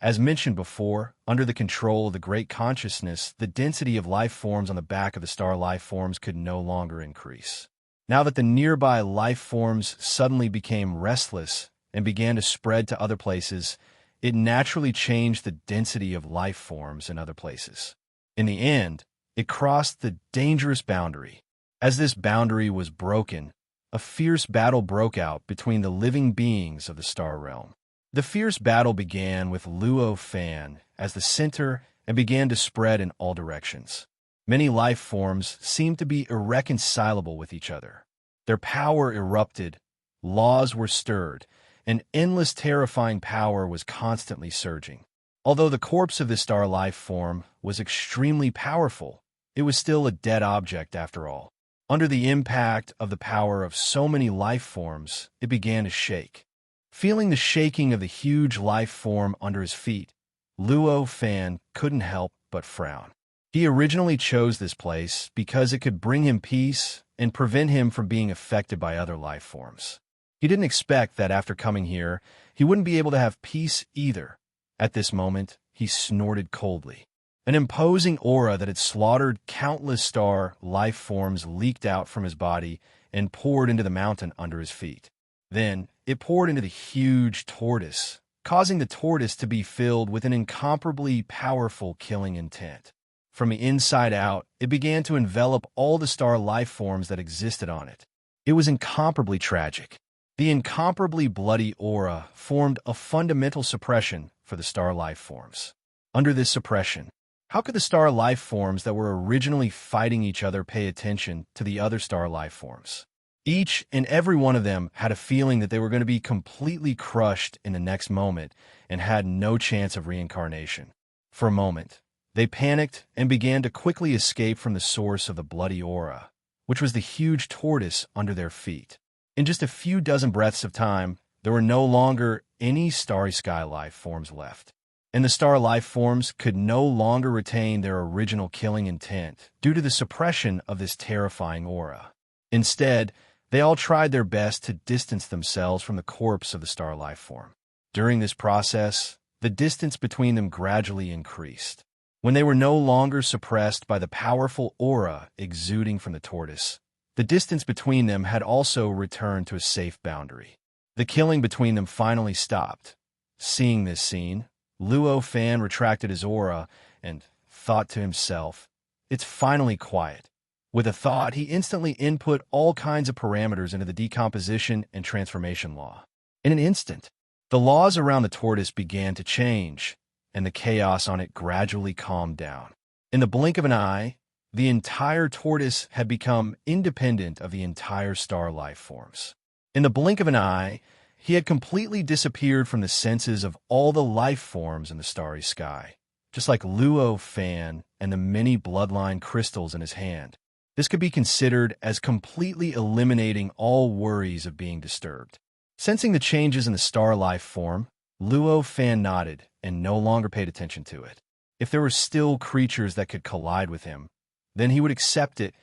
As mentioned before, under the control of the great consciousness, the density of life forms on the back of the star life forms could no longer increase. Now that the nearby life forms suddenly became restless and began to spread to other places, it naturally changed the density of life forms in other places. In the end, it crossed the dangerous boundary. As this boundary was broken, a fierce battle broke out between the living beings of the star realm. The fierce battle began with Luo Fan as the center and began to spread in all directions. Many life forms seemed to be irreconcilable with each other. Their power erupted, laws were stirred, and endless terrifying power was constantly surging. Although the corpse of this star life form was extremely powerful, it was still a dead object after all. Under the impact of the power of so many life forms, it began to shake. Feeling the shaking of the huge life form under his feet, Luo Fan couldn't help but frown. He originally chose this place because it could bring him peace and prevent him from being affected by other life forms. He didn't expect that after coming here, he wouldn't be able to have peace either. At this moment, he snorted coldly. An imposing aura that had slaughtered countless star life forms leaked out from his body and poured into the mountain under his feet. Then, it poured into the huge tortoise, causing the tortoise to be filled with an incomparably powerful killing intent. From the inside out, it began to envelop all the star life forms that existed on it. It was incomparably tragic. The incomparably bloody aura formed a fundamental suppression for the star life forms. Under this suppression, how could the star life forms that were originally fighting each other pay attention to the other star life forms? Each and every one of them had a feeling that they were going to be completely crushed in the next moment and had no chance of reincarnation. For a moment, they panicked and began to quickly escape from the source of the bloody aura, which was the huge tortoise under their feet. In just a few dozen breaths of time, there were no longer any starry sky life forms left. And the star life forms could no longer retain their original killing intent due to the suppression of this terrifying aura. Instead, they all tried their best to distance themselves from the corpse of the star life form. During this process, the distance between them gradually increased. When they were no longer suppressed by the powerful aura exuding from the tortoise, the distance between them had also returned to a safe boundary. The killing between them finally stopped. Seeing this scene, Luo Fan retracted his aura and thought to himself, "It's finally quiet." With a thought, he instantly input all kinds of parameters into the decomposition and transformation law. In an instant, the laws around the tortoise began to change, and the chaos on it gradually calmed down. In the blink of an eye, the entire tortoise had become independent of the entire star life forms. In the blink of an eye, he had completely disappeared from the senses of all the life forms in the starry sky, just like Luo Fan and the many bloodline crystals in his hand. This could be considered as completely eliminating all worries of being disturbed. Sensing the changes in the star life form, Luo Fan nodded and no longer paid attention to it. If there were still creatures that could collide with him, then he would accept it.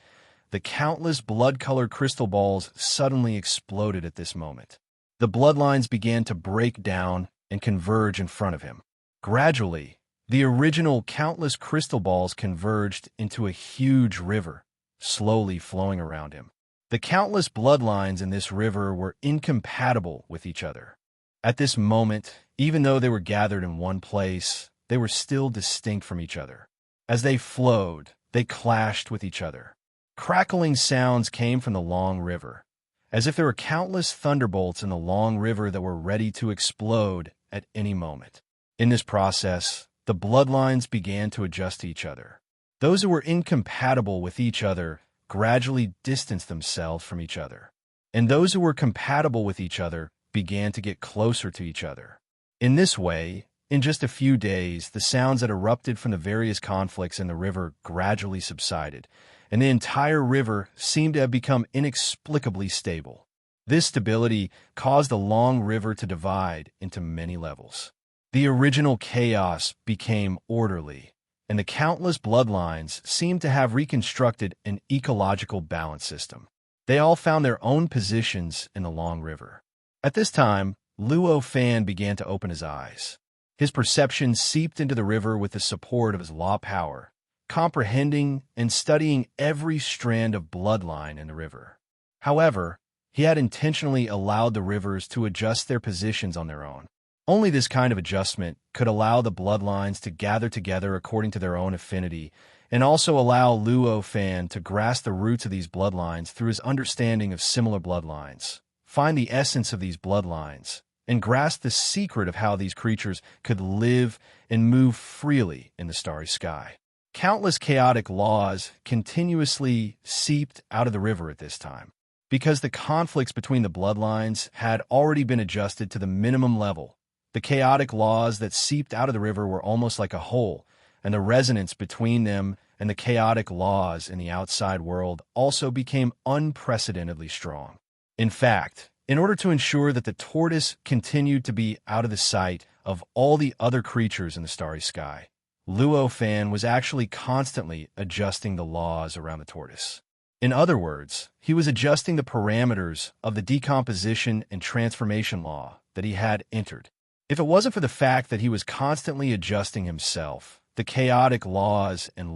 The countless blood-colored crystal balls suddenly exploded at this moment. The bloodlines began to break down and converge in front of him. Gradually, the original countless crystal balls converged into a huge river, slowly flowing around him. The countless bloodlines in this river were incompatible with each other. At this moment, even though they were gathered in one place, they were still distinct from each other. As they flowed, they clashed with each other. Crackling sounds came from the long river, as if there were countless thunderbolts in the long river that were ready to explode at any moment. In this process, the bloodlines began to adjust to each other. Those who were incompatible with each other gradually distanced themselves from each other, and those who were compatible with each other began to get closer to each other. In this way, in just a few days, the sounds that erupted from the various conflicts in the river gradually subsided, and the entire river seemed to have become inexplicably stable. This stability caused the long river to divide into many levels. The original chaos became orderly, and the countless bloodlines seemed to have reconstructed an ecological balance system. They all found their own positions in the long river. At this time, Luo Fan began to open his eyes. His perception seeped into the river with the support of his law power, comprehending and studying every strand of bloodline in the river. However, he had intentionally allowed the rivers to adjust their positions on their own. Only this kind of adjustment could allow the bloodlines to gather together according to their own affinity, and also allow Luo Fan to grasp the roots of these bloodlines through his understanding of similar bloodlines, find the essence of these bloodlines, and grasp the secret of how these creatures could live and move freely in the starry sky. Countless chaotic laws continuously seeped out of the river at this time, because the conflicts between the bloodlines had already been adjusted to the minimum level. The chaotic laws that seeped out of the river were almost like a hole, and the resonance between them and the chaotic laws in the outside world also became unprecedentedly strong. In fact, in order to ensure that the tortoise continued to be out of the sight of all the other creatures in the starry sky, Luo Fan was actually constantly adjusting the laws around the tortoise. In other words, he was adjusting the parameters of the decomposition and transformation law that he had entered. If it wasn't for the fact that he was constantly adjusting himself, the chaotic laws in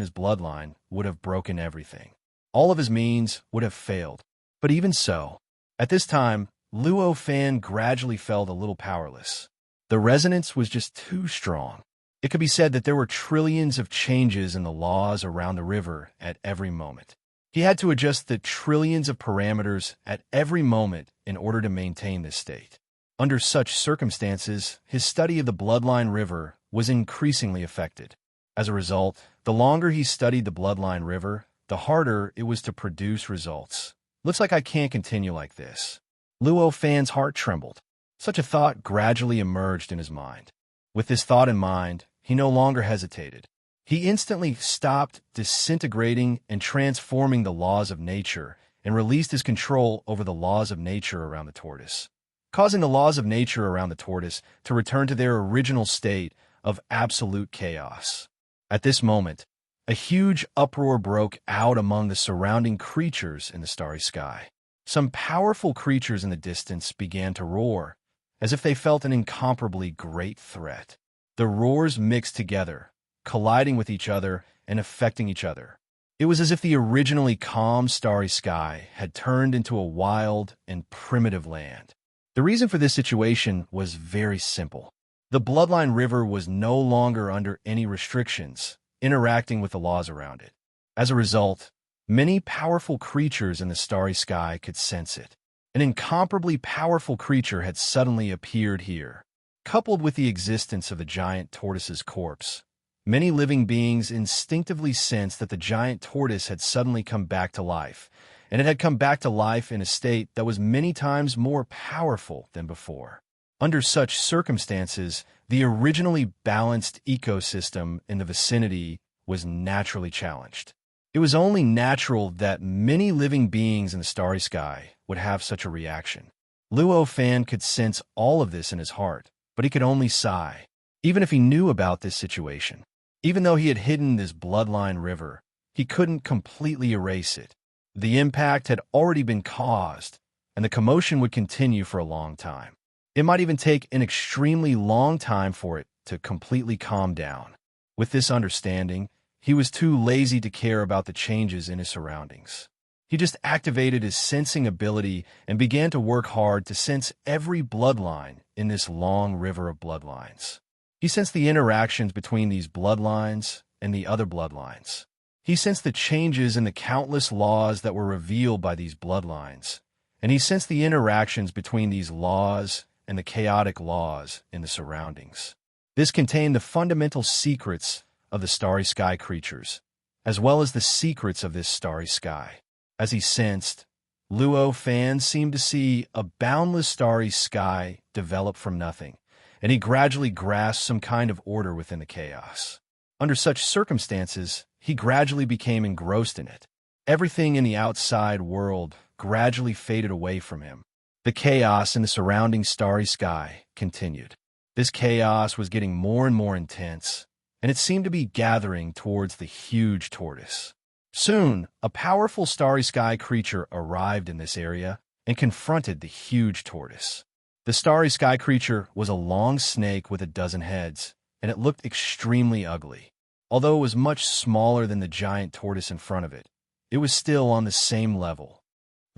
his bloodline would have broken everything. All of his means would have failed. But even so, at this time, Luo Fan gradually felt a little powerless. The resonance was just too strong. It could be said that there were trillions of changes in the laws around the river at every moment. He had to adjust the trillions of parameters at every moment in order to maintain this state. Under such circumstances, his study of the bloodline river was increasingly affected. As a result, the longer he studied the bloodline river, the harder it was to produce results. Looks like I can't continue like this. Luo Fan's heart trembled. Such a thought gradually emerged in his mind. With this thought in mind, he no longer hesitated. He instantly stopped disintegrating and transforming the laws of nature and released his control over the laws of nature around the tortoise, causing the laws of nature around the tortoise to return to their original state of absolute chaos. At this moment, a huge uproar broke out among the surrounding creatures in the starry sky. Some powerful creatures in the distance began to roar, as if they felt an incomparably great threat. The roars mixed together, colliding with each other and affecting each other. It was as if the originally calm starry sky had turned into a wild and primitive land. The reason for this situation was very simple. The bloodline river was no longer under any restrictions, interacting with the laws around it. As a result, many powerful creatures in the starry sky could sense it. An incomparably powerful creature had suddenly appeared here. Coupled with the existence of the giant tortoise's corpse, many living beings instinctively sensed that the giant tortoise had suddenly come back to life, and it had come back to life in a state that was many times more powerful than before. Under such circumstances, the originally balanced ecosystem in the vicinity was naturally challenged. It was only natural that many living beings in the starry sky would have such a reaction. Luo Fan could sense all of this in his heart, but he could only sigh. Even if he knew about this situation, even though he had hidden this bloodline river, he couldn't completely erase it. The impact had already been caused, and the commotion would continue for a long time. It might even take an extremely long time for it to completely calm down. With this understanding, he was too lazy to care about the changes in his surroundings. He just activated his sensing ability and began to work hard to sense every bloodline in this long river of bloodlines. He sensed the interactions between these bloodlines and the other bloodlines. He sensed the changes in the countless laws that were revealed by these bloodlines, and he sensed the interactions between these laws and the chaotic laws in the surroundings. This contained the fundamental secrets of the starry sky creatures, as well as the secrets of this starry sky. As he sensed, Luo Fan seemed to see a boundless starry sky develop from nothing, and he gradually grasped some kind of order within the chaos. Under such circumstances, he gradually became engrossed in it. Everything in the outside world gradually faded away from him. The chaos in the surrounding starry sky continued. This chaos was getting more and more intense, and it seemed to be gathering towards the huge tortoise. Soon, a powerful starry sky creature arrived in this area and confronted the huge tortoise. The starry sky creature was a long snake with a dozen heads, and it looked extremely ugly. Although it was much smaller than the giant tortoise in front of it, it was still on the same level.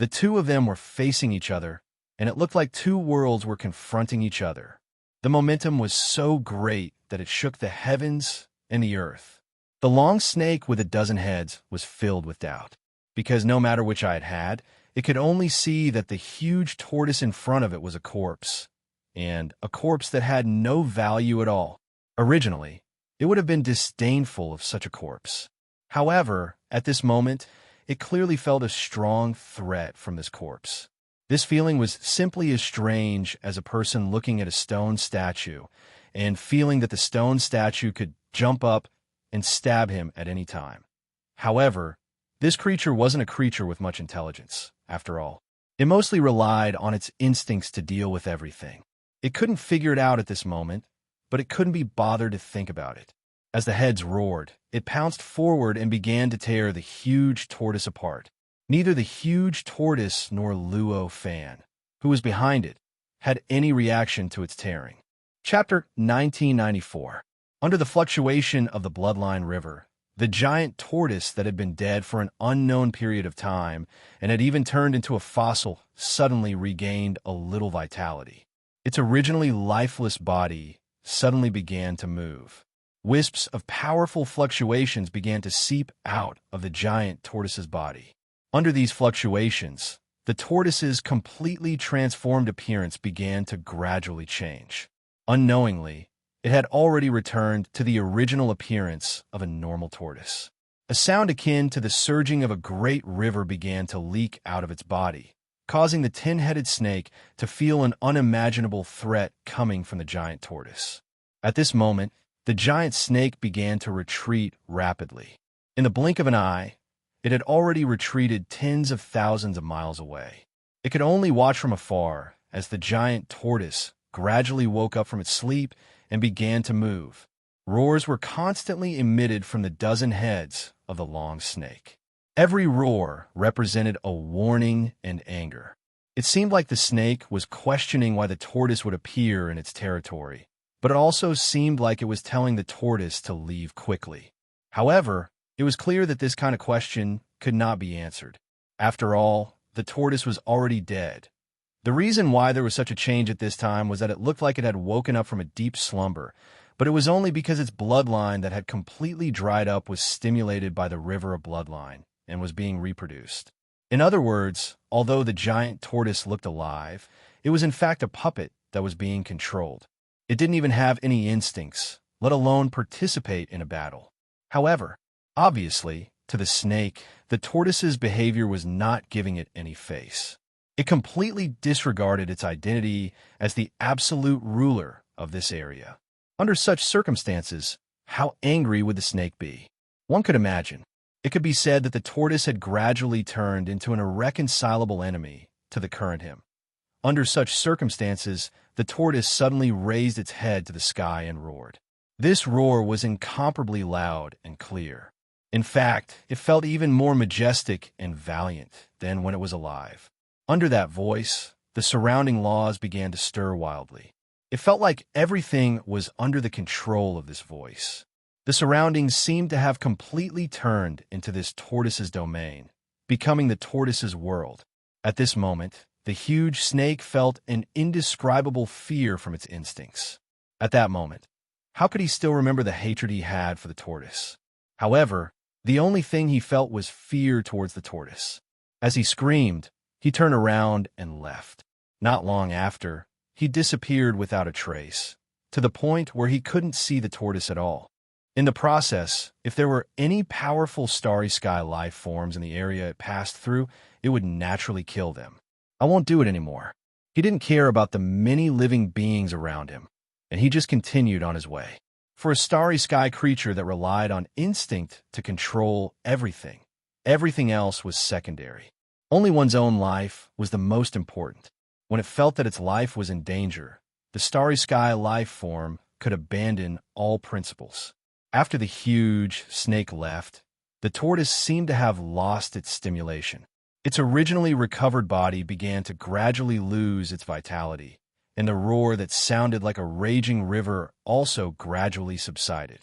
The two of them were facing each other, and it looked like two worlds were confronting each other. The momentum was so great that it shook the heavens and the earth. The long snake with a dozen heads was filled with doubt, because no matter which eye it had, it could only see that the huge tortoise in front of it was a corpse, and a corpse that had no value at all. Originally, it would have been disdainful of such a corpse. However, at this moment, it clearly felt a strong threat from this corpse. This feeling was simply as strange as a person looking at a stone statue and feeling that the stone statue could jump up and stab him at any time. However, this creature wasn't a creature with much intelligence, after all. It mostly relied on its instincts to deal with everything. It couldn't figure it out at this moment, but it couldn't be bothered to think about it. As the heads roared, it pounced forward and began to tear the huge tortoise apart. Neither the huge tortoise nor Luo Fan, who was behind it, had any reaction to its tearing. Chapter 1994. Under the fluctuation of the bloodline river, the giant tortoise that had been dead for an unknown period of time and had even turned into a fossil suddenly regained a little vitality. Its originally lifeless body suddenly began to move. Wisps of powerful fluctuations began to seep out of the giant tortoise's body. Under these fluctuations, the tortoise's completely transformed appearance began to gradually change. Unknowingly, it had already returned to the original appearance of a normal tortoise. A sound akin to the surging of a great river began to leak out of its body, causing the tin-headed snake to feel an unimaginable threat coming from the giant tortoise. At this moment, the giant snake began to retreat rapidly. In the blink of an eye, it had already retreated tens of thousands of miles away. It could only watch from afar as the giant tortoise gradually woke up from its sleep and began to move. Roars were constantly emitted from the dozen heads of the long snake. Every roar represented a warning and anger. It seemed like the snake was questioning why the tortoise would appear in its territory, but it also seemed like it was telling the tortoise to leave quickly. However, it was clear that this kind of question could not be answered. After all, the tortoise was already dead. The reason why there was such a change at this time was that it looked like it had woken up from a deep slumber, but it was only because its bloodline that had completely dried up was stimulated by the river of bloodline and was being reproduced. In other words, although the giant tortoise looked alive, it was in fact a puppet that was being controlled. It didn't even have any instincts, let alone participate in a battle. However, obviously, to the snake, the tortoise's behavior was not giving it any face. It completely disregarded its identity as the absolute ruler of this area. Under such circumstances, how angry would the snake be? One could imagine. It could be said that the tortoise had gradually turned into an irreconcilable enemy to the current him. Under such circumstances, the tortoise suddenly raised its head to the sky and roared. This roar was incomparably loud and clear. In fact, it felt even more majestic and valiant than when it was alive. Under that voice, the surrounding laws began to stir wildly. It felt like everything was under the control of this voice. The surroundings seemed to have completely turned into this tortoise's domain, becoming the tortoise's world. At this moment, the huge snake felt an indescribable fear from its instincts. At that moment, how could he still remember the hatred he had for the tortoise? However, the only thing he felt was fear towards the tortoise. As he screamed, he turned around and left. Not long after, he disappeared without a trace, to the point where he couldn't see the tortoise at all. In the process, if there were any powerful starry sky life forms in the area it passed through, it would naturally kill them. I won't do it anymore. He didn't care about the many living beings around him, and he just continued on his way. For a starry sky creature that relied on instinct to control everything, everything else was secondary. Only one's own life was the most important. When it felt that its life was in danger, the starry sky life form could abandon all principles. After the huge snake left, the tortoise seemed to have lost its stimulation. Its originally recovered body began to gradually lose its vitality, and the roar that sounded like a raging river also gradually subsided.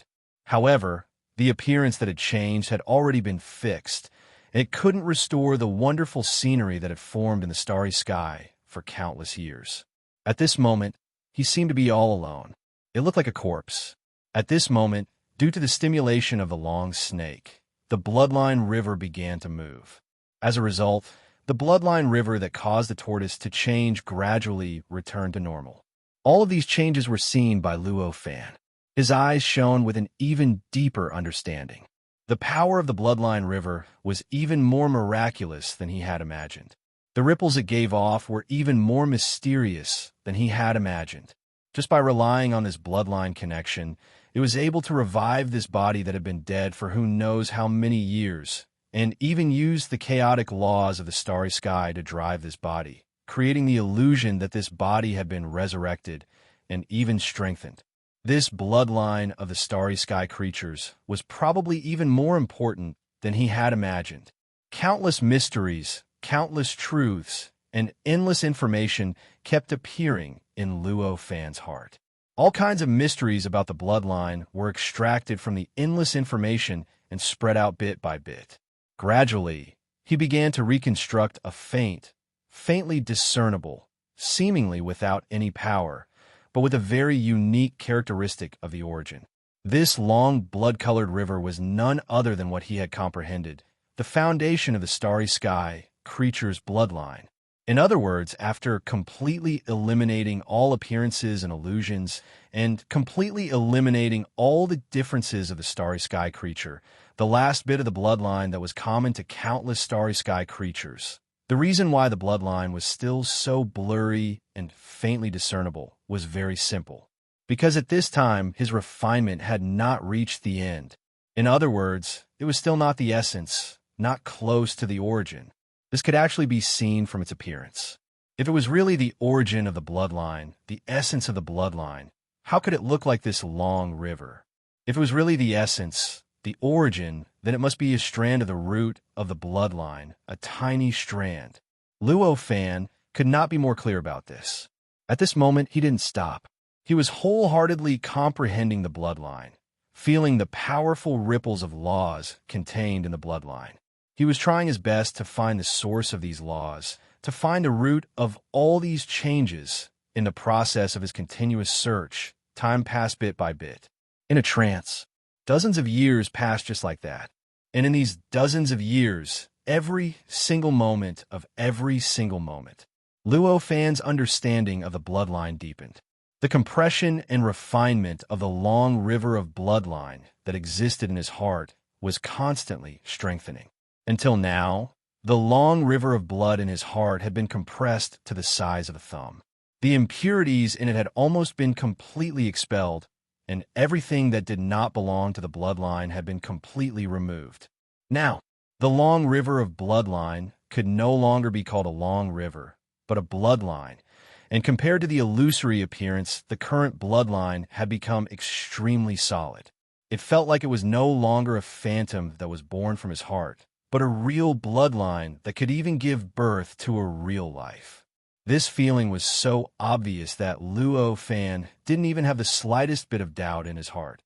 However, the appearance that had changed had already been fixed, It couldn't restore the wonderful scenery that had formed in the starry sky for countless years. At this moment, he seemed to be all alone. It looked like a corpse. At this moment, due to the stimulation of the long snake, the bloodline river began to move. As a result, the bloodline river that caused the tortoise to change gradually returned to normal. All of these changes were seen by Luo Fan. His eyes shone with an even deeper understanding. The power of the bloodline river was even more miraculous than he had imagined. The ripples it gave off were even more mysterious than he had imagined. Just by relying on this bloodline connection, it was able to revive this body that had been dead for who knows how many years, and even use the chaotic laws of the starry sky to drive this body, creating the illusion that this body had been resurrected and even strengthened. This bloodline of the starry sky creatures was probably even more important than he had imagined. Countless mysteries, countless truths, and endless information kept appearing in Luo Fan's heart. All kinds of mysteries about the bloodline were extracted from the endless information and spread out bit by bit. Gradually, he began to reconstruct a faintly discernible, seemingly without any power, but with a very unique characteristic of the origin. This long, blood-colored river was none other than what he had comprehended, the foundation of the starry sky creature's bloodline. In other words, after completely eliminating all appearances and illusions, and completely eliminating all the differences of the starry sky creature, the last bit of the bloodline that was common to countless starry sky creatures. The reason why the bloodline was still so blurry and faintly discernible was very simple. Because at this time, his refinement had not reached the end. In other words, it was still not the essence, not close to the origin. This could actually be seen from its appearance. If it was really the origin of the bloodline, the essence of the bloodline, how could it look like this long river? If it was really the essence, the origin, then it must be a strand of the root of the bloodline, a tiny strand. Luo Fan could not be more clear about this. At this moment, he didn't stop. He was wholeheartedly comprehending the bloodline, feeling the powerful ripples of laws contained in the bloodline. He was trying his best to find the source of these laws, to find the root of all these changes. In the process of his continuous search, time passed bit by bit. In a trance, dozens of years passed just like that. And in these dozens of years, every single moment of every single moment, Luo Fan's understanding of the bloodline deepened. The compression and refinement of the long river of bloodline that existed in his heart was constantly strengthening. Until now, the long river of blood in his heart had been compressed to the size of a thumb. The impurities in it had almost been completely expelled, and everything that did not belong to the bloodline had been completely removed. Now, the long river of bloodline could no longer be called a long river, but a bloodline, and compared to the illusory appearance, the current bloodline had become extremely solid. It felt like it was no longer a phantom that was born from his heart, but a real bloodline that could even give birth to a real life. This feeling was so obvious that Luo Fan didn't even have the slightest bit of doubt in his heart.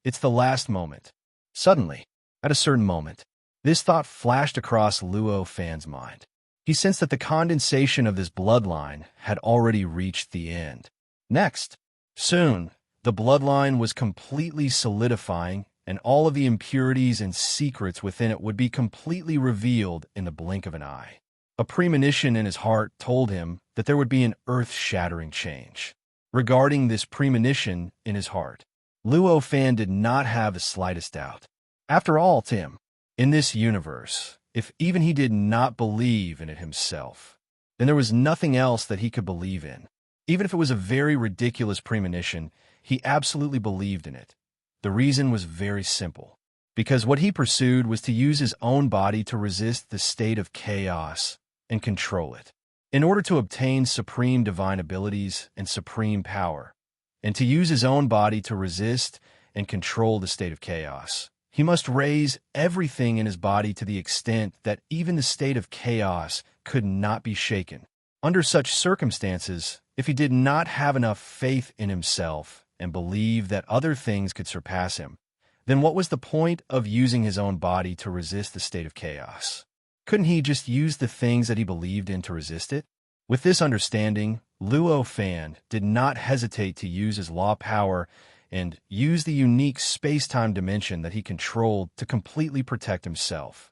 It's the last moment. Suddenly, at a certain moment, this thought flashed across Luo Fan's mind. He sensed that the condensation of this bloodline had already reached the end. Next, soon, the bloodline was completely solidifying, and all of the impurities and secrets within it would be completely revealed in the blink of an eye. A premonition in his heart told him that there would be an earth-shattering change. Regarding this premonition in his heart, Luo Fan did not have the slightest doubt. After all, Tim, in this universe, if even he did not believe in it himself, then there was nothing else that he could believe in. Even if it was a very ridiculous premonition, he absolutely believed in it. The reason was very simple, because what he pursued was to use his own body to resist the state of chaos and control it, in order to obtain supreme divine abilities and supreme power, and to use his own body to resist and control the state of chaos. He must raise everything in his body to the extent that even the state of chaos could not be shaken. Under such circumstances, if he did not have enough faith in himself and believe that other things could surpass him, then what was the point of using his own body to resist the state of chaos? Couldn't he just use the things that he believed in to resist it? With this understanding, Luo Fan did not hesitate to use his law power and use the unique space-time dimension that he controlled to completely protect himself.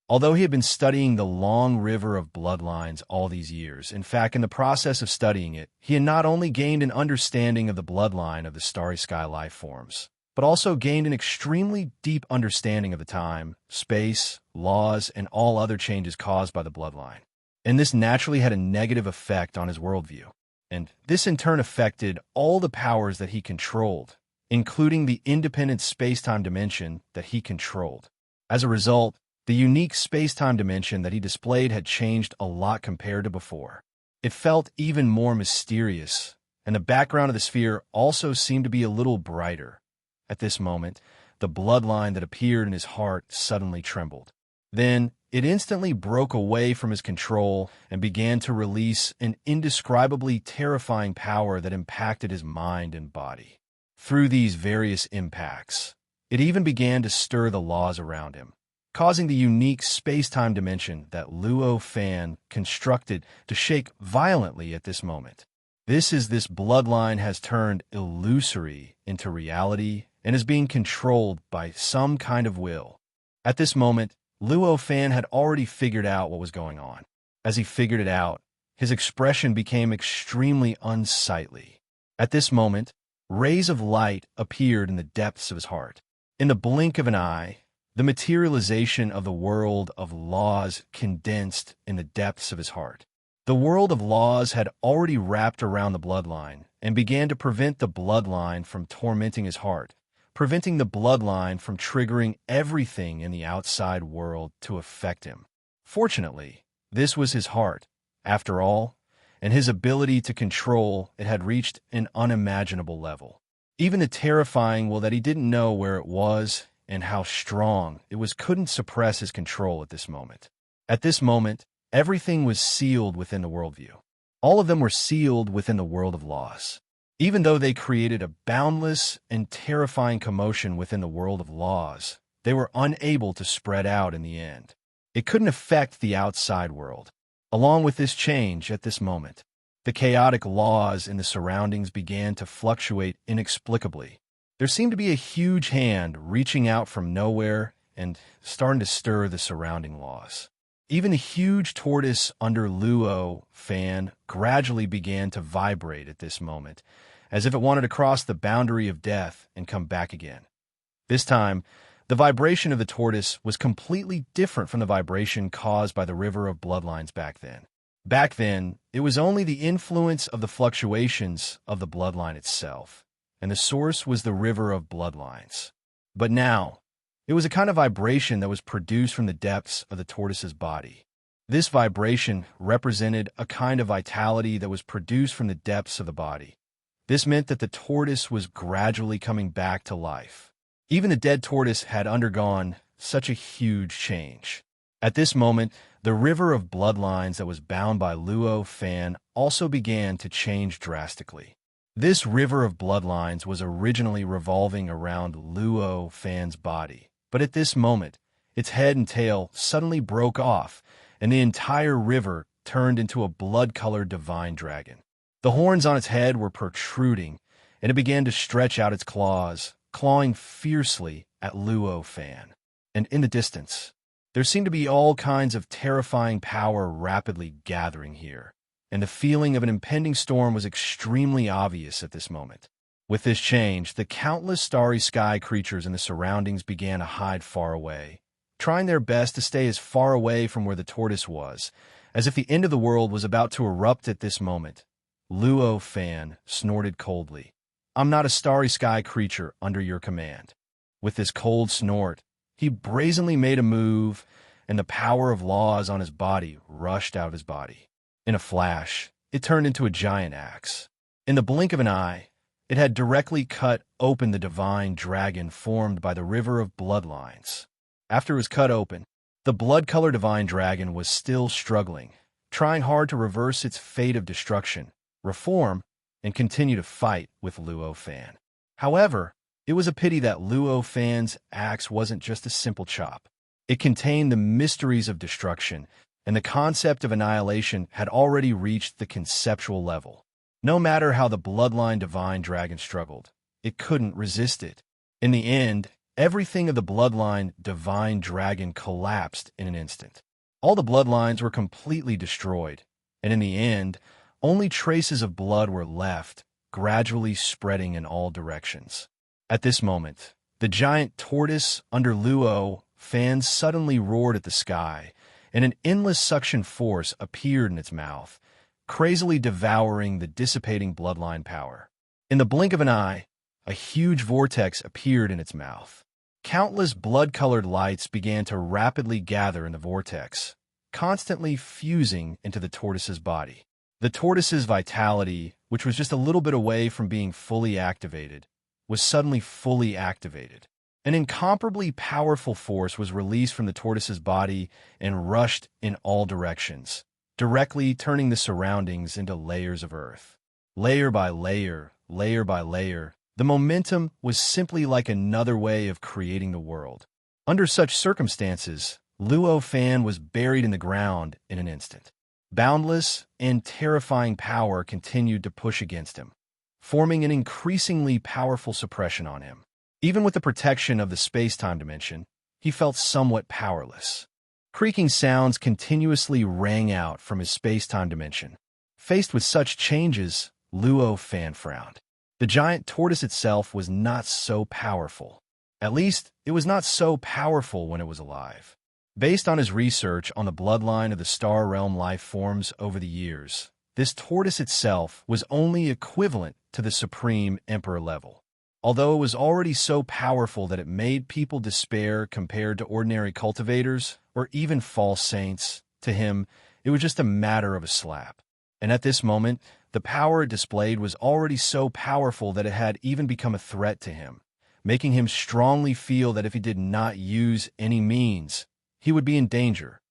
Although he had been studying the long river of bloodlines all these years, in fact, in the process of studying it, he had not only gained an understanding of the bloodline of the starry sky life forms, but also gained an extremely deep understanding of the time, space, laws, and all other changes caused by the bloodline. And this naturally had a negative effect on his worldview. And this in turn affected all the powers that he controlled, including the independent space-time dimension that he controlled. As a result, the unique space-time dimension that he displayed had changed a lot compared to before. It felt even more mysterious, and the background of the sphere also seemed to be a little brighter. At this moment, the bloodline that appeared in his heart suddenly trembled. Then, it instantly broke away from his control and began to release an indescribably terrifying power that impacted his mind and body. Through these various impacts, it even began to stir the laws around him, causing the unique space-time dimension that Luo Fan constructed to shake violently at this moment. This bloodline has turned illusory into reality and is being controlled by some kind of will. At this moment, Luo Fan had already figured out what was going on. As he figured it out, his expression became extremely unsightly. At this moment, rays of light appeared in the depths of his heart. In the blink of an eye, the materialization of the world of laws condensed in the depths of his heart. The world of laws had already wrapped around the bloodline and began to prevent the bloodline from tormenting his heart, preventing the bloodline from triggering everything in the outside world to affect him. Fortunately, this was his heart, after all, and his ability to control it had reached an unimaginable level. Even the terrifying will that he didn't know where it was and how strong it was couldn't suppress his control at this moment. At this moment, everything was sealed within the worldview. All of them were sealed within the world of laws. Even though they created a boundless and terrifying commotion within the world of laws, they were unable to spread out in the end. It couldn't affect the outside world. Along with this change at this moment, the chaotic laws in the surroundings began to fluctuate inexplicably. There seemed to be a huge hand reaching out from nowhere and starting to stir the surrounding laws. Even the huge tortoise under Luo Fan gradually began to vibrate at this moment, as if it wanted to cross the boundary of death and come back again. This time, the vibration of the tortoise was completely different from the vibration caused by the river of bloodlines back then. Back then, it was only the influence of the fluctuations of the bloodline itself, and the source was the river of bloodlines. But now, it was a kind of vibration that was produced from the depths of the tortoise's body. This vibration represented a kind of vitality that was produced from the depths of the body. This meant that the tortoise was gradually coming back to life. Even the dead tortoise had undergone such a huge change. At this moment, the river of bloodlines that was bound by Luo Fan also began to change drastically. This river of bloodlines was originally revolving around Luo Fan's body, but at this moment, its head and tail suddenly broke off, and the entire river turned into a blood-colored divine dragon. The horns on its head were protruding, and it began to stretch out its claws, clawing fiercely at Luo Fan. And in the distance, there seemed to be all kinds of terrifying power rapidly gathering here, and the feeling of an impending storm was extremely obvious at this moment. With this change, the countless starry sky creatures in the surroundings began to hide far away, trying their best to stay as far away from where the tortoise was, as if the end of the world was about to erupt at this moment. Luo Fan snorted coldly. "I'm not a starry sky creature under your command." With this cold snort, he brazenly made a move, and the power of laws on his body rushed out of his body. In a flash, it turned into a giant axe. In the blink of an eye, it had directly cut open the divine dragon formed by the river of bloodlines. After it was cut open, the blood-colored divine dragon was still struggling, trying hard to reverse its fate of destruction, reform, and continue to fight with Luo Fan. However, it was a pity that Luo Fan's axe wasn't just a simple chop. It contained the mysteries of destruction, and the concept of annihilation had already reached the conceptual level. No matter how the bloodline divine dragon struggled, it couldn't resist it. In the end, everything of the bloodline divine dragon collapsed in an instant. All the bloodlines were completely destroyed, and in the end, only traces of blood were left, gradually spreading in all directions. At this moment, the giant tortoise under Luo Fan suddenly roared at the sky, and an endless suction force appeared in its mouth, crazily devouring the dissipating bloodline power. In the blink of an eye, a huge vortex appeared in its mouth. Countless blood-colored lights began to rapidly gather in the vortex, constantly fusing into the tortoise's body. The tortoise's vitality, which was just a little bit away from being fully activated, was suddenly fully activated. An incomparably powerful force was released from the tortoise's body and rushed in all directions, directly turning the surroundings into layers of earth. Layer by layer, layer by layer, the momentum was simply like another way of creating the world. Under such circumstances, Luo Fan was buried in the ground in an instant. Boundless and terrifying power continued to push against him, forming an increasingly powerful suppression on him. Even with the protection of the space-time dimension, he felt somewhat powerless. Creaking sounds continuously rang out from his space-time dimension. Faced with such changes, Luo Fan frowned. The giant tortoise itself was not so powerful. At least, it was not so powerful when it was alive. Based on his research on the bloodline of the Star Realm life forms over the years, this tortoise itself was only equivalent to the Supreme Emperor level. Although it was already so powerful that it made people despair compared to ordinary cultivators or even false saints, to him, it was just a matter of a slap. And at this moment, the power it displayed was already so powerful that it had even become a threat to him, making him strongly feel that if he did not use any means, he would be in danger.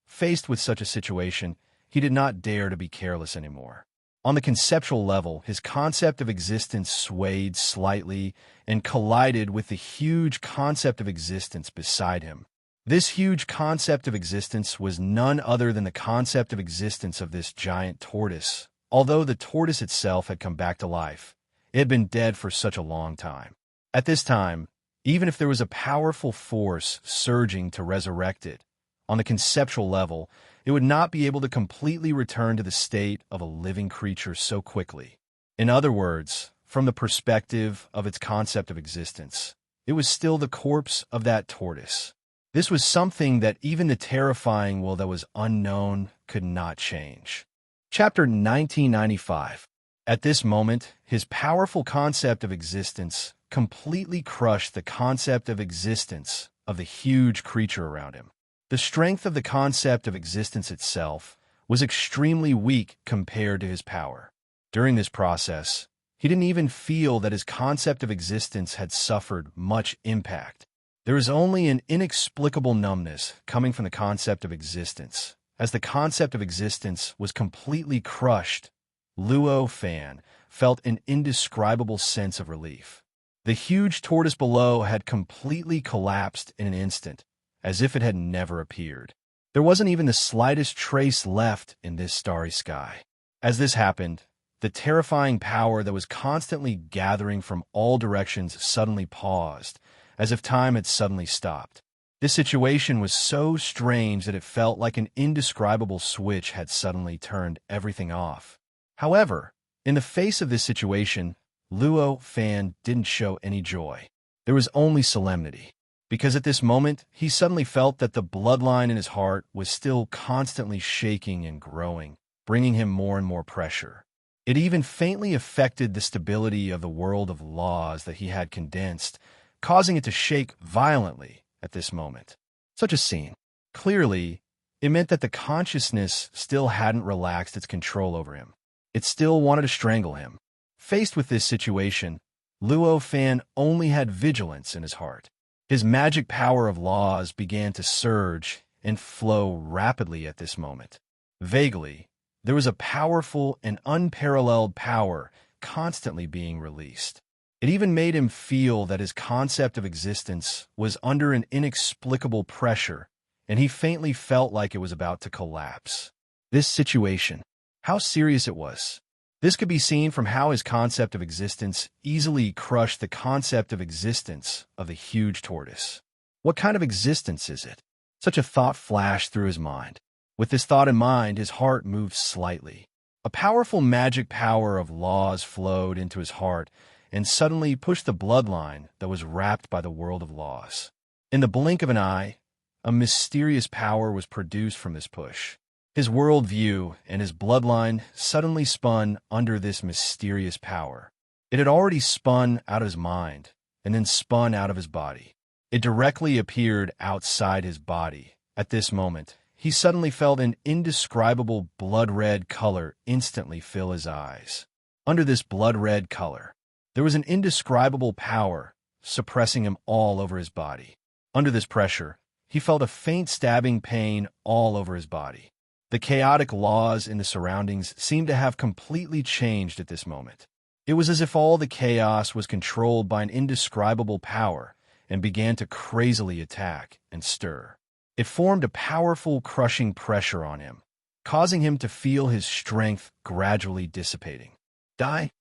Faced with such a situation, he did not dare to be careless anymore. On the conceptual level, his concept of existence swayed slightly and collided with the huge concept of existence beside him. This huge concept of existence was none other than the concept of existence of this giant tortoise. Although the tortoise itself had come back to life, it had been dead for such a long time. At this time, even if there was a powerful force surging to resurrect it, on the conceptual level, it would not be able to completely return to the state of a living creature so quickly. In other words, from the perspective of its concept of existence, it was still the corpse of that tortoise. This was something that even the terrifying will that was unknown could not change. Chapter 1995. At this moment, his powerful concept of existence completely crushed the concept of existence of the huge creature around him. The strength of the concept of existence itself was extremely weak compared to his power. During this process, he didn't even feel that his concept of existence had suffered much impact. There was only an inexplicable numbness coming from the concept of existence. As the concept of existence was completely crushed, Luo Fan felt an indescribable sense of relief. The huge tortoise below had completely collapsed in an instant, as if it had never appeared. There wasn't even the slightest trace left in this starry sky. As this happened, the terrifying power that was constantly gathering from all directions suddenly paused, as if time had suddenly stopped. This situation was so strange that it felt like an indescribable switch had suddenly turned everything off. However, in the face of this situation, Luo Fan didn't show any joy. There was only solemnity. Because at this moment, he suddenly felt that the bloodline in his heart was still constantly shaking and growing, bringing him more and more pressure. It even faintly affected the stability of the world of laws that he had condensed, causing it to shake violently at this moment. Such a scene. Clearly, it meant that the consciousness still hadn't relaxed its control over him. It still wanted to strangle him. Faced with this situation, Luo Fan only had vigilance in his heart. His magic power of laws began to surge and flow rapidly at this moment. Vaguely, there was a powerful and unparalleled power constantly being released. It even made him feel that his concept of existence was under an inexplicable pressure and he faintly felt like it was about to collapse. This situation, how serious it was. This could be seen from how his concept of existence easily crushed the concept of existence of the huge tortoise. What kind of existence is it? Such a thought flashed through his mind. With this thought in mind, his heart moved slightly. A powerful magic power of laws flowed into his heart and suddenly pushed the bloodline that was wrapped by the world of laws. In the blink of an eye, a mysterious power was produced from this push. His worldview and his bloodline suddenly spun under this mysterious power. It had already spun out of his mind and then spun out of his body. It directly appeared outside his body. At this moment, he suddenly felt an indescribable blood-red color instantly fill his eyes. Under this blood-red color, there was an indescribable power suppressing him all over his body. Under this pressure, he felt a faint stabbing pain all over his body. The chaotic laws in the surroundings seemed to have completely changed at this moment. It was as if all the chaos was controlled by an indescribable power and began to crazily attack and stir. It formed a powerful, crushing pressure on him, causing him to feel his strength gradually dissipating. Die?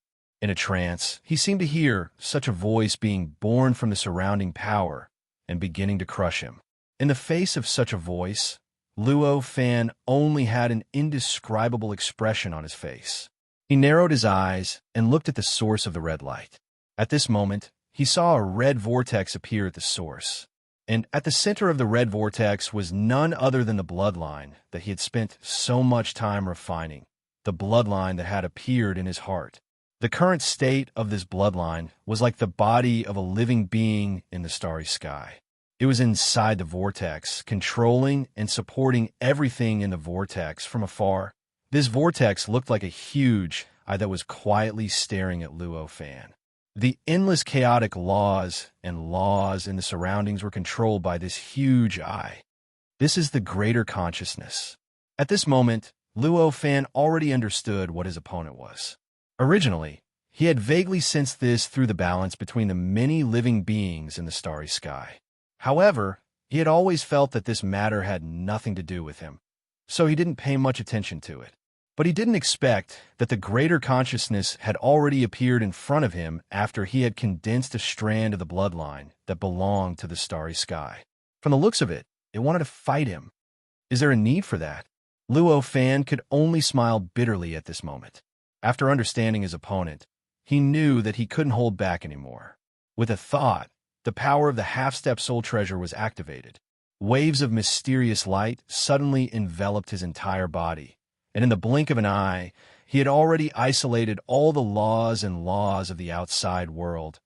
In a trance, he seemed to hear such a voice being born from the surrounding power and beginning to crush him. In the face of such a voice, Luo Fan only had an indescribable expression on his face. He narrowed his eyes and looked at the source of the red light. At this moment, he saw a red vortex appear at the source. And at the center of the red vortex was none other than the bloodline that he had spent so much time refining, the bloodline that had appeared in his heart. The current state of this bloodline was like the body of a living being in the starry sky. It was inside the vortex, controlling and supporting everything in the vortex from afar. This vortex looked like a huge eye that was quietly staring at Luo Fan. The endless chaotic laws in the surroundings were controlled by this huge eye. This is the greater consciousness. At this moment, Luo Fan already understood what his opponent was. Originally, he had vaguely sensed this through the balance between the many living beings in the starry sky. However, he had always felt that this matter had nothing to do with him, so he didn't pay much attention to it. But he didn't expect that the greater consciousness had already appeared in front of him after he had condensed a strand of the bloodline that belonged to the starry sky. From the looks of it, it wanted to fight him. Is there a need for that? Luo Fan could only smile bitterly at this moment. After understanding his opponent, he knew that he couldn't hold back anymore. With a thought, the power of the half-step soul treasure was activated. Waves of mysterious light suddenly enveloped his entire body, and in the blink of an eye, he had already isolated all the laws of the outside world.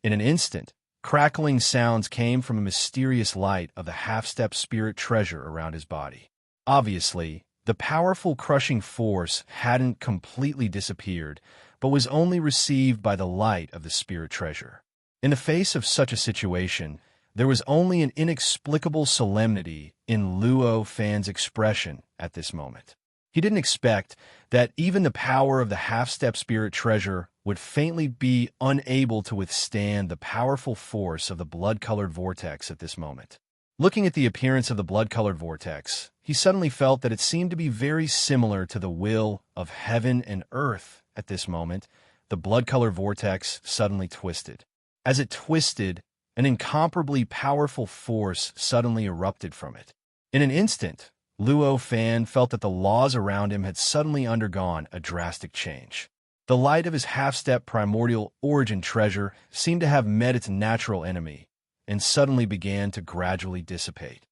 In an instant, crackling sounds came from a mysterious light of the half-step spirit treasure around his body. Obviously, the powerful crushing force hadn't completely disappeared, but was only received by the light of the spirit treasure. In the face of such a situation, there was only an inexplicable solemnity in Luo Fan's expression at this moment. He didn't expect that even the power of the half-step spirit treasure would faintly be unable to withstand the powerful force of the blood-colored vortex at this moment. Looking at the appearance of the blood-colored vortex, he suddenly felt that it seemed to be very similar to the will of heaven and earth. At this moment, the blood-colored vortex suddenly twisted. As it twisted, an incomparably powerful force suddenly erupted from it. In an instant, Luo Fan felt that the laws around him had suddenly undergone a drastic change. The light of his half-step primordial origin treasure seemed to have met its natural enemy, and suddenly began to gradually dissipate.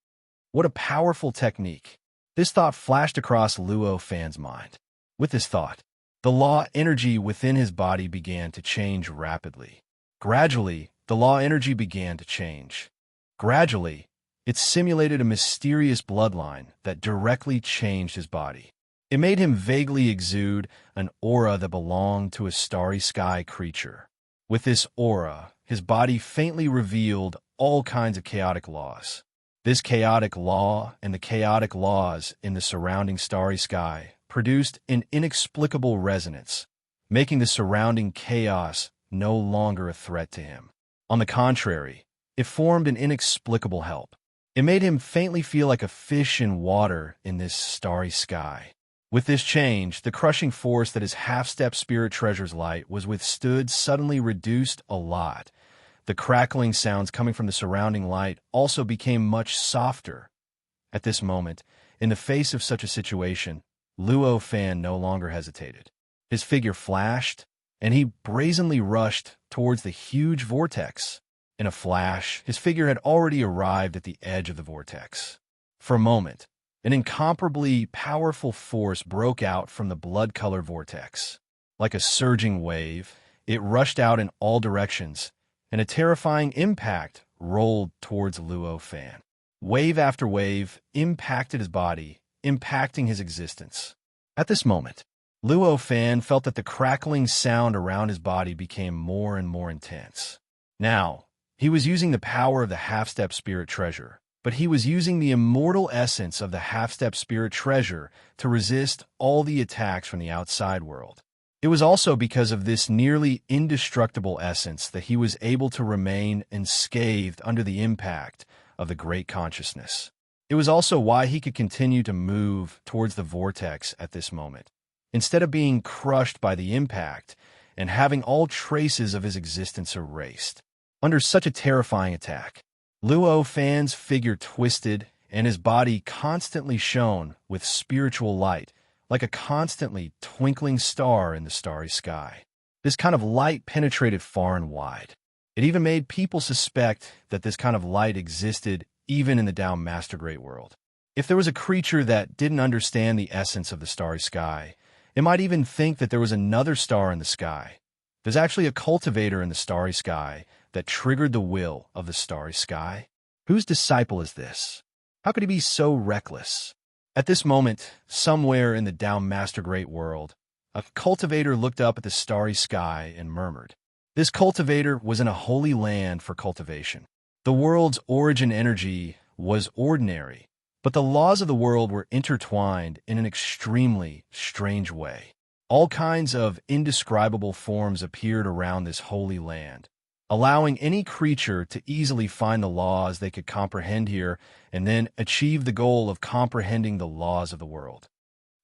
What a powerful technique! This thought flashed across Luo Fan's mind. With this thought, the law energy within his body began to change rapidly. Gradually, the law energy began to change. Gradually, it simulated a mysterious bloodline that directly changed his body. It made him vaguely exude an aura that belonged to a starry sky creature. With this aura, his body faintly revealed all kinds of chaotic laws. This chaotic law and the chaotic laws in the surrounding starry sky produced an inexplicable resonance, making the surrounding chaos no longer a threat to him. On the contrary, it formed an inexplicable help. It made him faintly feel like a fish in water in this starry sky. With this change, the crushing force that his half-step spirit treasure's light was withstood suddenly reduced a lot. The crackling sounds coming from the surrounding light also became much softer. At this moment, in the face of such a situation, Luo Fan no longer hesitated. His figure flashed, and he brazenly rushed towards the huge vortex. In a flash, his figure had already arrived at the edge of the vortex. For a moment, an incomparably powerful force broke out from the blood-colored vortex. Like a surging wave, it rushed out in all directions, and a terrifying impact rolled towards Luo Fan. Wave after wave impacted his body, impacting his existence. At this moment, Luo Fan felt that the crackling sound around his body became more and more intense. Now, he was using the power of the half-step spirit treasure, but he was using the immortal essence of the half-step spirit treasure to resist all the attacks from the outside world. It was also because of this nearly indestructible essence that he was able to remain unscathed under the impact of the great consciousness. It was also why he could continue to move towards the vortex at this moment, instead of being crushed by the impact and having all traces of his existence erased. Under such a terrifying attack, Luo Fan's figure twisted and his body constantly shone with spiritual light, like a constantly twinkling star in the starry sky. This kind of light penetrated far and wide. It even made people suspect that this kind of light existed even in the Tao Master Great World. If there was a creature that didn't understand the essence of the starry sky, it might even think that there was another star in the sky. There's actually a cultivator in the starry sky that triggered the will of the starry sky. Whose disciple is this? How could he be so reckless? At this moment, somewhere in the Tao Master Great World, a cultivator looked up at the starry sky and murmured. This cultivator was in a holy land for cultivation. The world's origin energy was ordinary, but the laws of the world were intertwined in an extremely strange way. All kinds of indescribable forms appeared around this holy land, allowing any creature to easily find the laws they could comprehend here and then achieve the goal of comprehending the laws of the world.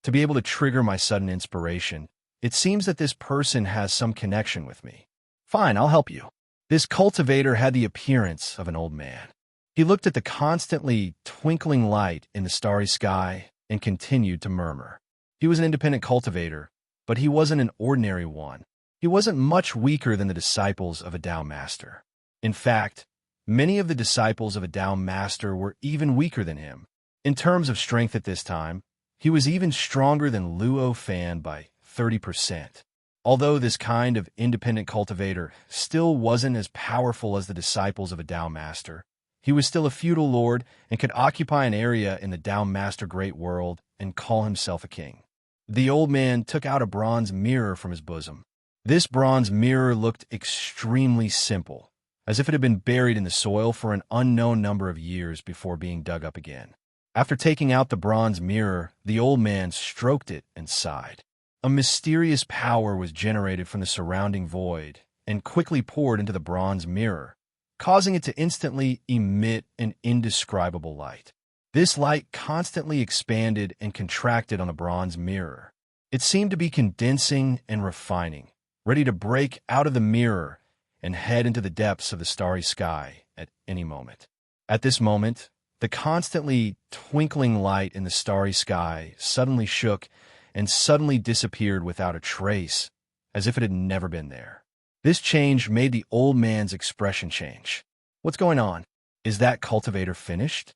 To be able to trigger my sudden inspiration, it seems that this person has some connection with me. Fine, I'll help you. This cultivator had the appearance of an old man. He looked at the constantly twinkling light in the starry sky and continued to murmur. He was an independent cultivator, but he wasn't an ordinary one. He wasn't much weaker than the disciples of a Tao Master. In fact, many of the disciples of a Tao Master were even weaker than him. In terms of strength at this time, he was even stronger than Luo Fan by 30%. Although this kind of independent cultivator still wasn't as powerful as the disciples of a Tao Master, he was still a feudal lord and could occupy an area in the Tao Master Great World and call himself a king. The old man took out a bronze mirror from his bosom. This bronze mirror looked extremely simple, as if it had been buried in the soil for an unknown number of years before being dug up again. After taking out the bronze mirror, the old man stroked it and sighed. A mysterious power was generated from the surrounding void and quickly poured into the bronze mirror, causing it to instantly emit an indescribable light. This light constantly expanded and contracted on the bronze mirror. It seemed to be condensing and refining, ready to break out of the mirror and head into the depths of the starry sky at any moment. At this moment, the constantly twinkling light in the starry sky suddenly shook and suddenly disappeared without a trace, as if it had never been there. This change made the old man's expression change. What's going on? Is that cultivator finished?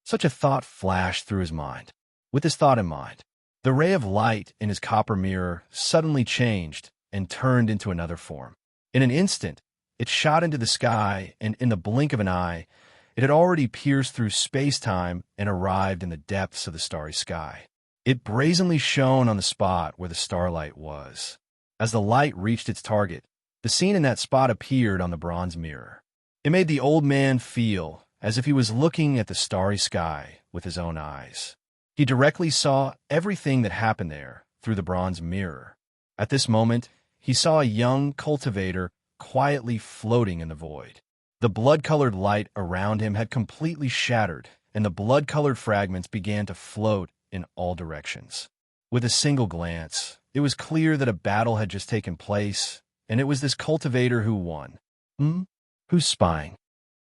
Such a thought flashed through his mind. With this thought in mind, the ray of light in his copper mirror suddenly changed and turned into another form. In an instant, it shot into the sky, and in the blink of an eye, it had already pierced through space-time and arrived in the depths of the starry sky. It brazenly shone on the spot where the starlight was. As the light reached its target, the scene in that spot appeared on the bronze mirror. It made the old man feel as if he was looking at the starry sky with his own eyes. He directly saw everything that happened there through the bronze mirror. At this moment, he saw a young cultivator quietly floating in the void. The blood-colored light around him had completely shattered, and the blood-colored fragments began to float in all directions. With a single glance, it was clear that a battle had just taken place, and it was this cultivator who won. Who's spying?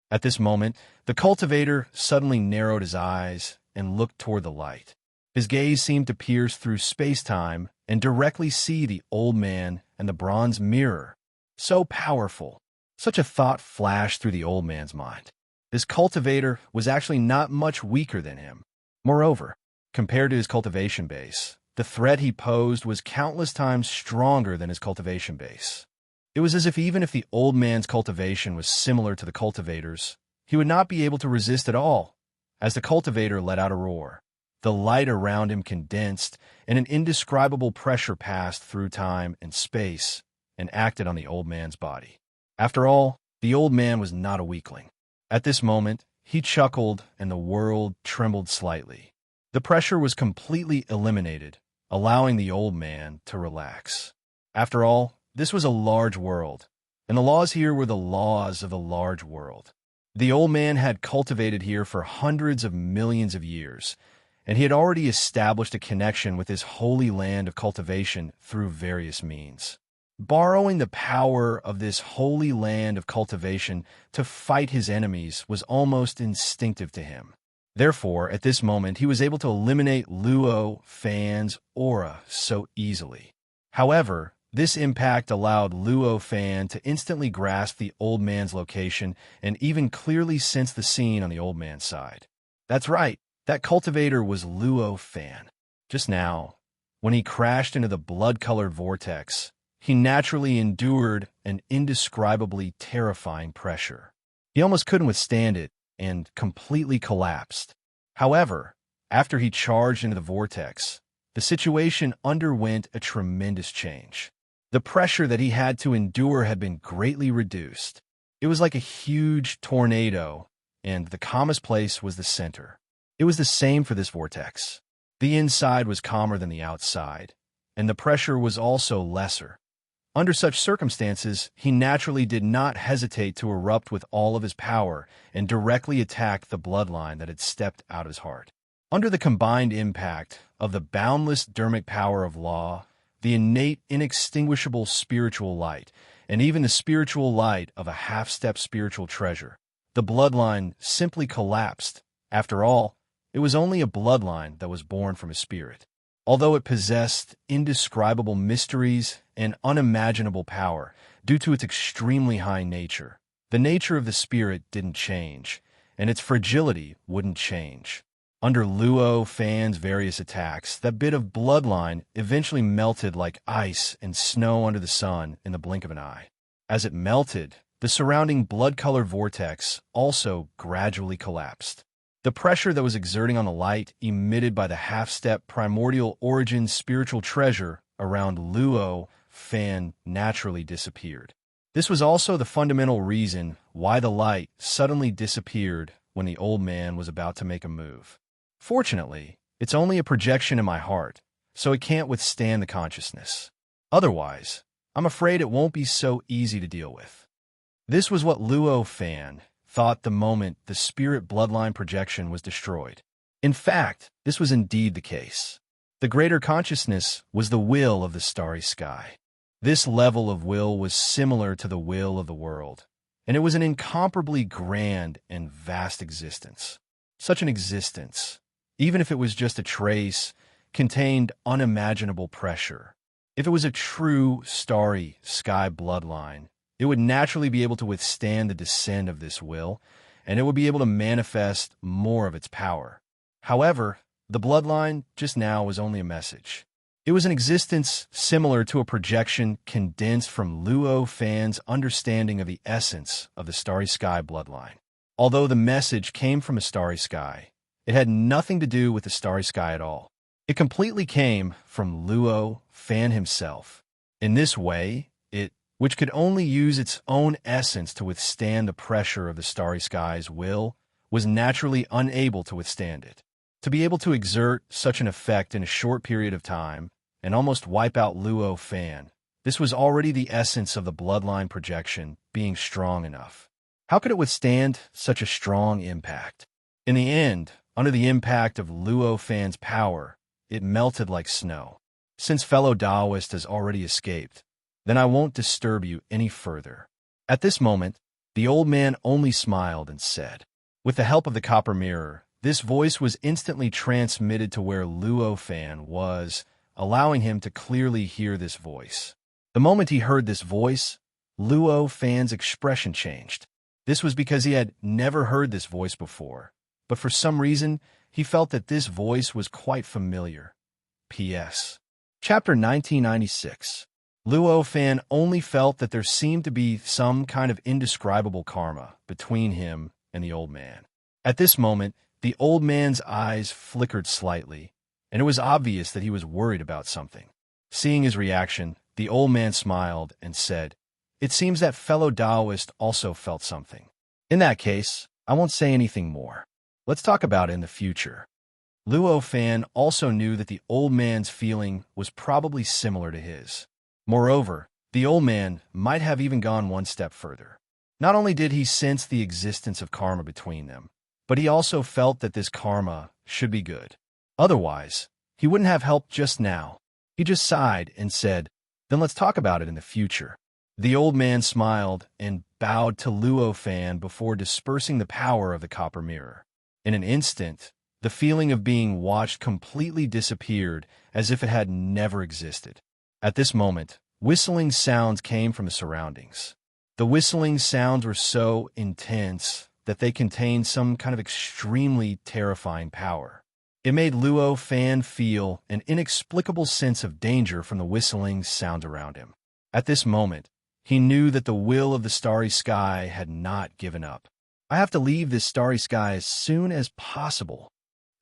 At this moment, the cultivator suddenly narrowed his eyes and looked toward the light. His gaze seemed to pierce through space-time and directly see the old man and the bronze mirror. So powerful. Such a thought flashed through the old man's mind. This cultivator was actually not much weaker than him. Moreover, compared to his cultivation base, the threat he posed was countless times stronger than his cultivation base. It was as if even if the old man's cultivation was similar to the cultivator's, he would not be able to resist at all. As the cultivator let out a roar, the light around him condensed, and an indescribable pressure passed through time and space and acted on the old man's body. After all, the old man was not a weakling. At this moment, he chuckled and the world trembled slightly. The pressure was completely eliminated, allowing the old man to relax. After all, this was a large world, and the laws here were the laws of a large world. The old man had cultivated here for hundreds of millions of years, and he had already established a connection with his holy land of cultivation through various means. Borrowing the power of this holy land of cultivation to fight his enemies was almost instinctive to him. Therefore, at this moment, he was able to eliminate Luo Fan's aura so easily. However, this impact allowed Luo Fan to instantly grasp the old man's location and even clearly sense the scene on the old man's side. That's right, that cultivator was Luo Fan. Just now, when he crashed into the blood-colored vortex, he naturally endured an indescribably terrifying pressure. He almost couldn't withstand it and completely collapsed. However, after he charged into the vortex, the situation underwent a tremendous change. The pressure that he had to endure had been greatly reduced. It was like a huge tornado, and the calmest place was the center. It was the same for this vortex. The inside was calmer than the outside, and the pressure was also lesser. Under such circumstances, he naturally did not hesitate to erupt with all of his power and directly attack the bloodline that had stepped out of his heart. Under the combined impact of the boundless dermic power of law, the innate, inextinguishable spiritual light, and even the spiritual light of a half-step spiritual treasure, the bloodline simply collapsed. After all, it was only a bloodline that was born from his spirit. Although it possessed indescribable mysteries and unimaginable power due to its extremely high nature, the nature of the spirit didn't change, and its fragility wouldn't change. Under Luo Fan's various attacks, that bit of bloodline eventually melted like ice and snow under the sun in the blink of an eye. As it melted, the surrounding blood-colored vortex also gradually collapsed. The pressure that was exerting on the light emitted by the half-step primordial origin spiritual treasure around Luo Fan naturally disappeared. This was also the fundamental reason why the light suddenly disappeared when the old man was about to make a move. Fortunately, it's only a projection in my heart, so it can't withstand the consciousness. Otherwise, I'm afraid it won't be so easy to deal with. This was what Luo Fan thought the moment the spirit bloodline projection was destroyed. In fact, this was indeed the case. The greater consciousness was the will of the starry sky. This level of will was similar to the will of the world, and it was an incomparably grand and vast existence. Such an existence, even if it was just a trace, contained unimaginable pressure. If it was a true starry sky bloodline, it would naturally be able to withstand the descent of this will, and it would be able to manifest more of its power. However, the bloodline just now was only a message. It was an existence similar to a projection condensed from Luo Fan's understanding of the essence of the starry sky bloodline. Although the message came from a starry sky, it had nothing to do with the starry sky at all. It completely came from Luo Fan himself. In this way, which could only use its own essence to withstand the pressure of the starry sky's will, was naturally unable to withstand it. To be able to exert such an effect in a short period of time and almost wipe out Luo Fan, this was already the essence of the bloodline projection being strong enough. How could it withstand such a strong impact? In the end, under the impact of Luo Fan's power, it melted like snow. Since fellow Taoist has already escaped, then I won't disturb you any further. At this moment, the old man only smiled and said, with the help of the copper mirror, this voice was instantly transmitted to where Luo Fan was, allowing him to clearly hear this voice. The moment he heard this voice, Luo Fan's expression changed. This was because he had never heard this voice before, but for some reason, he felt that this voice was quite familiar. P.S. Chapter 1996. Luo Fan only felt that there seemed to be some kind of indescribable karma between him and the old man. At this moment, the old man's eyes flickered slightly, and it was obvious that he was worried about something. Seeing his reaction, the old man smiled and said, "It seems that fellow Taoist also felt something. In that case, I won't say anything more. Let's talk about it in the future." Luo Fan also knew that the old man's feeling was probably similar to his. Moreover, the old man might have even gone one step further. Not only did he sense the existence of karma between them, but he also felt that this karma should be good. Otherwise, he wouldn't have helped just now. He just sighed and said, "Then let's talk about it in the future." The old man smiled and bowed to Luo Fan before dispersing the power of the copper mirror. In an instant, the feeling of being watched completely disappeared as if it had never existed. At this moment, whistling sounds came from the surroundings. The whistling sounds were so intense that they contained some kind of extremely terrifying power. It made Luo Fan feel an inexplicable sense of danger from the whistling sounds around him. At this moment, he knew that the will of the starry sky had not given up. "I have to leave this starry sky as soon as possible."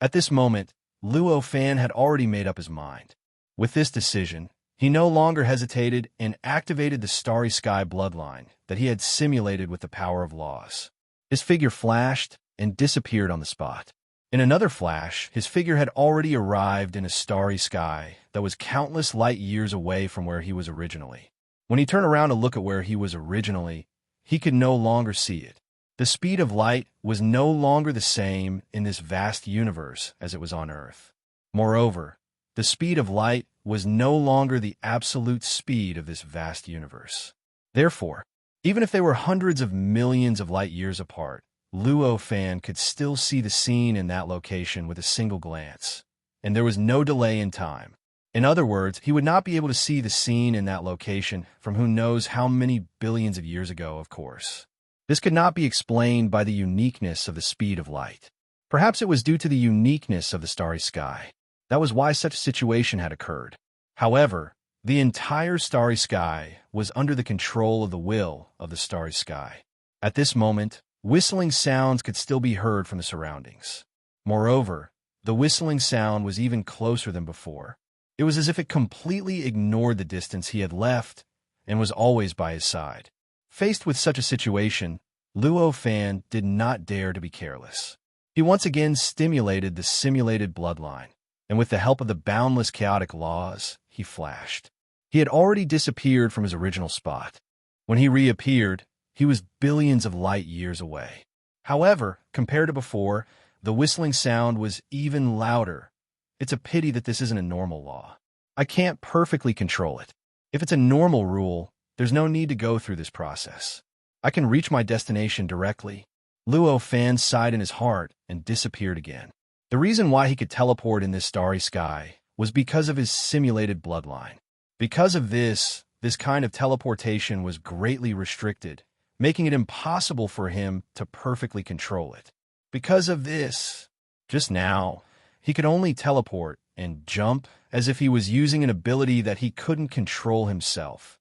At this moment, Luo Fan had already made up his mind. With this decision, he no longer hesitated and activated the starry sky bloodline that he had simulated with the power of laws. His figure flashed and disappeared on the spot. In another flash, his figure had already arrived in a starry sky that was countless light years away from where he was originally. When he turned around to look at where he was originally, he could no longer see it. The speed of light was no longer the same in this vast universe as it was on Earth. Moreover, the speed of light was no longer the absolute speed of this vast universe. Therefore, even if they were hundreds of millions of light years apart, Luo Fan could still see the scene in that location with a single glance, and there was no delay in time. In other words, he would not be able to see the scene in that location from who knows how many billions of years ago, of course. This could not be explained by the uniqueness of the speed of light. Perhaps it was due to the uniqueness of the starry sky. That was why such a situation had occurred. However, the entire starry sky was under the control of the will of the starry sky. At this moment, whistling sounds could still be heard from the surroundings. Moreover, the whistling sound was even closer than before. It was as if it completely ignored the distance he had left and was always by his side. Faced with such a situation, Luo Fan did not dare to be careless. He once again stimulated the simulated bloodline, and with the help of the boundless chaotic laws, he flashed. He had already disappeared from his original spot. When he reappeared, he was billions of light years away. However, compared to before, the whistling sound was even louder. It's a pity that this isn't a normal law. I can't perfectly control it. If it's a normal rule, there's no need to go through this process. I can reach my destination directly. Luo Fan sighed in his heart and disappeared again. The reason why he could teleport in this starry sky was because of his simulated bloodline. Because of this kind of teleportation was greatly restricted, making it impossible for him to perfectly control it. Because of this, just now, he could only teleport and jump as if he was using an ability that he couldn't control himself.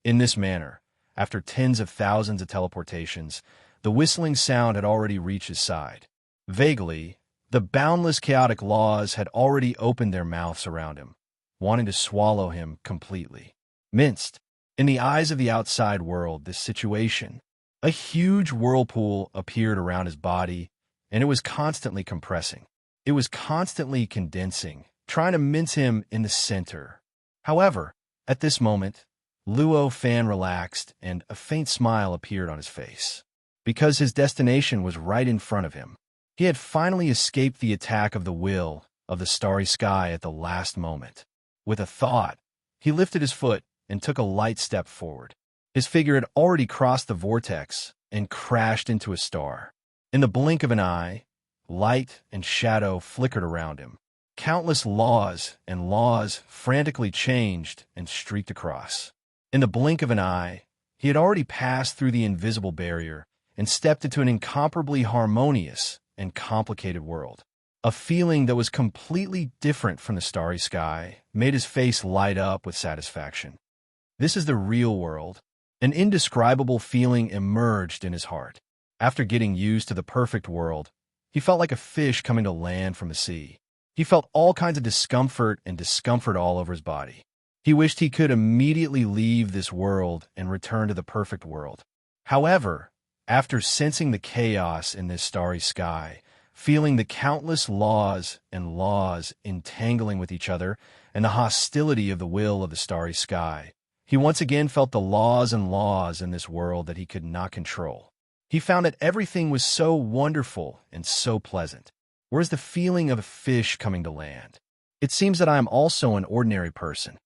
In this manner, after tens of thousands of teleportations, the whistling sound had already reached his side. Vaguely, the boundless chaotic laws had already opened their mouths around him, wanting to swallow him completely. Minced. In the eyes of the outside world, this situation, a huge whirlpool appeared around his body, and it was constantly compressing. It was constantly condensing, trying to mince him in the center. However, at this moment, Luo Fan relaxed, and a faint smile appeared on his face. because his destination was right in front of him. He had finally escaped the attack of the will of the starry sky at the last moment. With a thought, he lifted his foot and took a light step forward. His figure had already crossed the vortex and crashed into a star. In the blink of an eye, light and shadow flickered around him. Countless laws and laws frantically changed and streaked across. In the blink of an eye, he had already passed through the invisible barrier and stepped into an incomparably harmonious and complicated world. A feeling that was completely different from the starry sky made his face light up with satisfaction. This is the real world. An indescribable feeling emerged in his heart. After getting used to the perfect world, he felt like a fish coming to land from the sea. He felt all kinds of discomfort all over his body. He wished he could immediately leave this world and return to the perfect world. However, after sensing the chaos in this starry sky, feeling the countless laws and laws entangling with each other, and the hostility of the will of the starry sky, he once again felt the laws and laws in this world that he could not control. He found that everything was so wonderful and so pleasant. Where's the feeling of a fish coming to land? It seems that I am also an ordinary person.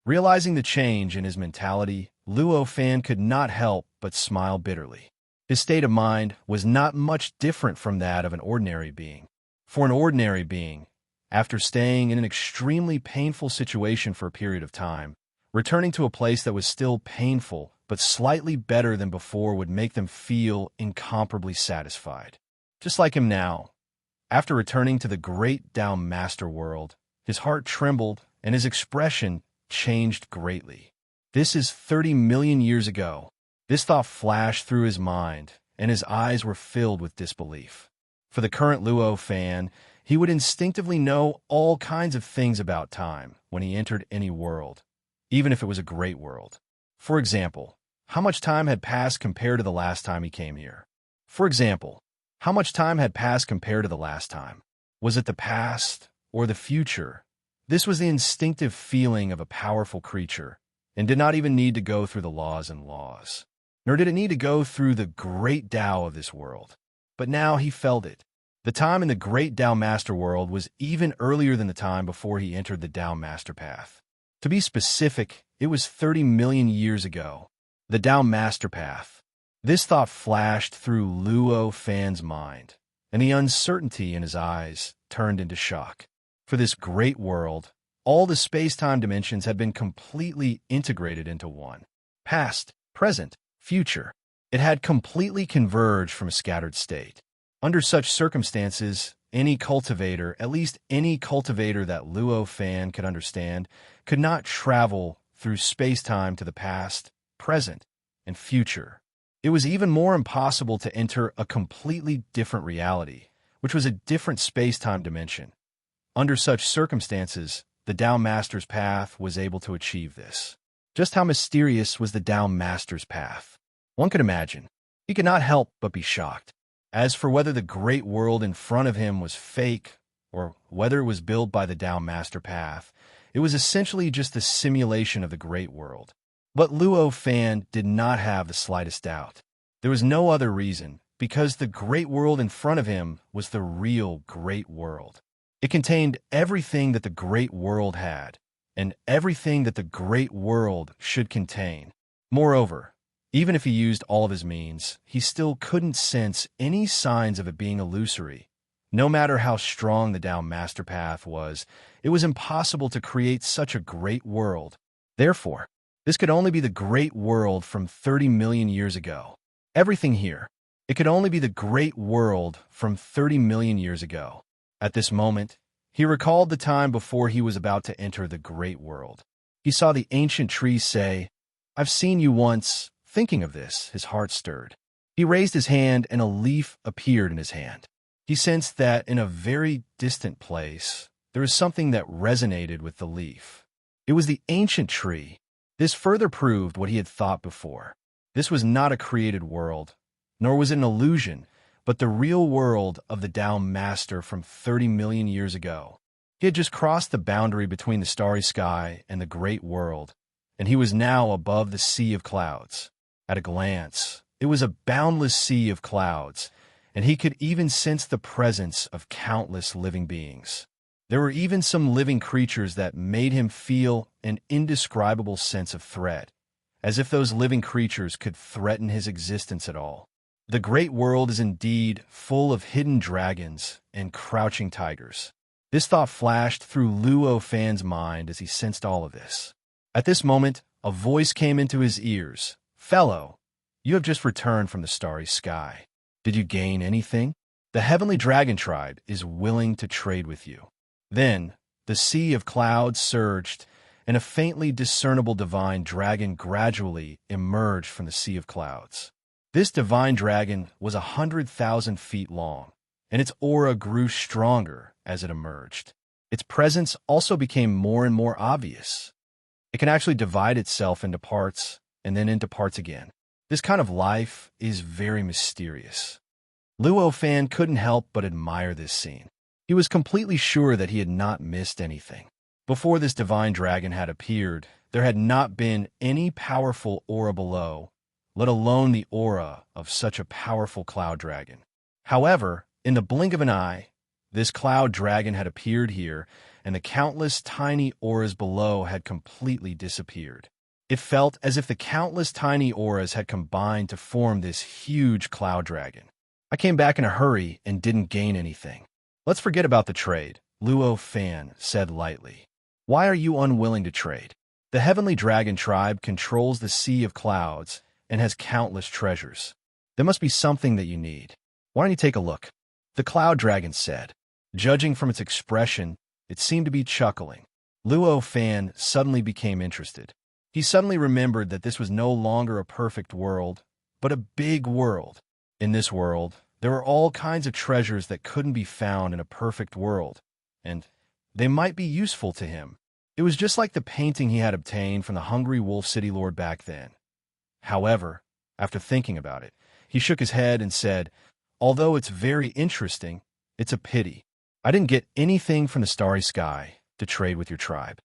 Realizing the change in his mentality, Luo Fan could not help but smile bitterly. His state of mind was not much different from that of an ordinary being. For an ordinary being, after staying in an extremely painful situation for a period of time, returning to a place that was still painful but slightly better than before would make them feel incomparably satisfied. Just like him now, after returning to the great Tao Master world, his heart trembled and his expression changed greatly. This is 30 million years ago. This thought flashed through his mind, and his eyes were filled with disbelief. For the current Luo Fan, he would instinctively know all kinds of things about time when he entered any world, even if it was a great world. For example, how much time had passed compared to the last time he came here? How much time had passed compared to the last time? Was it the past or the future? This was the instinctive feeling of a powerful creature, and did not even need to go through the laws and laws, nor did it need to go through the great Tao of this world. But now he felt it. The time in the great Tao Master world was even earlier than the time before he entered the Tao Master path. To be specific, it was 30 million years ago. The Tao Master path. This thought flashed through Luo Fan's mind, and the uncertainty in his eyes turned into shock. For this great world, all the space-time dimensions had been completely integrated into one. Past, present, future. It had completely converged from a scattered state. Under such circumstances, any cultivator, at least any cultivator that Luo Fan could understand, could not travel through space-time to the past, present, and future. It was even more impossible to enter a completely different reality, which was a different space-time dimension. Under such circumstances, the Tao Master's path was able to achieve this. Just how mysterious was the Tao Master's path? One could imagine. He could not help but be shocked. As for whether the great world in front of him was fake, or whether it was built by the Tao Master path, it was essentially just a simulation of the great world. But Luo Fan did not have the slightest doubt. There was no other reason, because the great world in front of him was the real great world. It contained everything that the great world had, and everything that the great world should contain. Moreover, even if he used all of his means, he still couldn't sense any signs of it being illusory. No matter how strong the Tao Master path was, it was impossible to create such a great world. Therefore, this could only be the great world from 30 million years ago. Everything here. It could only be the great world from 30 million years ago. At this moment, he recalled the time before he was about to enter the great world. He saw the ancient tree say, "I've seen you once." Thinking of this, his heart stirred. He raised his hand and a leaf appeared in his hand. He sensed that in a very distant place, there was something that resonated with the leaf. It was the ancient tree. This further proved what he had thought before. This was not a created world, nor was it an illusion, but the real world of the Tao Master from 30 million years ago. He had just crossed the boundary between the starry sky and the great world, and he was now above the sea of clouds. At a glance, It was a boundless sea of clouds, and he could even sense the presence of countless living beings. There were even some living creatures that made him feel an indescribable sense of threat, as if those living creatures could threaten his existence at all. The great world is indeed full of hidden dragons and crouching tigers. This thought flashed through Luo Fan's mind as he sensed all of this. At this moment, a voice came into his ears. "Fellow, you have just returned from the starry sky. Did you gain anything? The heavenly dragon tribe is willing to trade with you." Then, the sea of clouds surged, and a faintly discernible divine dragon gradually emerged from the sea of clouds. This divine dragon was 100,000 feet long, and its aura grew stronger as it emerged. Its presence also became more and more obvious. It can actually divide itself into parts and then into parts again. This kind of life is very mysterious. Luo Fan couldn't help but admire this scene. He was completely sure that he had not missed anything. Before this divine dragon had appeared, there had not been any powerful aura below, let alone the aura of such a powerful cloud dragon. However, in the blink of an eye, this cloud dragon had appeared here, and the countless tiny auras below had completely disappeared. It felt as if the countless tiny auras had combined to form this huge cloud dragon. "I came back in a hurry and didn't gain anything. Let's forget about the trade," Luo Fan said lightly. "Why are you unwilling to trade? The heavenly dragon tribe controls the sea of clouds and has countless treasures. There must be something that you need. Why don't you take a look?" The cloud dragon said. Judging from its expression, it seemed to be chuckling. Luo Fan suddenly became interested. He suddenly remembered that this was no longer a perfect world, but a big world. In this world, there were all kinds of treasures that couldn't be found in a perfect world, and they might be useful to him. It was just like the painting he had obtained from the Hungry Wolf City Lord back then. However, after thinking about it, he shook his head and said, "Although it's very interesting, it's a pity. I didn't get anything from the starry sky to trade with your tribe."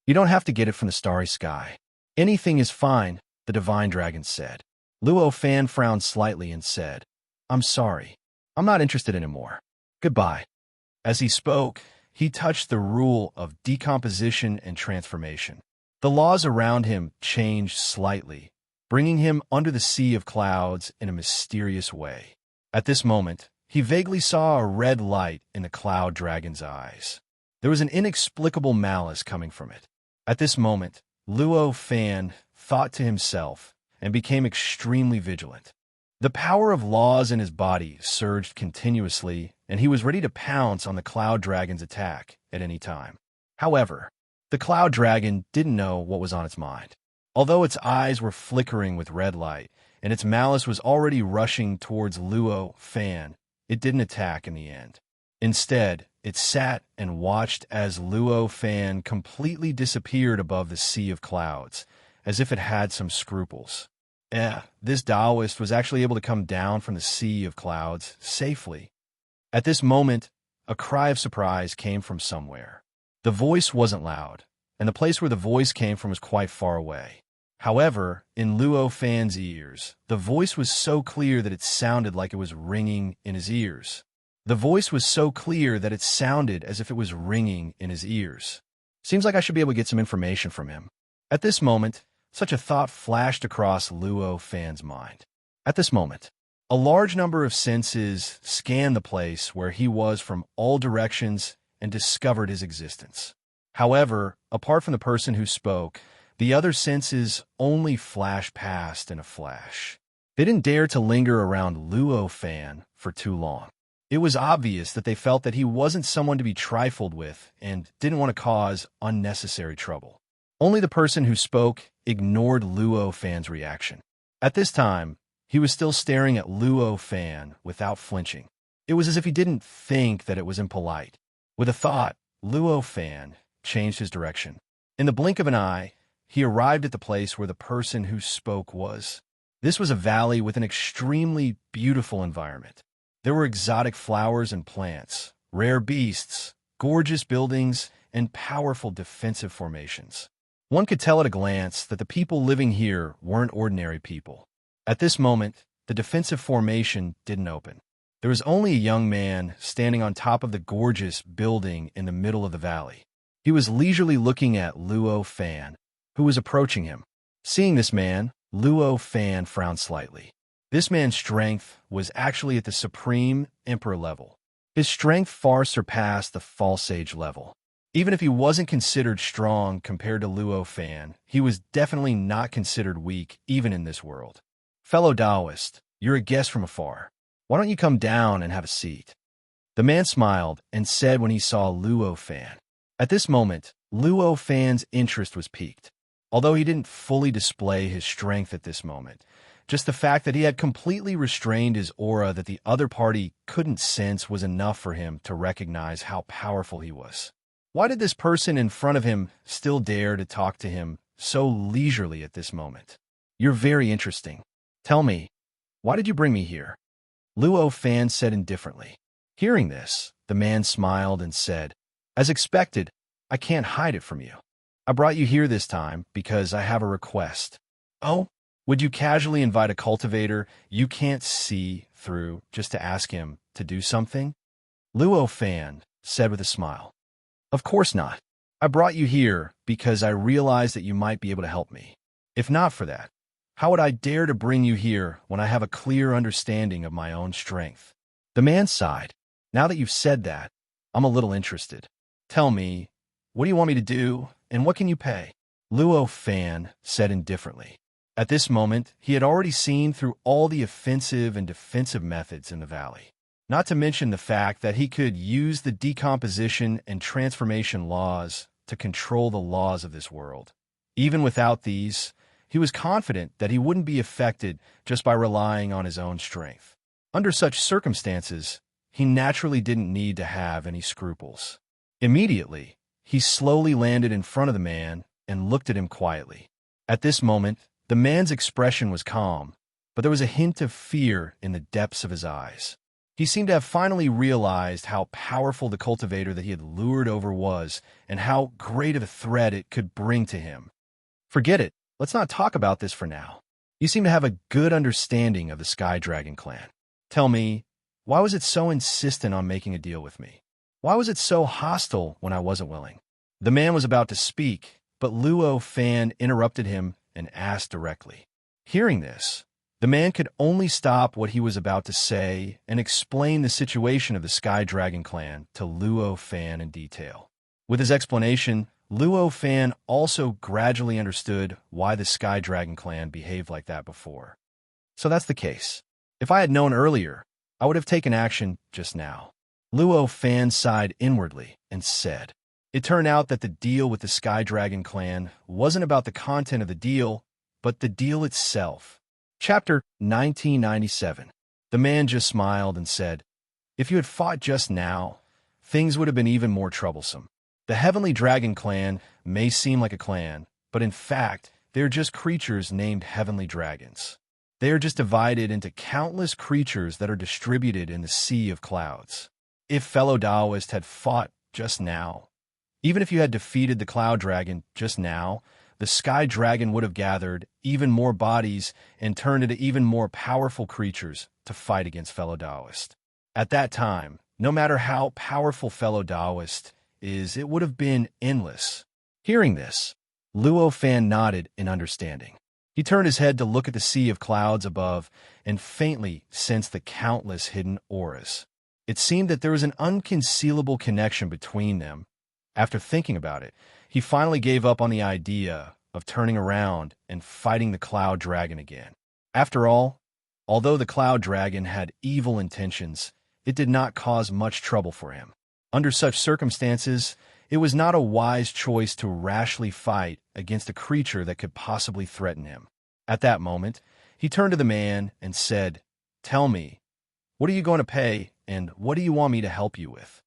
"You don't have to get it from the starry sky. Anything is fine," the divine dragon said. Luo Fan frowned slightly and said, "I'm sorry. I'm not interested anymore. Goodbye." As he spoke, he touched the rule of decomposition and transformation. The laws around him changed slightly, bringing him under the sea of clouds in a mysterious way. At this moment, he vaguely saw a red light in the cloud dragon's eyes. There was an inexplicable malice coming from it. At this moment, Luo Fan thought to himself and became extremely vigilant. The power of laws in his body surged continuously, and he was ready to pounce on the cloud dragon's attack at any time. However, the cloud dragon didn't know what was on its mind. Although its eyes were flickering with red light, and its malice was already rushing towards Luo Fan, it didn't attack in the end. Instead, it sat and watched as Luo Fan completely disappeared above the sea of clouds, as if it had some scruples. This Taoist was actually able to come down from the sea of clouds safely. At this moment, a cry of surprise came from somewhere. The voice wasn't loud, and the place where the voice came from was quite far away. However, in Luo Fan's ears, the voice was so clear that it sounded like it was ringing in his ears. The voice was so clear that it sounded as if it was ringing in his ears. Seems like I should be able to get some information from him. At this moment, such a thought flashed across Luo Fan's mind. At this moment, a large number of senses scanned the place where he was from all directions and discovered his existence. However, apart from the person who spoke, the other senses only flashed past in a flash. They didn't dare to linger around Luo Fan for too long. It was obvious that they felt that he wasn't someone to be trifled with and didn't want to cause unnecessary trouble. Only the person who spoke ignored Luo Fan's reaction. At this time, he was still staring at Luo Fan without flinching. It was as if he didn't think that it was impolite. With a thought, Luo Fan changed his direction. In the blink of an eye, he arrived at the place where the person who spoke was. This was a valley with an extremely beautiful environment. There were exotic flowers and plants, rare beasts, gorgeous buildings, and powerful defensive formations. One could tell at a glance that the people living here weren't ordinary people. At this moment, the defensive formation didn't open. There was only a young man standing on top of the gorgeous building in the middle of the valley. He was leisurely looking at Luo Fan, who was approaching him. Seeing this man, Luo Fan frowned slightly. This man's strength was actually at the Supreme Emperor level. His strength far surpassed the False Age level. Even if he wasn't considered strong compared to Luo Fan, he was definitely not considered weak even in this world. Fellow Taoist, you're a guest from afar. Why don't you come down and have a seat? The man smiled and said when he saw Luo Fan. At this moment, Luo Fan's interest was piqued. Although he didn't fully display his strength at this moment, just the fact that he had completely restrained his aura that the other party couldn't sense was enough for him to recognize how powerful he was. Why did this person in front of him still dare to talk to him so leisurely at this moment? You're very interesting. Tell me, why did you bring me here? Luo Fan said indifferently. Hearing this, the man smiled and said, as expected, I can't hide it from you. I brought you here this time because I have a request. Oh? Would you casually invite a cultivator you can't see through just to ask him to do something? Luo Fan said with a smile. Of course not. I brought you here because I realized that you might be able to help me. If not for that, how would I dare to bring you here when I have a clear understanding of my own strength? The man sighed. Now that you've said that, I'm a little interested. Tell me, what do you want me to do, and what can you pay? Luo Fan said indifferently. At this moment, he had already seen through all the offensive and defensive methods in the valley. Not to mention the fact that he could use the decomposition and transformation laws to control the laws of this world. Even without these, he was confident that he wouldn't be affected just by relying on his own strength. Under such circumstances, he naturally didn't need to have any scruples. Immediately, he slowly landed in front of the man and looked at him quietly. At this moment, the man's expression was calm, but there was a hint of fear in the depths of his eyes. He seemed to have finally realized how powerful the cultivator that he had lured over was and how great of a threat it could bring to him. Forget it. Let's not talk about this for now. You seem to have a good understanding of the Sky Dragon clan. Tell me, why was it so insistent on making a deal with me? Why was it so hostile when I wasn't willing? The man was about to speak, but Luo Fan interrupted him and asked directly. Hearing this, the man could only stop what he was about to say and explain the situation of the Sky Dragon clan to Luo Fan in detail. With his explanation, Luo Fan also gradually understood why the Sky Dragon clan behaved like that before. So that's the case. If I had known earlier, I would have taken action just now. Luo Fan sighed inwardly and said, it turned out that the deal with the Sky Dragon clan wasn't about the content of the deal, but the deal itself. Chapter 1997. The man just smiled and said, if you had fought just now, things would have been even more troublesome. The Heavenly Dragon clan may seem like a clan, but in fact, they're just creatures named Heavenly Dragons. They are just divided into countless creatures that are distributed in the sea of clouds. If fellow Taoists had fought just now, even if you had defeated the Cloud Dragon just now, the Sky Dragon would have gathered even more bodies and turned into even more powerful creatures to fight against fellow Taoists. At that time, no matter how powerful fellow Taoist is, it would have been endless. Hearing this, Luo Fan nodded in understanding. He turned his head to look at the sea of clouds above and faintly sensed the countless hidden auras. It seemed that there was an unconcealable connection between them. After thinking about it, he finally gave up on the idea of turning around and fighting the Cloud Dragon again. After all, although the Cloud Dragon had evil intentions, it did not cause much trouble for him. Under such circumstances, it was not a wise choice to rashly fight against a creature that could possibly threaten him. At that moment, he turned to the man and said, tell me, what are you going to pay, and what do you want me to help you with?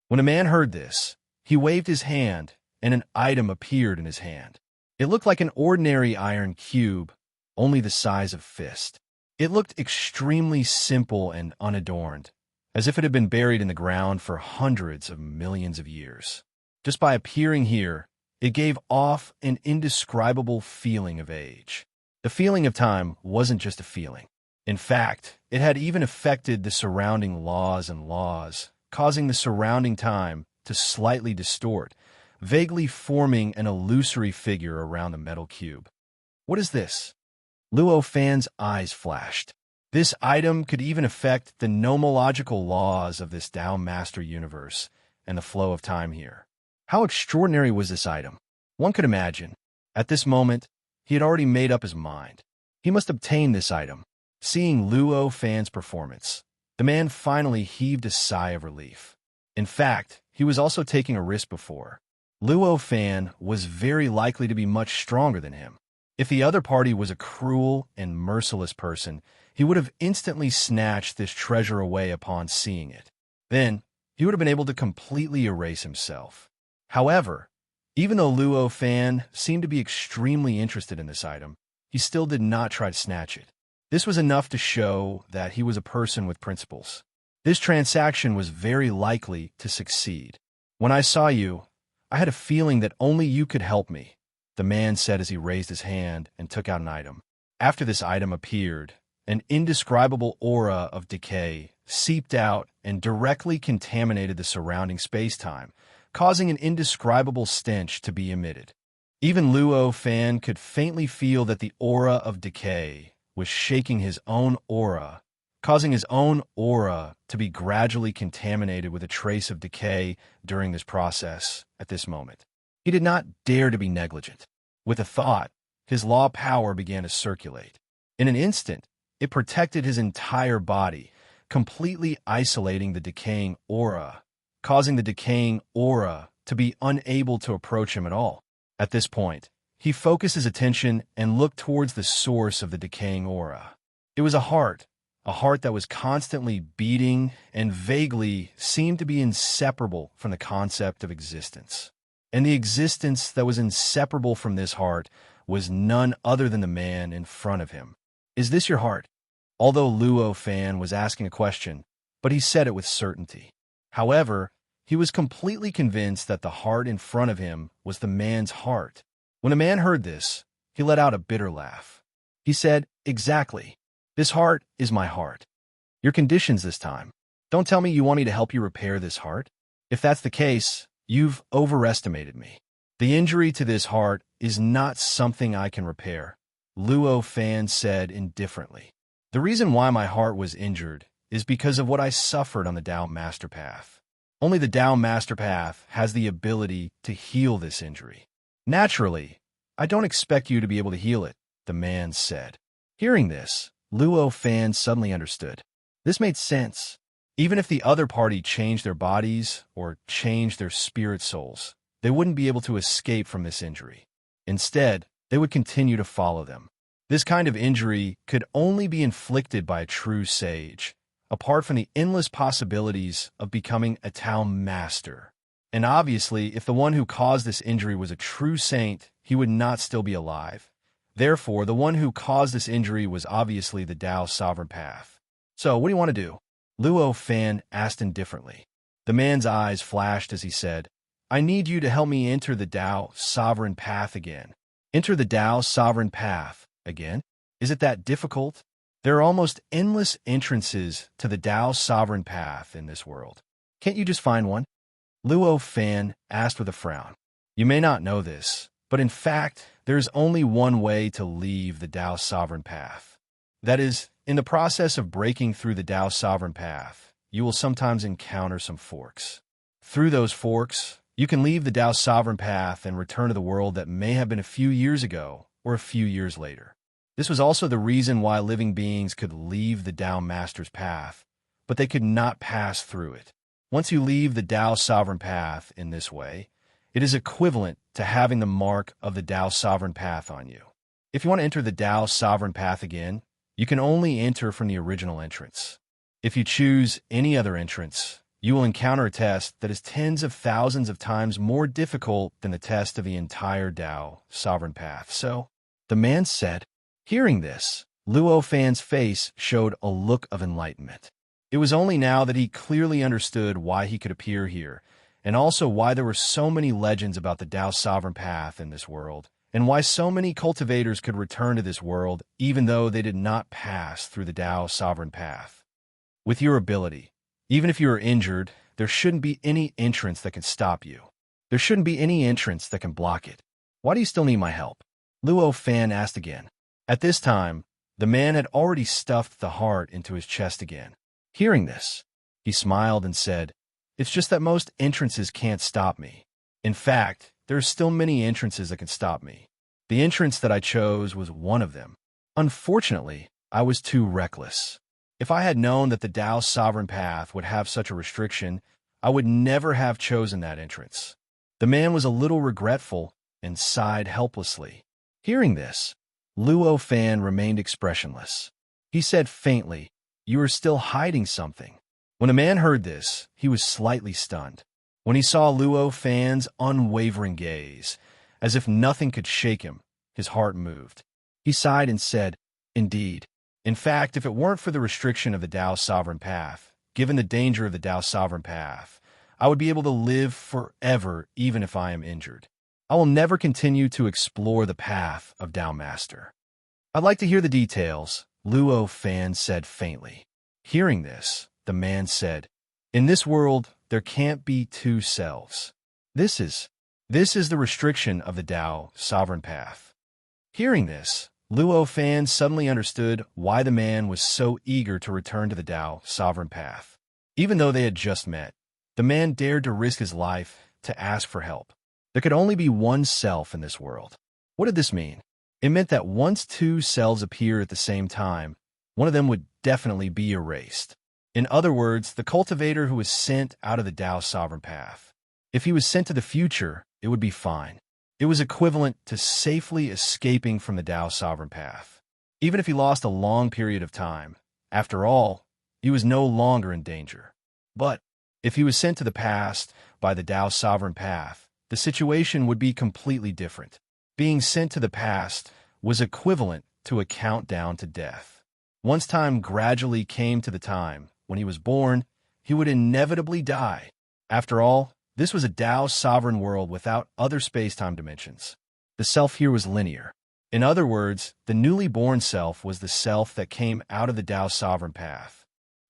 When the man heard this, he waved his hand, and an item appeared in his hand. It looked like an ordinary iron cube, only the size of a fist. It looked extremely simple and unadorned, as if it had been buried in the ground for hundreds of millions of years. Just by appearing here, it gave off an indescribable feeling of age. The feeling of time wasn't just a feeling. In fact, it had even affected the surrounding laws, causing the surrounding time to slightly distort, vaguely forming an illusory figure around the metal cube. What is this? Luo Fan's eyes flashed. This item could even affect the nomological laws of this Tao Master universe and the flow of time here. How extraordinary was this item? One could imagine. At this moment, he had already made up his mind. He must obtain this item. Seeing Luo Fan's performance, the man finally heaved a sigh of relief. In fact, he was also taking a risk before. Luo Fan was very likely to be much stronger than him. If the other party was a cruel and merciless person, he would have instantly snatched this treasure away upon seeing it. Then, he would have been able to completely erase himself. However, even though Luo Fan seemed to be extremely interested in this item, he still did not try to snatch it. This was enough to show that he was a person with principles. This transaction was very likely to succeed. When I saw you, I had a feeling that only you could help me, the man said as he raised his hand and took out an item. After this item appeared, an indescribable aura of decay seeped out and directly contaminated the surrounding space-time, causing an indescribable stench to be emitted. Even Luo Fan could faintly feel that the aura of decay was shaking his own aura, causing his own aura to be gradually contaminated with a trace of decay during this process at this moment. He did not dare to be negligent. With a thought, his law power began to circulate. In an instant, it protected his entire body, completely isolating the decaying aura, causing the decaying aura to be unable to approach him at all. At this point, he focused his attention and looked towards the source of the decaying aura. It was a heart that was constantly beating and vaguely seemed to be inseparable from the concept of existence. And the existence that was inseparable from this heart was none other than the man in front of him. Is this your heart? Although Luo Fan was asking a question, but he said it with certainty. However, he was completely convinced that the heart in front of him was the man's heart. When the man heard this, he let out a bitter laugh. He said, "Exactly. This heart is my heart. Your conditions this time. Don't tell me you want me to help you repair this heart. If that's the case, you've overestimated me. The injury to this heart is not something I can repair," Luo Fan said indifferently. "The reason why my heart was injured is because of what I suffered on the Tao Master Path. Only the Tao Master Path has the ability to heal this injury. Naturally, I don't expect you to be able to heal it," the man said. Hearing this, Luo Fan suddenly understood. This made sense. Even if the other party changed their bodies or changed their spirit souls, they wouldn't be able to escape from this injury. Instead, they would continue to follow them. This kind of injury could only be inflicted by a true sage, apart from the endless possibilities of becoming a Tao Master. And obviously, if the one who caused this injury was a true saint, he would not still be alive. Therefore, the one who caused this injury was obviously the Tao Sovereign Path. "So, what do you want to do?" Luo Fan asked indifferently. The man's eyes flashed as he said, "I need you to help me enter the Tao Sovereign Path again." "Enter the Tao Sovereign Path again? Is it that difficult? There are almost endless entrances to the Tao Sovereign Path in this world. Can't you just find one?" Luo Fan asked with a frown. "You may not know this, but in fact, there is only one way to leave the Tao Sovereign Path. That is, in the process of breaking through the Tao Sovereign Path, you will sometimes encounter some forks. Through those forks, you can leave the Tao Sovereign Path and return to the world that may have been a few years ago or a few years later. This was also the reason why living beings could leave the Tao Master's path, but they could not pass through it. Once you leave the Tao Sovereign Path in this way, it is equivalent to having the mark of the Tao Sovereign Path on you. If you want to enter the Tao Sovereign Path again, you can only enter from the original entrance. If you choose any other entrance, you will encounter a test that is tens of thousands of times more difficult than the test of the entire Tao Sovereign Path. So, the man said. Hearing this, Luo Fan's face showed a look of enlightenment. It was only now that he clearly understood why he could appear here, and also why there were so many legends about the Tao Sovereign Path in this world, and why so many cultivators could return to this world even though they did not pass through the Tao sovereign path. With your ability, even if you are injured, there shouldn't be any entrance that can stop you. There shouldn't be any entrance that can block it. Why do you still need my help? Luo Fan asked again. At this time, the man had already stuffed the heart into his chest again. Hearing this, he smiled and said, "It's just that most entrances can't stop me. In fact, there are still many entrances that can stop me. The entrance that I chose was one of them. Unfortunately, I was too reckless. If I had known that the Tao sovereign path would have such a restriction, I would never have chosen that entrance." The man was a little regretful and sighed helplessly. Hearing this, Luo Fan remained expressionless. He said faintly, "You are still hiding something." When the man heard this, he was slightly stunned. When he saw Luo Fan's unwavering gaze, as if nothing could shake him, his heart moved. He sighed and said, "Indeed. In fact, if it weren't for the restriction of the Tao sovereign path, given the danger of the Tao sovereign path, I would be able to live forever even if I am injured. I will never continue to explore the path of Tao Master." "I'd like to hear the details," Luo Fan said faintly. Hearing this, the man said, "In this world, there can't be two selves. This is the restriction of the Tao sovereign path." Hearing this, Luo Fan suddenly understood why the man was so eager to return to the Tao sovereign path. Even though they had just met, the man dared to risk his life to ask for help. There could only be one self in this world. What did this mean? It meant that once two selves appear at the same time, one of them would definitely be erased. In other words, the cultivator who was sent out of the Tao sovereign path. If he was sent to the future, it would be fine. It was equivalent to safely escaping from the Tao sovereign path. Even if he lost a long period of time, after all, he was no longer in danger. But if he was sent to the past by the Tao sovereign path, the situation would be completely different. Being sent to the past was equivalent to a countdown to death. Once time gradually came to the time when he was born, he would inevitably die. After all, this was a Tao sovereign world without other space-time dimensions. The self here was linear. In other words, the newly born self was the self that came out of the Tao sovereign path.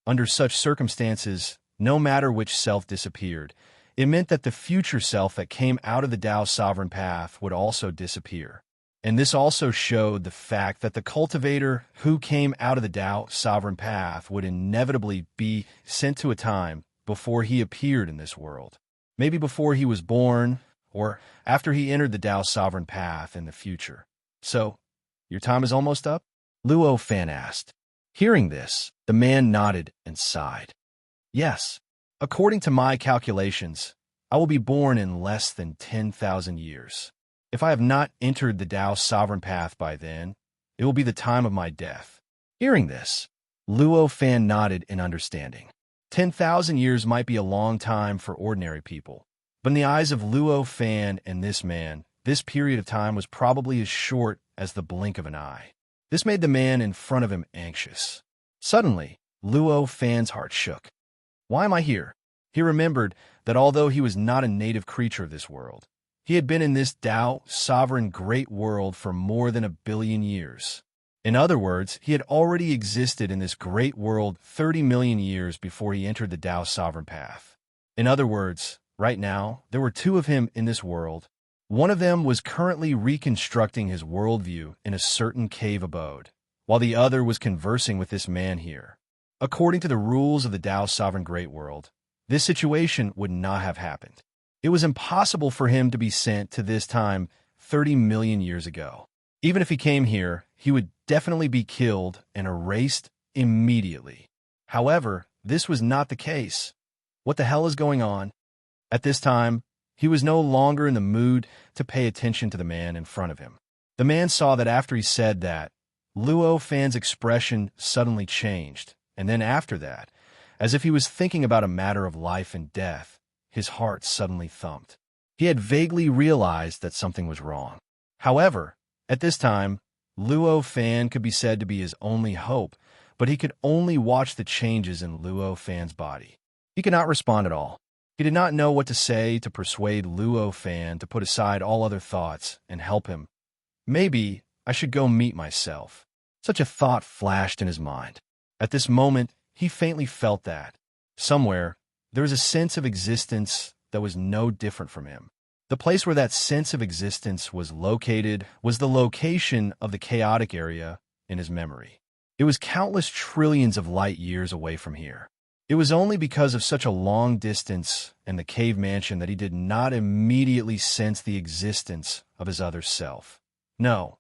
Under such circumstances, no matter which self disappeared, it meant that the future self that came out of the Tao sovereign path would also disappear. And this also showed the fact that the cultivator who came out of the Tao sovereign path would inevitably be sent to a time before he appeared in this world. Maybe before he was born, or after he entered the Tao sovereign path in the future. "So, your time is almost up?" Luo Fan asked. Hearing this, the man nodded and sighed. "Yes. According to my calculations, I will be born in less than 10,000 years. If I have not entered the Tao sovereign path by then, it will be the time of my death." Hearing this, Luo Fan nodded in understanding. 10,000 years might be a long time for ordinary people, but in the eyes of Luo Fan and this man, this period of time was probably as short as the blink of an eye. This made the man in front of him anxious. Suddenly, Luo Fan's heart shook. Why am I here? He remembered that although he was not a native creature of this world, he had been in this Tao sovereign great world for more than 1 billion years. In other words, he had already existed in this great world 30 million years before he entered the Tao sovereign path. In other words, right now, there were two of him in this world. One of them was currently reconstructing his worldview in a certain cave abode, while the other was conversing with this man here. According to the rules of the Tao sovereign great world, this situation would not have happened. It was impossible for him to be sent to this time 30 million years ago. Even if he came here, he would definitely be killed and erased immediately. However, this was not the case. What the hell is going on? At this time, he was no longer in the mood to pay attention to the man in front of him. The man saw that after he said that, Luo Fan's expression suddenly changed, and then after that, as if he was thinking about a matter of life and death, his heart suddenly thumped. He had vaguely realized that something was wrong. However, at this time, Luo Fan could be said to be his only hope, but he could only watch the changes in Luo Fan's body. He could not respond at all. He did not know what to say to persuade Luo Fan to put aside all other thoughts and help him Maybe I should go meet myself. Such a thought flashed in his mind. At this moment, he faintly felt that, somewhere, there was a sense of existence that was no different from him. The place where that sense of existence was located was the location of the chaotic area in his memory. It was countless trillions of light years away from here. It was only because of such a long distance and the cave mansion that he did not immediately sense the existence of his other self. No,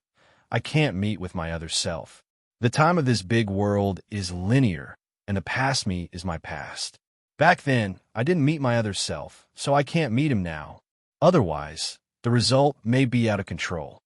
I can't meet with my other self. The time of this big world is linear, and the past me is my past. Back then, I didn't meet my other self, so I can't meet him now. Otherwise, the result may be out of control.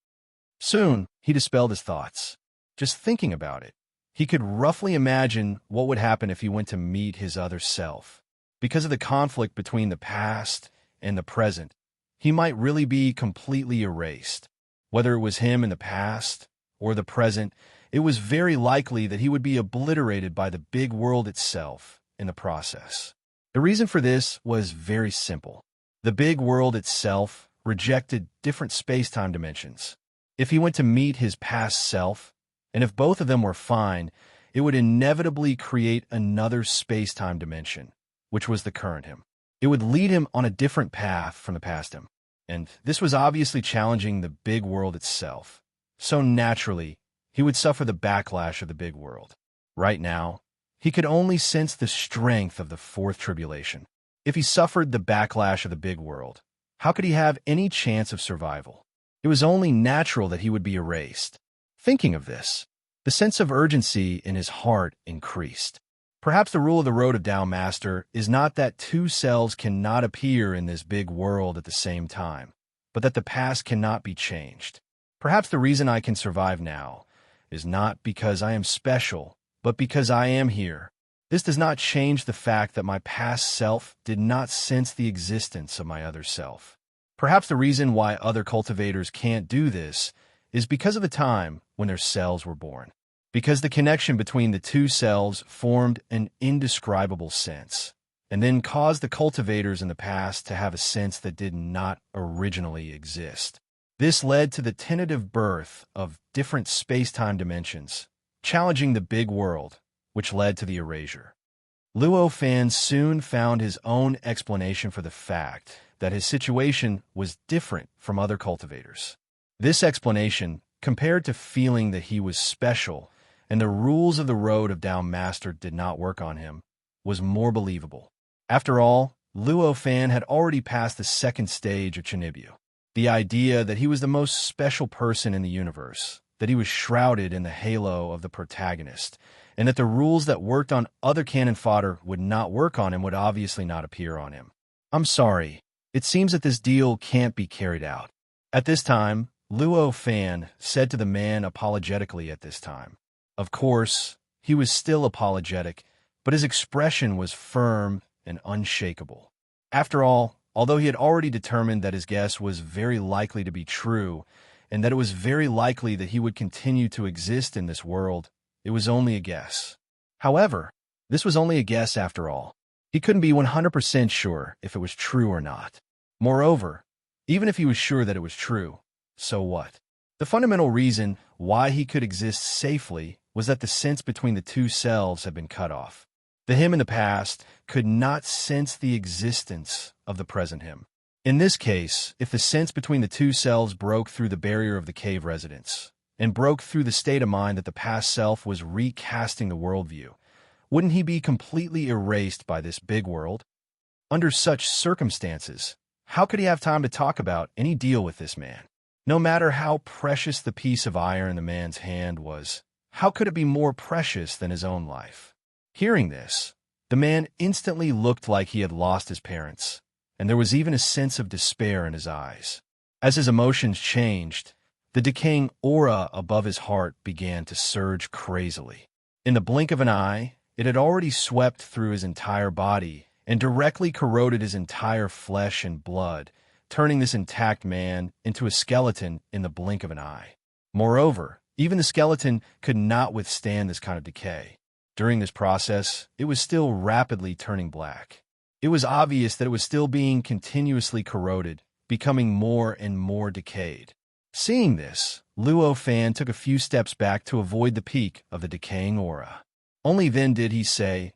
Soon, he dispelled his thoughts. Just thinking about it, he could roughly imagine what would happen if he went to meet his other self. Because of the conflict between the past and the present, he might really be completely erased. Whether it was him in the past or the present, it was very likely that he would be obliterated by the big world itself in the process. The reason for this was very simple. The big world itself rejected different space-time dimensions. If he went to meet his past self, and if both of them were fine, it would inevitably create another space-time dimension, which was the current him. It would lead him on a different path from the past him. And this was obviously challenging the big world itself. So naturally, he would suffer the backlash of the big world. Right now, he could only sense the strength of the fourth tribulation. If he suffered the backlash of the big world, how could he have any chance of survival? It was only natural that he would be erased. Thinking of this, the sense of urgency in his heart increased. Perhaps the rule of the road of Tao Master is not that two selves cannot appear in this big world at the same time, but that the past cannot be changed. Perhaps the reason I can survive now is not because I am special, but because I am here. This does not change the fact that my past self did not sense the existence of my other self. Perhaps the reason why other cultivators can't do this is because of the time when their cells were born. Because the connection between the two cells formed an indescribable sense, and then caused the cultivators in the past to have a sense that did not originally exist. This led to the tentative birth of different space-time dimensions, challenging the big world, which led to the erasure. Luo Fan soon found his own explanation for the fact that his situation was different from other cultivators. This explanation, compared to feeling that he was special and the rules of the road of Tao Master did not work on him, was more believable. After all, Luo Fan had already passed the second stage of Chinibyu. The idea that he was the most special person in the universe, that he was shrouded in the halo of the protagonist, and that the rules that worked on other cannon fodder would not work on him would obviously not appear on him. I'm sorry, it seems that this deal can't be carried out. At this time, Luo Fan said to the man apologetically at this time. Of course, he was still apologetic, but his expression was firm and unshakable. After all, although he had already determined that his guess was very likely to be true, and that it was very likely that he would continue to exist in this world, it was only a guess. However, this was only a guess after all. He couldn't be 100% sure if it was true or not. Moreover, even if he was sure that it was true, so what? The fundamental reason why he could exist safely was that the sense between the two selves had been cut off. The him in the past could not sense the existence of the present him. In this case, if the sense between the two selves broke through the barrier of the cave residence, and broke through the state of mind that the past self was recasting the worldview, wouldn't he be completely erased by this big world? Under such circumstances, how could he have time to talk about any deal with this man? No matter how precious the piece of iron in the man's hand was, how could it be more precious than his own life? Hearing this, the man instantly looked like he had lost his parents, and there was even a sense of despair in his eyes. As his emotions changed, the decaying aura above his heart began to surge crazily. In the blink of an eye, it had already swept through his entire body and directly corroded his entire flesh and blood, turning this intact man into a skeleton in the blink of an eye. Moreover, even the skeleton could not withstand this kind of decay. During this process, it was still rapidly turning black. It was obvious that it was still being continuously corroded, becoming more and more decayed. Seeing this, Luo Fan took a few steps back to avoid the peak of the decaying aura. Only then did he say,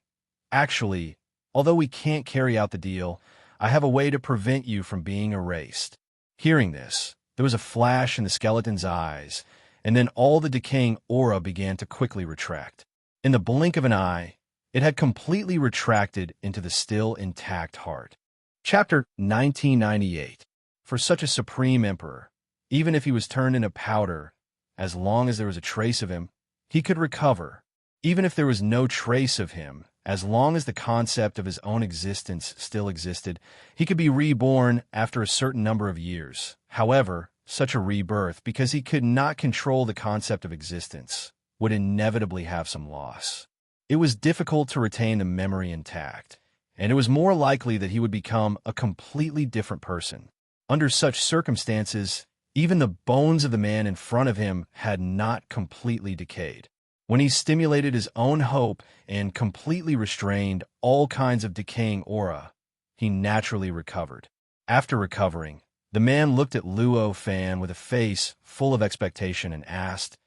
"Actually, although we can't carry out the deal, I have a way to prevent you from being erased." Hearing this, there was a flash in the skeleton's eyes, and then all the decaying aura began to quickly retract. In the blink of an eye, it had completely retracted into the still intact heart. Chapter 1998. For such a supreme emperor, even if he was turned into powder, as long as there was a trace of him, he could recover. Even if there was no trace of him, as long as the concept of his own existence still existed, he could be reborn after a certain number of years. However, such a rebirth, because he could not control the concept of existence, would inevitably have some loss. It was difficult to retain the memory intact, and it was more likely that he would become a completely different person. Under such circumstances, even the bones of the man in front of him had not completely decayed. When he stimulated his own hope and completely restrained all kinds of decaying aura, he naturally recovered. After recovering, the man looked at Luo Fan with a face full of expectation and asked,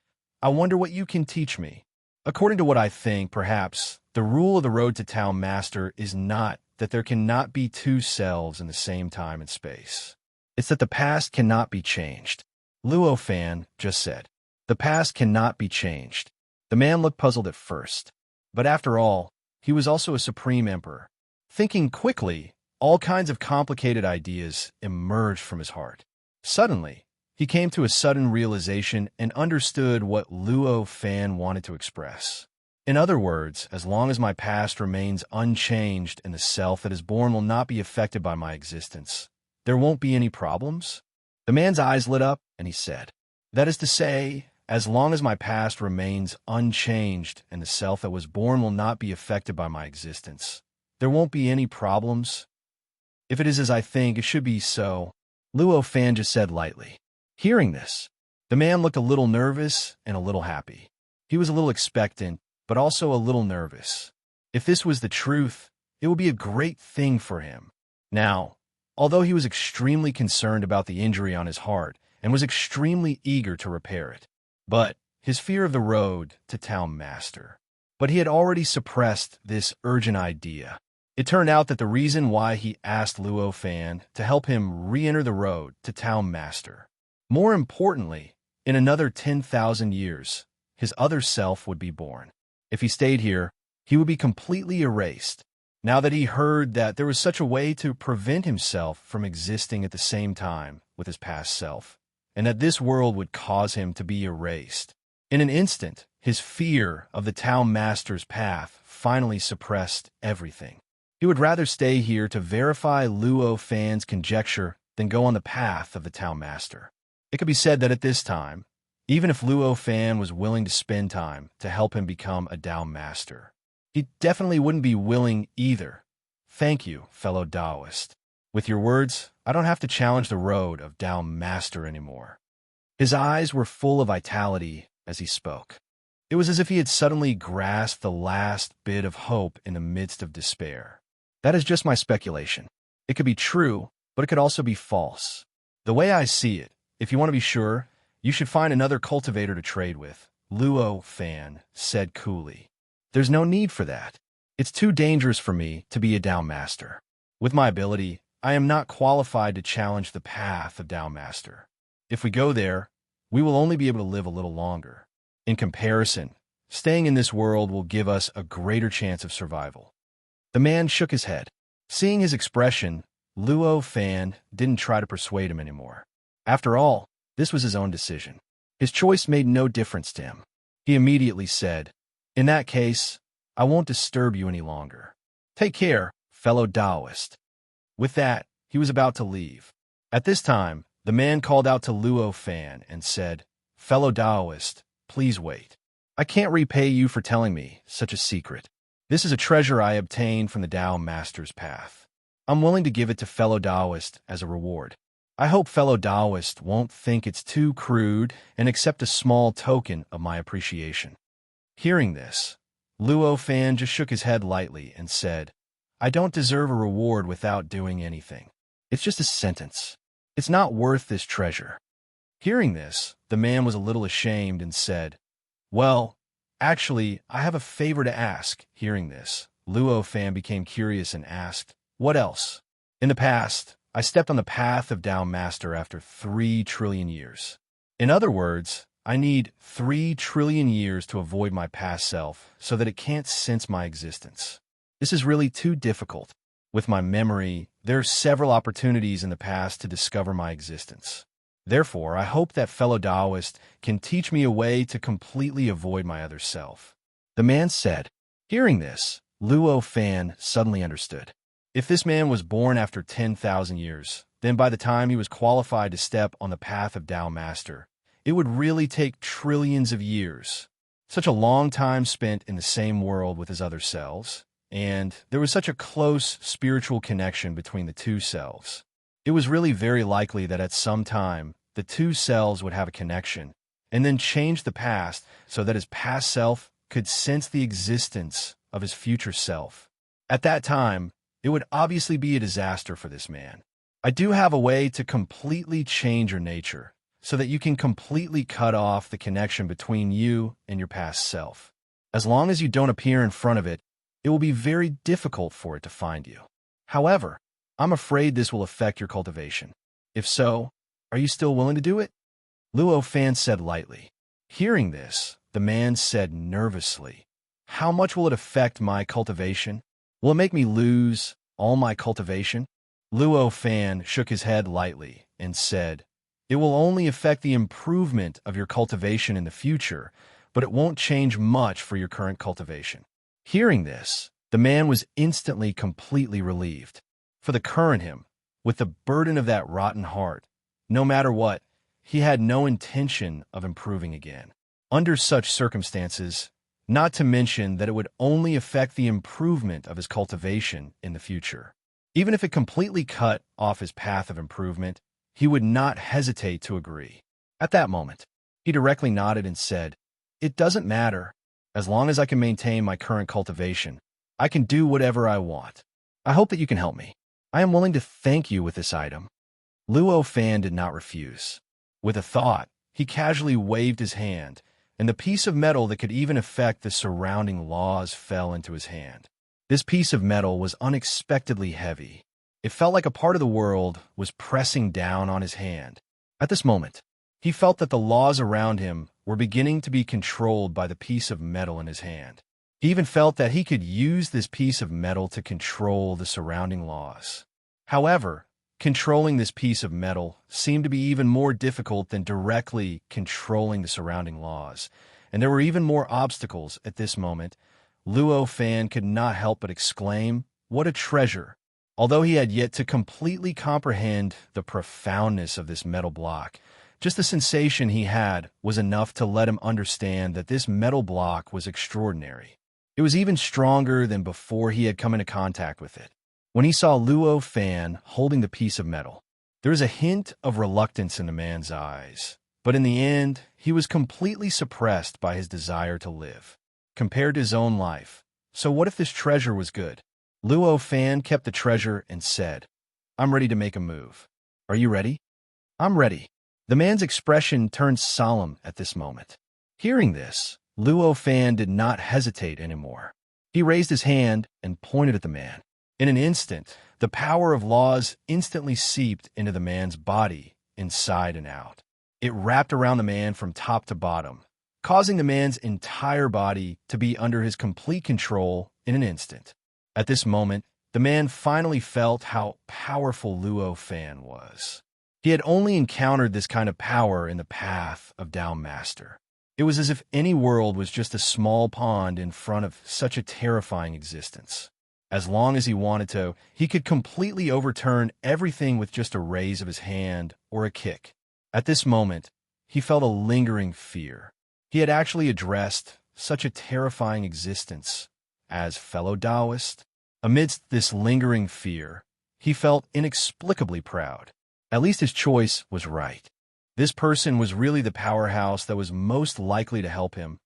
"I wonder what you can teach me." According to what I think, perhaps, the rule of the road to Town Master is not that there cannot be two selves in the same time and space. It's that the past cannot be changed. Luo Fan just said, "The past cannot be changed." The man looked puzzled at first, but after all, he was also a supreme emperor. Thinking quickly, all kinds of complicated ideas emerged from his heart. Suddenly, he came to a sudden realization and understood what Luo Fan wanted to express. In other words, as long as my past remains unchanged and the self that is born will not be affected by my existence, there won't be any problems? The man's eyes lit up, and he said, "That is to say, as long as my past remains unchanged and the self that was born will not be affected by my existence, there won't be any problems? If it is as I think, it should be so," Luo Fan just said lightly. Hearing this, the man looked a little nervous and a little happy. He was a little expectant, but also a little nervous. If this was the truth, it would be a great thing for him. Now, although he was extremely concerned about the injury on his heart and was extremely eager to repair it, but his fear of the road to Town Master. But he had already suppressed this urgent idea. It turned out that the reason why he asked Luo Fan to help him re-enter the road to Town Master. More importantly, in another 10,000 years, his other self would be born. If he stayed here, he would be completely erased. Now that he heard that there was such a way to prevent himself from existing at the same time with his past self, and that this world would cause him to be erased. In an instant, his fear of the Town Master's path finally suppressed everything. He would rather stay here to verify Luo Fan's conjecture than go on the path of the Town Master. It could be said that at this time, even if Luo Fan was willing to spend time to help him become a Town Master, he definitely wouldn't be willing either. Thank you, fellow Taoist. With your words, I don't have to challenge the road of Town Master anymore. His eyes were full of vitality as he spoke. It was as if he had suddenly grasped the last bit of hope in the midst of despair. That is just my speculation. It could be true, but it could also be false. The way I see it, if you want to be sure, you should find another cultivator to trade with, Luo Fan said coolly. There's no need for that. It's too dangerous for me to be a Town Master. With my ability, I am not qualified to challenge the path of Town Master. If we go there, we will only be able to live a little longer. In comparison, staying in this world will give us a greater chance of survival. The man shook his head. Seeing his expression, Luo Fan didn't try to persuade him anymore. After all, this was his own decision. His choice made no difference to him. He immediately said, "In that case, I won't disturb you any longer. Take care, fellow Taoist." With that, he was about to leave. At this time, the man called out to Luo Fan and said, "Fellow Taoist, please wait. I can't repay you for telling me such a secret. This is a treasure I obtained from the Town Master's path. I'm willing to give it to fellow Taoist as a reward. I hope fellow Taoist won't think it's too crude and accept a small token of my appreciation." Hearing this, Luo Fan just shook his head lightly and said, "I don't deserve a reward without doing anything. It's just a sentence. It's not worth this treasure." Hearing this, the man was a little ashamed and said, "Well, actually, I have a favor to ask." Hearing this, Luo Fan became curious and asked, "What else?" "In the past, I stepped on the path of Tao Master after 3 trillion years. In other words, I need 3 trillion years to avoid my past self so that it can't sense my existence. This is really too difficult. With my memory, there are several opportunities in the past to discover my existence. Therefore, I hope that fellow Taoist can teach me a way to completely avoid my other self." The man said. Hearing this, Luo Fan suddenly understood. If this man was born after 10,000 years, then by the time he was qualified to step on the path of Tao Master, it would really take trillions of years. Such a long time spent in the same world with his other selves, and there was such a close spiritual connection between the two selves. It was really very likely that at some time, the two selves would have a connection, and then change the past so that his past self could sense the existence of his future self. At that time, it would obviously be a disaster for this man. I do have a way to completely change your nature, so that you can completely cut off the connection between you and your past self. As long as you don't appear in front of it, it will be very difficult for it to find you. However, I'm afraid this will affect your cultivation. If so, are you still willing to do it?" Luo Fan said lightly. Hearing this, the man said nervously, "How much will it affect my cultivation? Will it make me lose all my cultivation?" Luo Fan shook his head lightly and said, "It will only affect the improvement of your cultivation in the future, but it won't change much for your current cultivation." Hearing this, the man was instantly completely relieved. For the current him, with the burden of that rotten heart, no matter what, he had no intention of improving again. Under such circumstances, not to mention that it would only affect the improvement of his cultivation in the future. Even if it completely cut off his path of improvement, he would not hesitate to agree. At that moment, he directly nodded and said, "It doesn't matter. As long as I can maintain my current cultivation, I can do whatever I want. I hope that you can help me. I am willing to thank you with this item." Luo Fan did not refuse. With a thought, he casually waved his hand, and the piece of metal that could even affect the surrounding laws fell into his hand. This piece of metal was unexpectedly heavy. It felt like a part of the world was pressing down on his hand. At this moment, he felt that the laws around him were beginning to be controlled by the piece of metal in his hand. He even felt that he could use this piece of metal to control the surrounding laws. However, controlling this piece of metal seemed to be even more difficult than directly controlling the surrounding laws, and there were even more obstacles at this moment. Luo Fan could not help but exclaim, "What a treasure!" Although he had yet to completely comprehend the profoundness of this metal block, just the sensation he had was enough to let him understand that this metal block was extraordinary. It was even stronger than before he had come into contact with it. When he saw Luo Fan holding the piece of metal, there was a hint of reluctance in the man's eyes, but in the end, he was completely suppressed by his desire to live, compared to his own life. So what if this treasure was good? Luo Fan kept the treasure and said, "I'm ready to make a move. Are you ready?" "I'm ready." The man's expression turned solemn at this moment. Hearing this, Luo Fan did not hesitate anymore. He raised his hand and pointed at the man. In an instant, the power of laws instantly seeped into the man's body, inside and out. It wrapped around the man from top to bottom, causing the man's entire body to be under his complete control in an instant. At this moment, the man finally felt how powerful Luo Fan was. He had only encountered this kind of power in the path of Tao Master. It was as if any world was just a small pond in front of such a terrifying existence. As long as he wanted to, he could completely overturn everything with just a raise of his hand or a kick. At this moment, he felt a lingering fear. He had actually addressed such a terrifying existence as fellow Taoist. Amidst this lingering fear, he felt inexplicably proud. At least his choice was right. This person was really the powerhouse that was most likely to help him.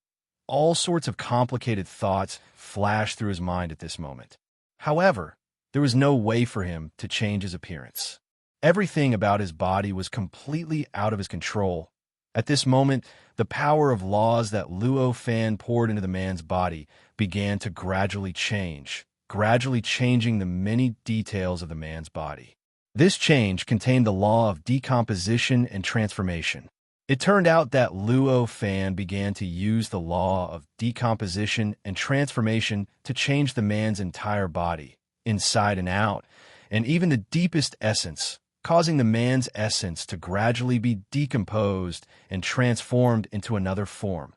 All sorts of complicated thoughts flashed through his mind at this moment. However, there was no way for him to change his appearance. Everything about his body was completely out of his control. At this moment, the power of laws that Luo Fan poured into the man's body began to gradually change, gradually changing the many details of the man's body. This change contained the law of decomposition and transformation. It turned out that Luo Fan began to use the law of decomposition and transformation to change the man's entire body, inside and out, and even the deepest essence, causing the man's essence to gradually be decomposed and transformed into another form,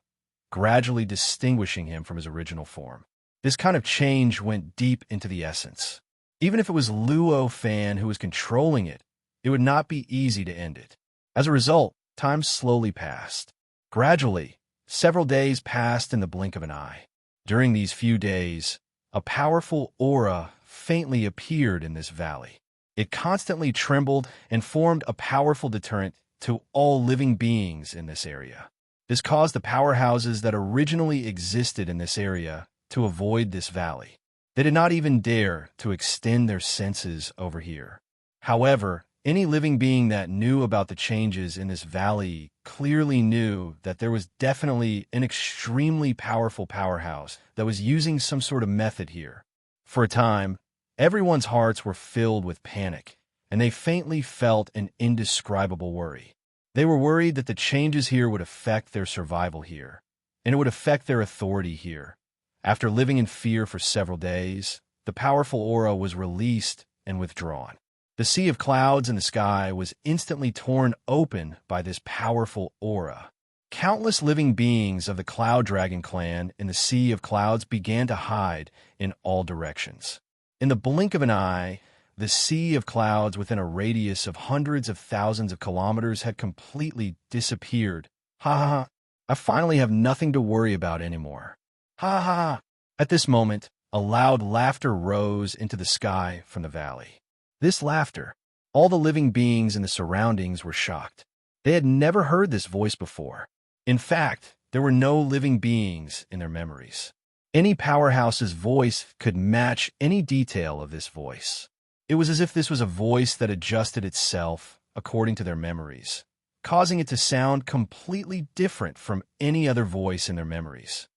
gradually distinguishing him from his original form. This kind of change went deep into the essence. Even if it was Luo Fan who was controlling it, it would not be easy to end it. As a result, time slowly passed. Gradually, several days passed in the blink of an eye. During these few days, a powerful aura faintly appeared in this valley. It constantly trembled and formed a powerful deterrent to all living beings in this area. This caused the powerhouses that originally existed in this area to avoid this valley. They did not even dare to extend their senses over here. However, any living being that knew about the changes in this valley clearly knew that there was definitely an extremely powerful powerhouse that was using some sort of method here. For a time, everyone's hearts were filled with panic, and they faintly felt an indescribable worry. They were worried that the changes here would affect their survival here, and it would affect their authority here. After living in fear for several days, the powerful aura was released and withdrawn. The sea of clouds in the sky was instantly torn open by this powerful aura. Countless living beings of the Cloud Dragon clan in the sea of clouds began to hide in all directions. In the blink of an eye, the sea of clouds within a radius of hundreds of thousands of kilometers had completely disappeared. Ha ha ha! I finally have nothing to worry about anymore. Ha ha ha! At this moment, a loud laughter rose into the sky from the valley. This laughter, all the living beings in the surroundings were shocked. They had never heard this voice before. In fact, there were no living beings in their memories. Any powerhouse's voice could match any detail of this voice. It was as if this was a voice that adjusted itself according to their memories, causing it to sound completely different from any other voice in their memories.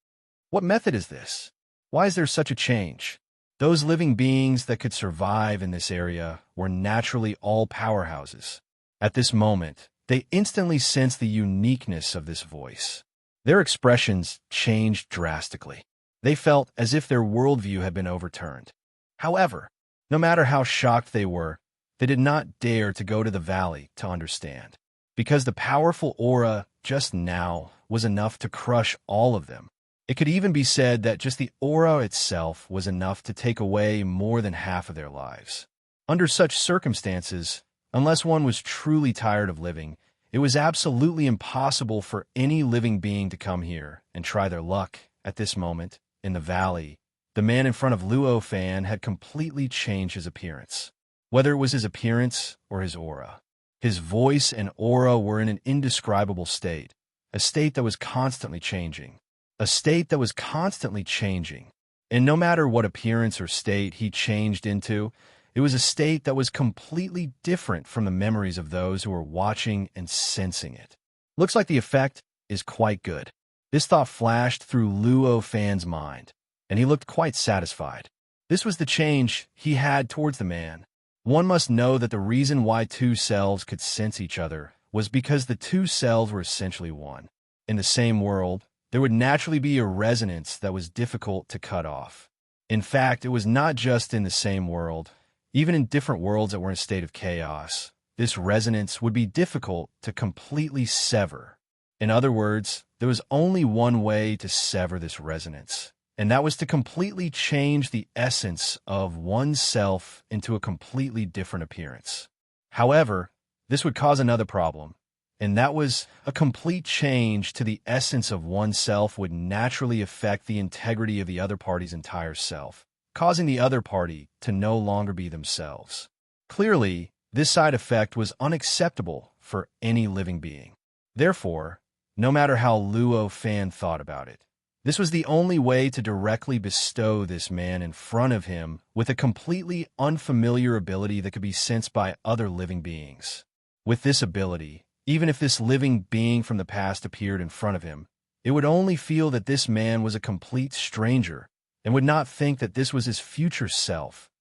What method is this? Why is there such a change? Those living beings that could survive in this area were naturally all powerhouses. At this moment, they instantly sensed the uniqueness of this voice. Their expressions changed drastically. They felt as if their worldview had been overturned. However, no matter how shocked they were, they did not dare to go to the valley to understand, because the powerful aura just now was enough to crush all of them. It could even be said that just the aura itself was enough to take away more than half of their lives. Under such circumstances, unless one was truly tired of living, it was absolutely impossible for any living being to come here and try their luck. At this moment, in the valley, the man in front of Luo Fan had completely changed his appearance. Whether it was his appearance or his aura, his voice and aura were in an indescribable state, a state that was constantly changing. A state that was constantly changing. And no matter what appearance or state he changed into, it was a state that was completely different from the memories of those who were watching and sensing it. Looks like the effect is quite good. This thought flashed through Luo Fan's mind, and he looked quite satisfied. This was the change he had towards the man. One must know that the reason why two selves could sense each other was because the two selves were essentially one. In the same world, there would naturally be a resonance that was difficult to cut off. In fact, it was not just in the same world. Even in different worlds that were in a state of chaos, this resonance would be difficult to completely sever. In other words, there was only one way to sever this resonance, and that was to completely change the essence of oneself into a completely different appearance. However, this would cause another problem. And that was a complete change to the essence of oneself would naturally affect the integrity of the other party's entire self, causing the other party to no longer be themselves. Clearly, this side effect was unacceptable for any living being. Therefore, no matter how Luo Fan thought about it, This was the only way to directly bestow this man in front of him with a completely unfamiliar ability that could be sensed by other living beings. With this ability, even if this living being from the past appeared in front of him, it would only feel that this man was a complete stranger and would not think that this was his future self.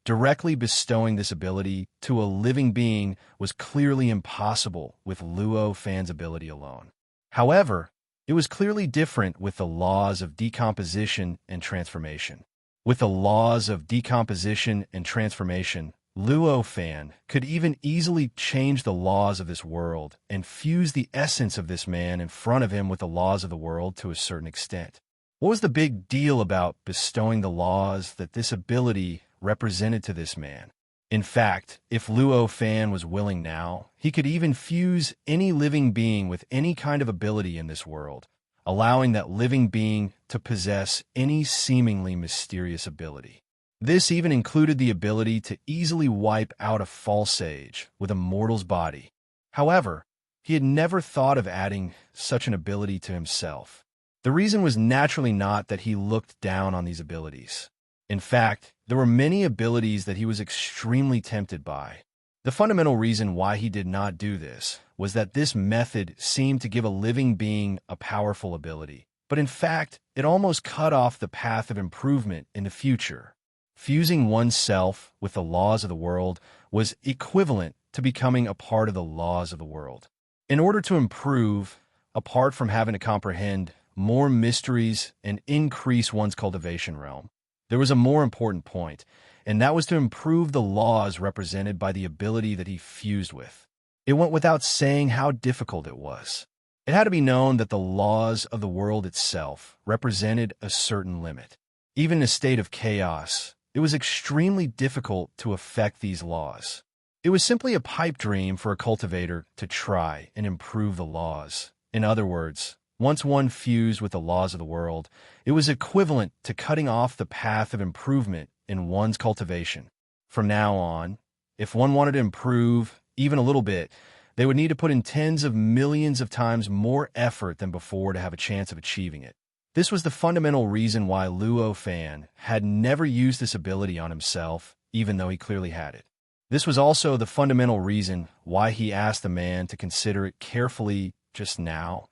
Directly bestowing this ability to a living being was clearly impossible with Luo Fan's ability alone. However, it was clearly different with the laws of decomposition and transformation. With the laws of decomposition and transformation, Luo Fan could even easily change the laws of this world and fuse the essence of this man in front of him with the laws of the world to a certain extent. What was the big deal about bestowing the laws that this ability represented to this man? In fact, if Luo Fan was willing now, he could even fuse any living being with any kind of ability in this world, allowing that living being to possess any seemingly mysterious ability. This even included the ability to easily wipe out a false age with a mortal's body. However, he had never thought of adding such an ability to himself. The reason was naturally not that he looked down on these abilities. In fact, there were many abilities that he was extremely tempted by. The fundamental reason why he did not do this was that this method seemed to give a living being a powerful ability, but in fact, it almost cut off the path of improvement in the future. Fusing oneself with the laws of the world was equivalent to becoming a part of the laws of the world. In order to improve, apart from having to comprehend more mysteries and increase one's cultivation realm, there was a more important point, and that was to improve the laws represented by the ability that he fused with. It went without saying how difficult it was. It had to be known that the laws of the world itself represented a certain limit. Even in a state of chaos, it was extremely difficult to affect these laws. It was simply a pipe dream for a cultivator to try and improve the laws. In other words, once one fused with the laws of the world, it was equivalent to cutting off the path of improvement in one's cultivation. From now on, if one wanted to improve even a little bit, they would need to put in tens of millions of times more effort than before to have a chance of achieving it. This was the fundamental reason why Luo Fan had never used this ability on himself, even though he clearly had it. This was also the fundamental reason why he asked the man to consider it carefully just now.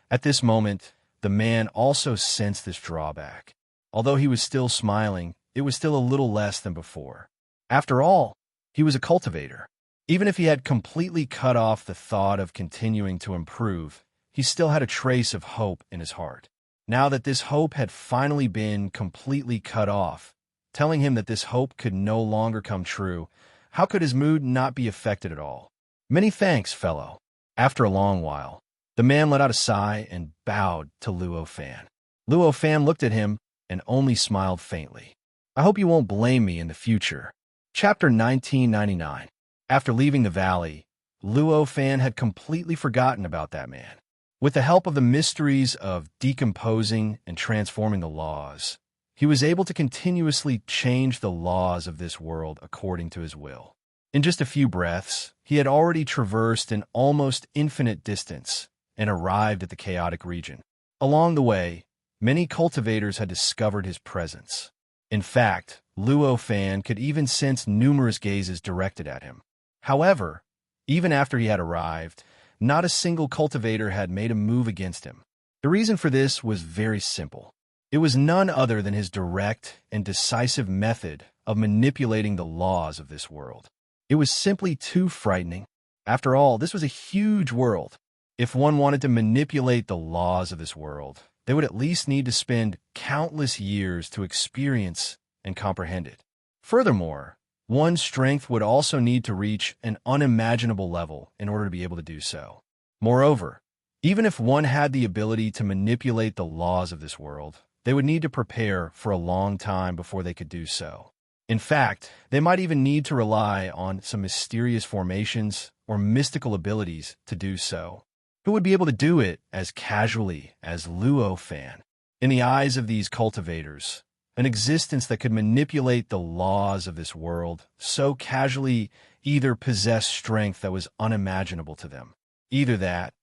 At this moment, the man also sensed this drawback. Although he was still smiling, it was still a little less than before. After all, he was a cultivator. Even if he had completely cut off the thought of continuing to improve, he still had a trace of hope in his heart. Now that this hope had finally been completely cut off, telling him that this hope could no longer come true, how could his mood not be affected at all? Many thanks, fellow. After a long while, the man let out a sigh and bowed to Luo Fan. Luo Fan looked at him and only smiled faintly. I hope you won't blame me in the future. Chapter 1999. After leaving the valley, Luo Fan had completely forgotten about that man. With the help of the mysteries of decomposing and transforming the laws, he was able to continuously change the laws of this world according to his will. In just a few breaths, he had already traversed an almost infinite distance and arrived at the chaotic region. Along the way, many cultivators had discovered his presence. In fact, Luo Fan could even sense numerous gazes directed at him. However, even after he had arrived, not a single cultivator had made a move against him. The reason for this was very simple. It was none other than his direct and decisive method of manipulating the laws of this world. It was simply too frightening. After all, this was a huge world. If one wanted to manipulate the laws of this world, they would at least need to spend countless years to experience and comprehend it. Furthermore, one's strength would also need to reach an unimaginable level in order to be able to do so. Moreover, even if one had the ability to manipulate the laws of this world, they would need to prepare for a long time before they could do so. In fact, they might even need to rely on some mysterious formations or mystical abilities to do so. Who would be able to do it as casually as Luo Fan? In the eyes of these cultivators, an existence that could manipulate the laws of this world so casually either possessed strength that was unimaginable to them. Either that,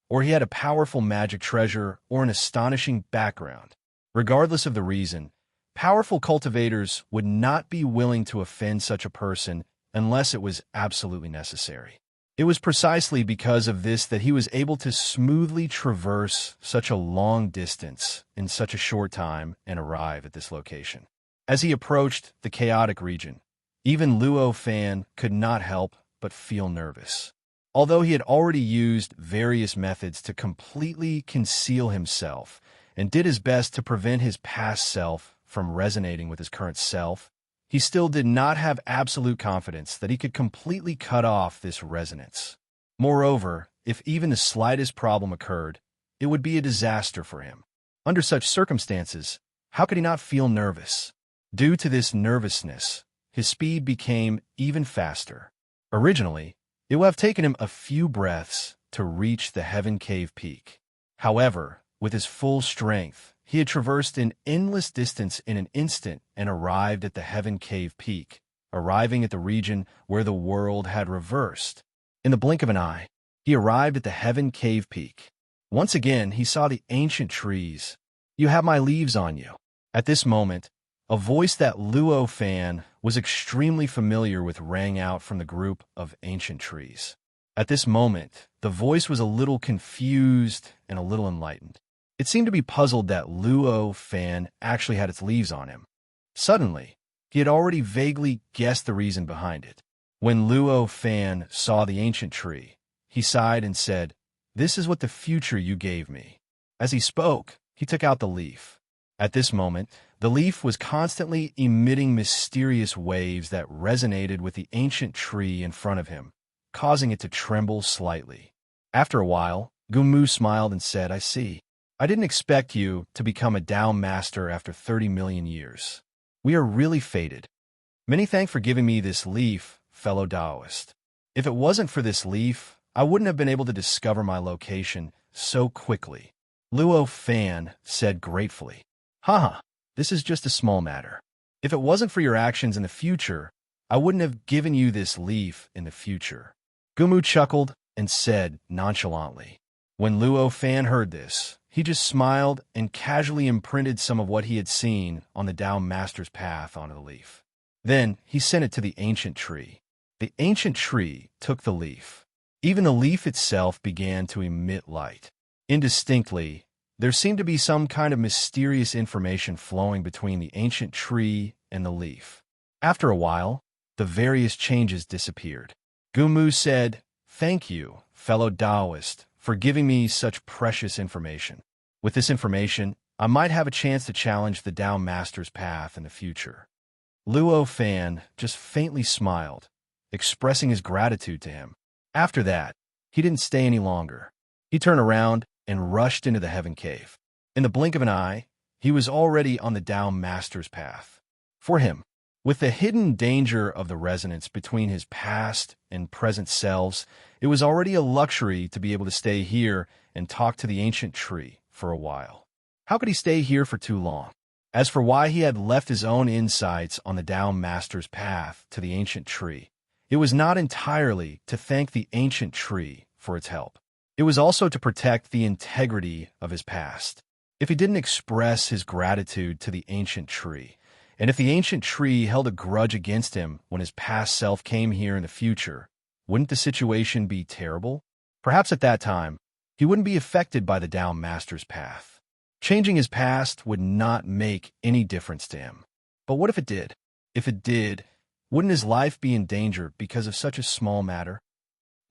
or he had a powerful magic treasure, or an astonishing background. Regardless of the reason, powerful cultivators would not be willing to offend such a person unless it was absolutely necessary. It was precisely because of this that he was able to smoothly traverse such a long distance in such a short time and arrive at this location. As he approached the chaotic region, even Luo Fan could not help but feel nervous. Although he had already used various methods to completely conceal himself and did his best to prevent his past self from resonating with his current self, he still did not have absolute confidence that he could completely cut off this resonance. Moreover, if even the slightest problem occurred, it would be a disaster for him. Under such circumstances, how could he not feel nervous? Due to this nervousness, his speed became even faster. Originally, it would have taken him a few breaths to reach the Heaven Cave Peak. However, with his full strength, he had traversed an endless distance in an instant and arrived at the Heaven Cave Peak, arriving at the region where the world had reversed. In the blink of an eye, he arrived at the Heaven Cave Peak. Once again, he saw the ancient trees. "You have my leaves on you." At this moment, a voice that Luo Fan was extremely familiar with rang out from the group of ancient trees. At this moment, the voice was a little confused and a little enlightened. It seemed to be puzzled that Luo Fan actually had its leaves on him. Suddenly, he had already vaguely guessed the reason behind it. When Luo Fan saw the ancient tree, he sighed and said, "This is what the future you gave me." As he spoke, he took out the leaf. At this moment, the leaf was constantly emitting mysterious waves that resonated with the ancient tree in front of him, causing it to tremble slightly. After a while, Gumu smiled and said, "I see. I didn't expect you to become a Tao master after 30 million years. We are really fated. Many thanks for giving me this leaf, fellow Taoist. If it wasn't for this leaf, I wouldn't have been able to discover my location so quickly." Luo Fan said gratefully, "Haha, this is just a small matter. If it wasn't for your actions in the future, I wouldn't have given you this leaf in the future." Gumu chuckled and said nonchalantly. When Luo Fan heard this, he just smiled and casually imprinted some of what he had seen on the Tao Master's path onto the leaf. Then he sent it to the ancient tree. The ancient tree took the leaf. Even the leaf itself began to emit light. Indistinctly, there seemed to be some kind of mysterious information flowing between the ancient tree and the leaf. After a while, the various changes disappeared. Gumu said, "Thank you, fellow Taoist, for giving me such precious information. With this information, I might have a chance to challenge the Tao Master's path in the future." Luo Fan just faintly smiled, expressing his gratitude to him. After that, he didn't stay any longer. He turned around and rushed into the Heaven Cave. In the blink of an eye, he was already on the Tao Master's path. For him, with the hidden danger of the resonance between his past and present selves, it was already a luxury to be able to stay here and talk to the ancient tree for a while. How could he stay here for too long? As for why he had left his own insights on the Tao Master's path to the ancient tree, it was not entirely to thank the ancient tree for its help. It was also to protect the integrity of his past. If he didn't express his gratitude to the ancient tree, and if the ancient tree held a grudge against him when his past self came here in the future, wouldn't the situation be terrible? Perhaps at that time, he wouldn't be affected by the Tao Master's path. Changing his past would not make any difference to him. But what if it did? If it did, wouldn't his life be in danger because of such a small matter?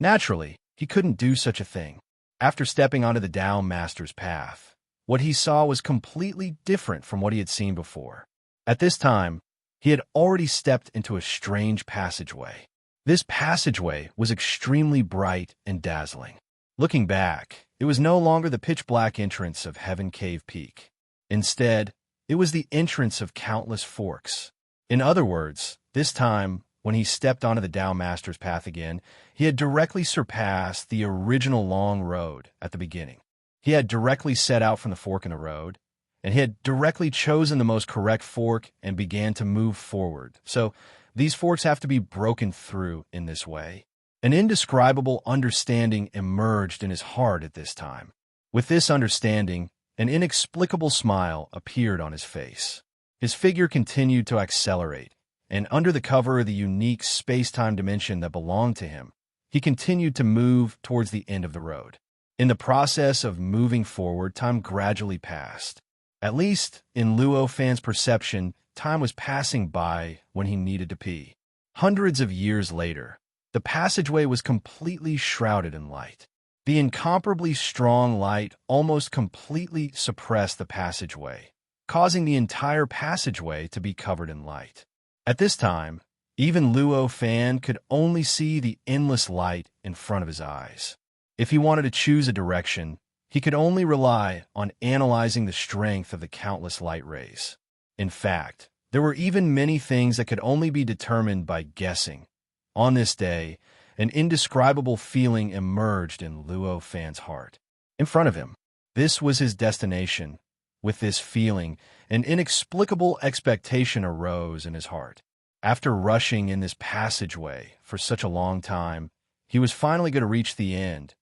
Naturally, he couldn't do such a thing. After stepping onto the Tao Master's path, what he saw was completely different from what he had seen before. At this time, he had already stepped into a strange passageway. This passageway was extremely bright and dazzling. Looking back, it was no longer the pitch-black entrance of Heaven Cave Peak. Instead, it was the entrance of countless forks. In other words, this time, when he stepped onto the Tao Master's path again, he had directly surpassed the original long road at the beginning. He had directly set out from the fork in the road, and he had directly chosen the most correct fork and began to move forward. So, these forks have to be broken through in this way. An indescribable understanding emerged in his heart at this time. With this understanding, an inexplicable smile appeared on his face. His figure continued to accelerate, and under the cover of the unique space-time dimension that belonged to him, he continued to move towards the end of the road. In the process of moving forward, time gradually passed. At least, in Luo Fan's perception, time was passing by when he needed to pee. Hundreds of years later, the passageway was completely shrouded in light. The incomparably strong light almost completely suppressed the passageway, causing the entire passageway to be covered in light. At this time, even Luo Fan could only see the endless light in front of his eyes. If he wanted to choose a direction, he could only rely on analyzing the strength of the countless light rays. In fact, there were even many things that could only be determined by guessing. On this day, an indescribable feeling emerged in Luo Fan's heart. In front of him, this was his destination. With this feeling, an inexplicable expectation arose in his heart. After rushing in this passageway for such a long time, he was finally going to reach the end.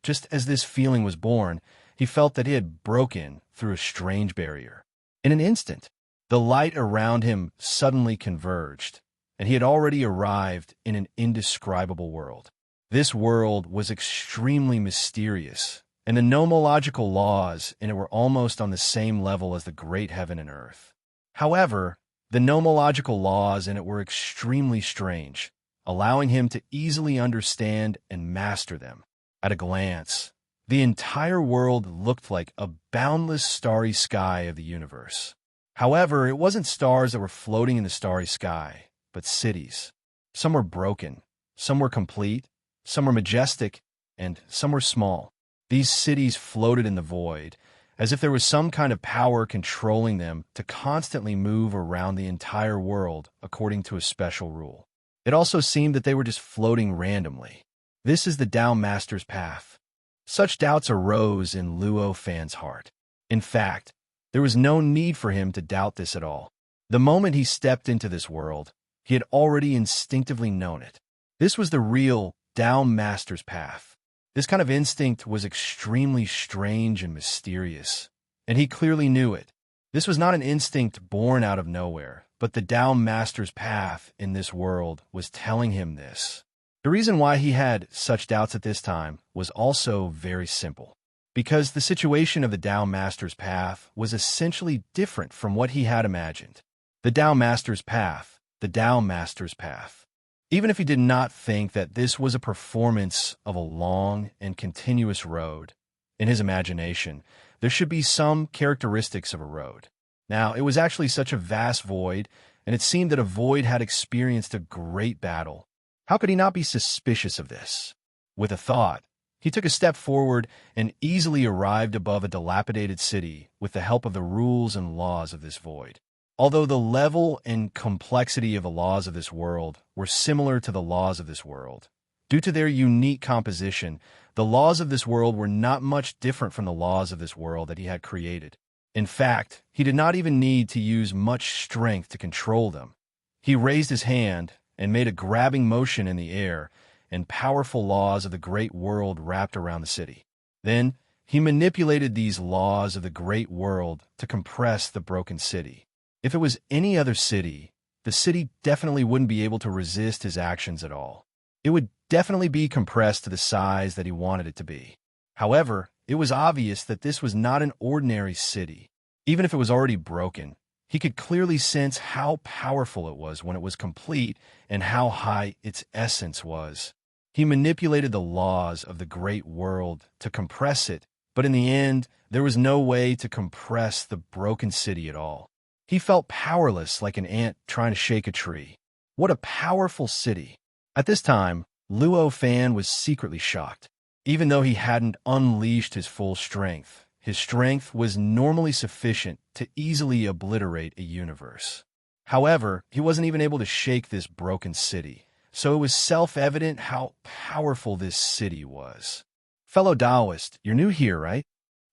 Just as this feeling was born, he felt that he had broken through a strange barrier. In an instant, the light around him suddenly converged, and he had already arrived in an indescribable world. This world was extremely mysterious, and the nomological laws in it were almost on the same level as the great heaven and earth. However, the nomological laws in it were extremely strange, allowing him to easily understand and master them. At a glance, the entire world looked like a boundless starry sky of the universe. However, it wasn't stars that were floating in the starry sky, but cities. Some were broken, some were complete, some were majestic, and some were small. These cities floated in the void, as if there was some kind of power controlling them to constantly move around the entire world according to a special rule. It also seemed that they were just floating randomly. This is the Tao Master's path. Such doubts arose in Luo Fan's heart. In fact, there was no need for him to doubt this at all. The moment he stepped into this world, he had already instinctively known it. This was the real Tao Master's path. This kind of instinct was extremely strange and mysterious, and he clearly knew it. This was not an instinct born out of nowhere, but the Tao Master's path in this world was telling him this. The reason why he had such doubts at this time was also very simple. Because the situation of the Tao Master's path was essentially different from what he had imagined. The Tao Master's path, the Tao Master's path. Even if he did not think that this was a performance of a long and continuous road, in his imagination, there should be some characteristics of a road. Now, it was actually such a vast void, and it seemed that a void had experienced a great battle. How could he not be suspicious of this? With a thought, he took a step forward and easily arrived above a dilapidated city with the help of the rules and laws of this void. Although the level and complexity of the laws of this world were similar to the laws of this world, due to their unique composition, the laws of this world were not much different from the laws of this world that he had created. In fact, he did not even need to use much strength to control them. He raised his hand and made a grabbing motion in the air, and powerful laws of the great world wrapped around the city. Then, he manipulated these laws of the great world to compress the broken city. If it was any other city, the city definitely wouldn't be able to resist his actions at all. It would definitely be compressed to the size that he wanted it to be. However, it was obvious that this was not an ordinary city. Even if it was already broken, he could clearly sense how powerful it was when it was complete and how high its essence was. He manipulated the laws of the great world to compress it, but in the end, there was no way to compress the broken city at all. He felt powerless like an ant trying to shake a tree. What a powerful city! At this time, Luo Fan was secretly shocked. Even though he hadn't unleashed his full strength, his strength was normally sufficient to easily obliterate a universe. However, he wasn't even able to shake this broken city, so it was self-evident how powerful this city was. "Fellow Taoist, you're new here, right?"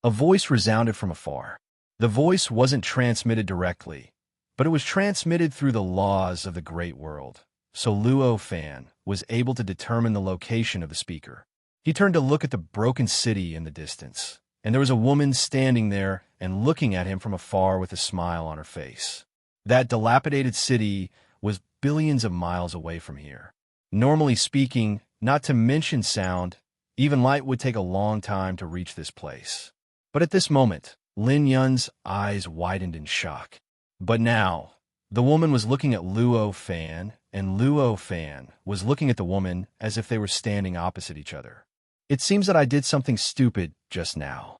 A voice resounded from afar. The voice wasn't transmitted directly, but it was transmitted through the laws of the great world. so Luo Fan was able to determine the location of the speaker. He turned to look at the broken city in the distance, and there was a woman standing there and looking at him from afar with a smile on her face. That dilapidated city was billions of miles away from here. Normally speaking, not to mention sound, even light would take a long time to reach this place. But at this moment, Lin Yun's eyes widened in shock. But now, the woman was looking at Luo Fan, and Luo Fan was looking at the woman as if they were standing opposite each other. It seems that I did something stupid just now.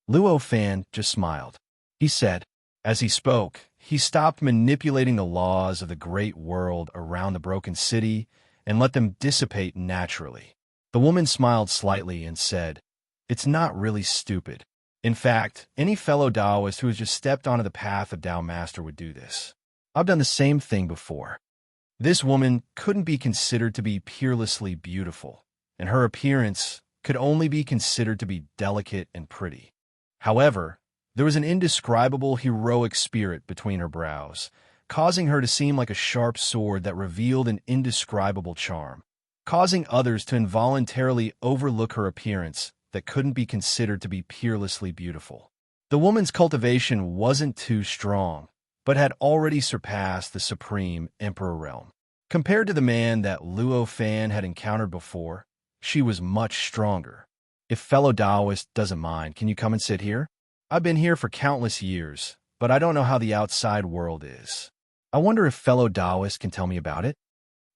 Luo Fan just smiled. He said, as he spoke, he stopped manipulating the laws of the great world around the broken city and let them dissipate naturally. The woman smiled slightly and said, "It's not really stupid. In fact, any fellow Taoist who has just stepped onto the path of Tao Master would do this. I've done the same thing before." This woman couldn't be considered to be peerlessly beautiful, and her appearance could only be considered to be delicate and pretty. However, there was an indescribable heroic spirit between her brows, causing her to seem like a sharp sword that revealed an indescribable charm, causing others to involuntarily overlook her appearance that couldn't be considered to be peerlessly beautiful. The woman's cultivation wasn't too strong, but had already surpassed the supreme emperor realm. Compared to the man that Luo Fan had encountered before, she was much stronger. "If fellow Taoist doesn't mind, can you come and sit here? I've been here for countless years, but I don't know how the outside world is. I wonder if fellow Taoist can tell me about it?"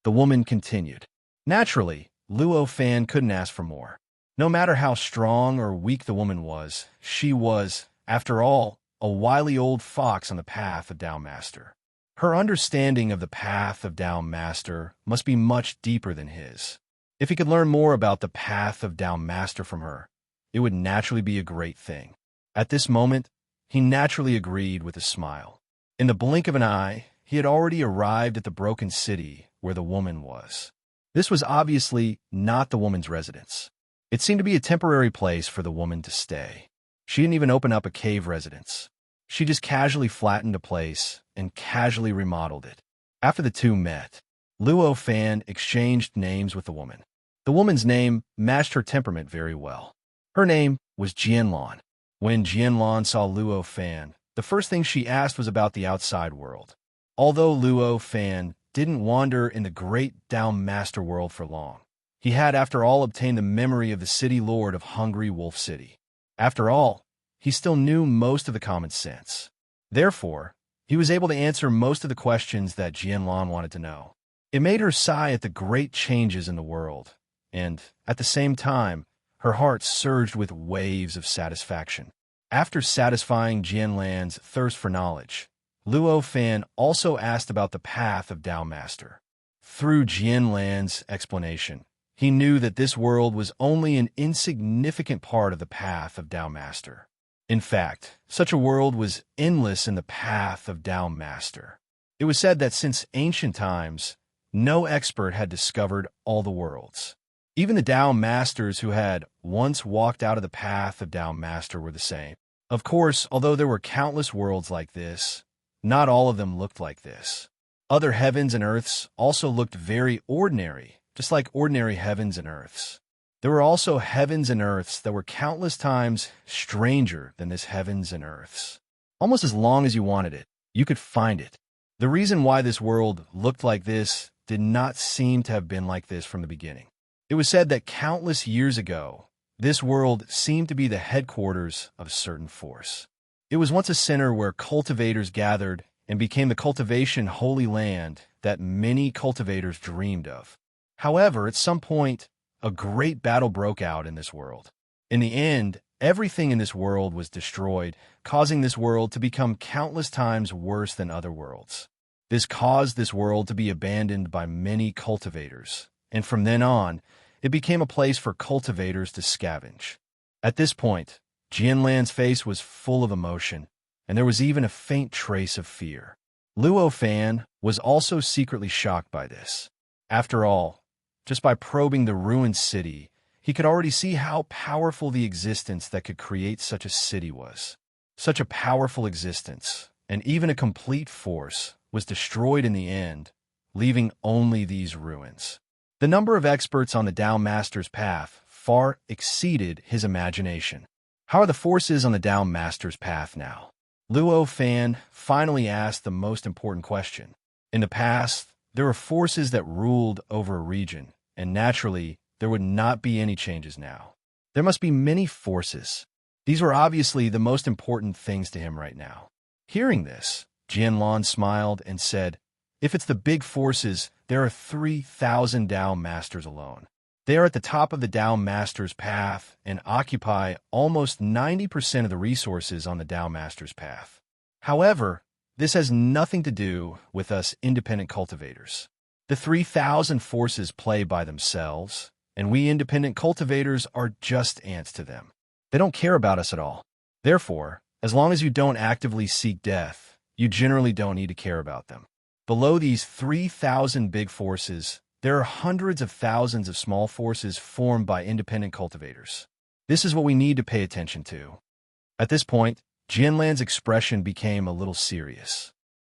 The woman continued. Naturally, Luo Fan couldn't ask for more. No matter how strong or weak the woman was, she was, after all, a wily old fox on the path of Tao Master. Her understanding of the path of Tao Master must be much deeper than his. If he could learn more about the path of Tao Master from her, it would naturally be a great thing. At this moment, he naturally agreed with a smile. In the blink of an eye, he had already arrived at the broken city where the woman was. This was obviously not the woman's residence. It seemed to be a temporary place for the woman to stay. She didn't even open up a cave residence. She just casually flattened a place and casually remodeled it. After the two met, Luo Fan exchanged names with the woman. The woman's name matched her temperament very well. Her name was Jianlan. When Jianlan saw Luo Fan, the first thing she asked was about the outside world. Although Luo Fan didn't wander in the great Tao Master world for long, he had, after all, obtained the memory of the city lord of Hungry Wolf City. After all, he still knew most of the common sense. Therefore, he was able to answer most of the questions that Jianlan wanted to know. It made her sigh at the great changes in the world, and, at the same time, her heart surged with waves of satisfaction. After satisfying Jianlan's thirst for knowledge, Luo Fan also asked about the path of Tao Master. Through Jianlan's explanation, he knew that this world was only an insignificant part of the path of Tao Master. In fact, such a world was endless in the path of Tao Master. It was said that since ancient times, no expert had discovered all the worlds. Even the Tao Masters who had once walked out of the path of Tao Master were the same. Of course, although there were countless worlds like this, not all of them looked like this. Other heavens and earths also looked very ordinary, just like ordinary heavens and earths. There were also heavens and earths that were countless times stranger than this heavens and earths. Almost as long as you wanted it, you could find it. The reason why this world looked like this did not seem to have been like this from the beginning. It was said that countless years ago, this world seemed to be the headquarters of a certain force. It was once a center where cultivators gathered and became the cultivation holy land that many cultivators dreamed of. However, at some point, a great battle broke out in this world. In the end, everything in this world was destroyed, causing this world to become countless times worse than other worlds. This caused this world to be abandoned by many cultivators, and from then on, it became a place for cultivators to scavenge. At this point, Jianlan's face was full of emotion, and there was even a faint trace of fear. Luo Fan was also secretly shocked by this. After all, just by probing the ruined city, he could already see how powerful the existence that could create such a city was. Such a powerful existence, and even a complete force, was destroyed in the end, leaving only these ruins. The number of experts on the Tao Master's path far exceeded his imagination. How are the forces on the Tao Master's path now? Luo Fan finally asked the most important question. In the past, there were forces that ruled over a region, and naturally, there would not be any changes now. There must be many forces. These were obviously the most important things to him right now. Hearing this, Jianlan smiled and said, "If it's the big forces, there are 3,000 Tao Masters alone. They are at the top of the Tao Master's path and occupy almost 90% of the resources on the Tao Master's path. However, this has nothing to do with us independent cultivators. The 3,000 forces play by themselves, and we independent cultivators are just ants to them. They don't care about us at all. Therefore, as long as you don't actively seek death, you generally don't need to care about them. Below these 3,000 big forces, there are hundreds of thousands of small forces formed by independent cultivators. This is what we need to pay attention to." At this point, Jianlan's expression became a little serious.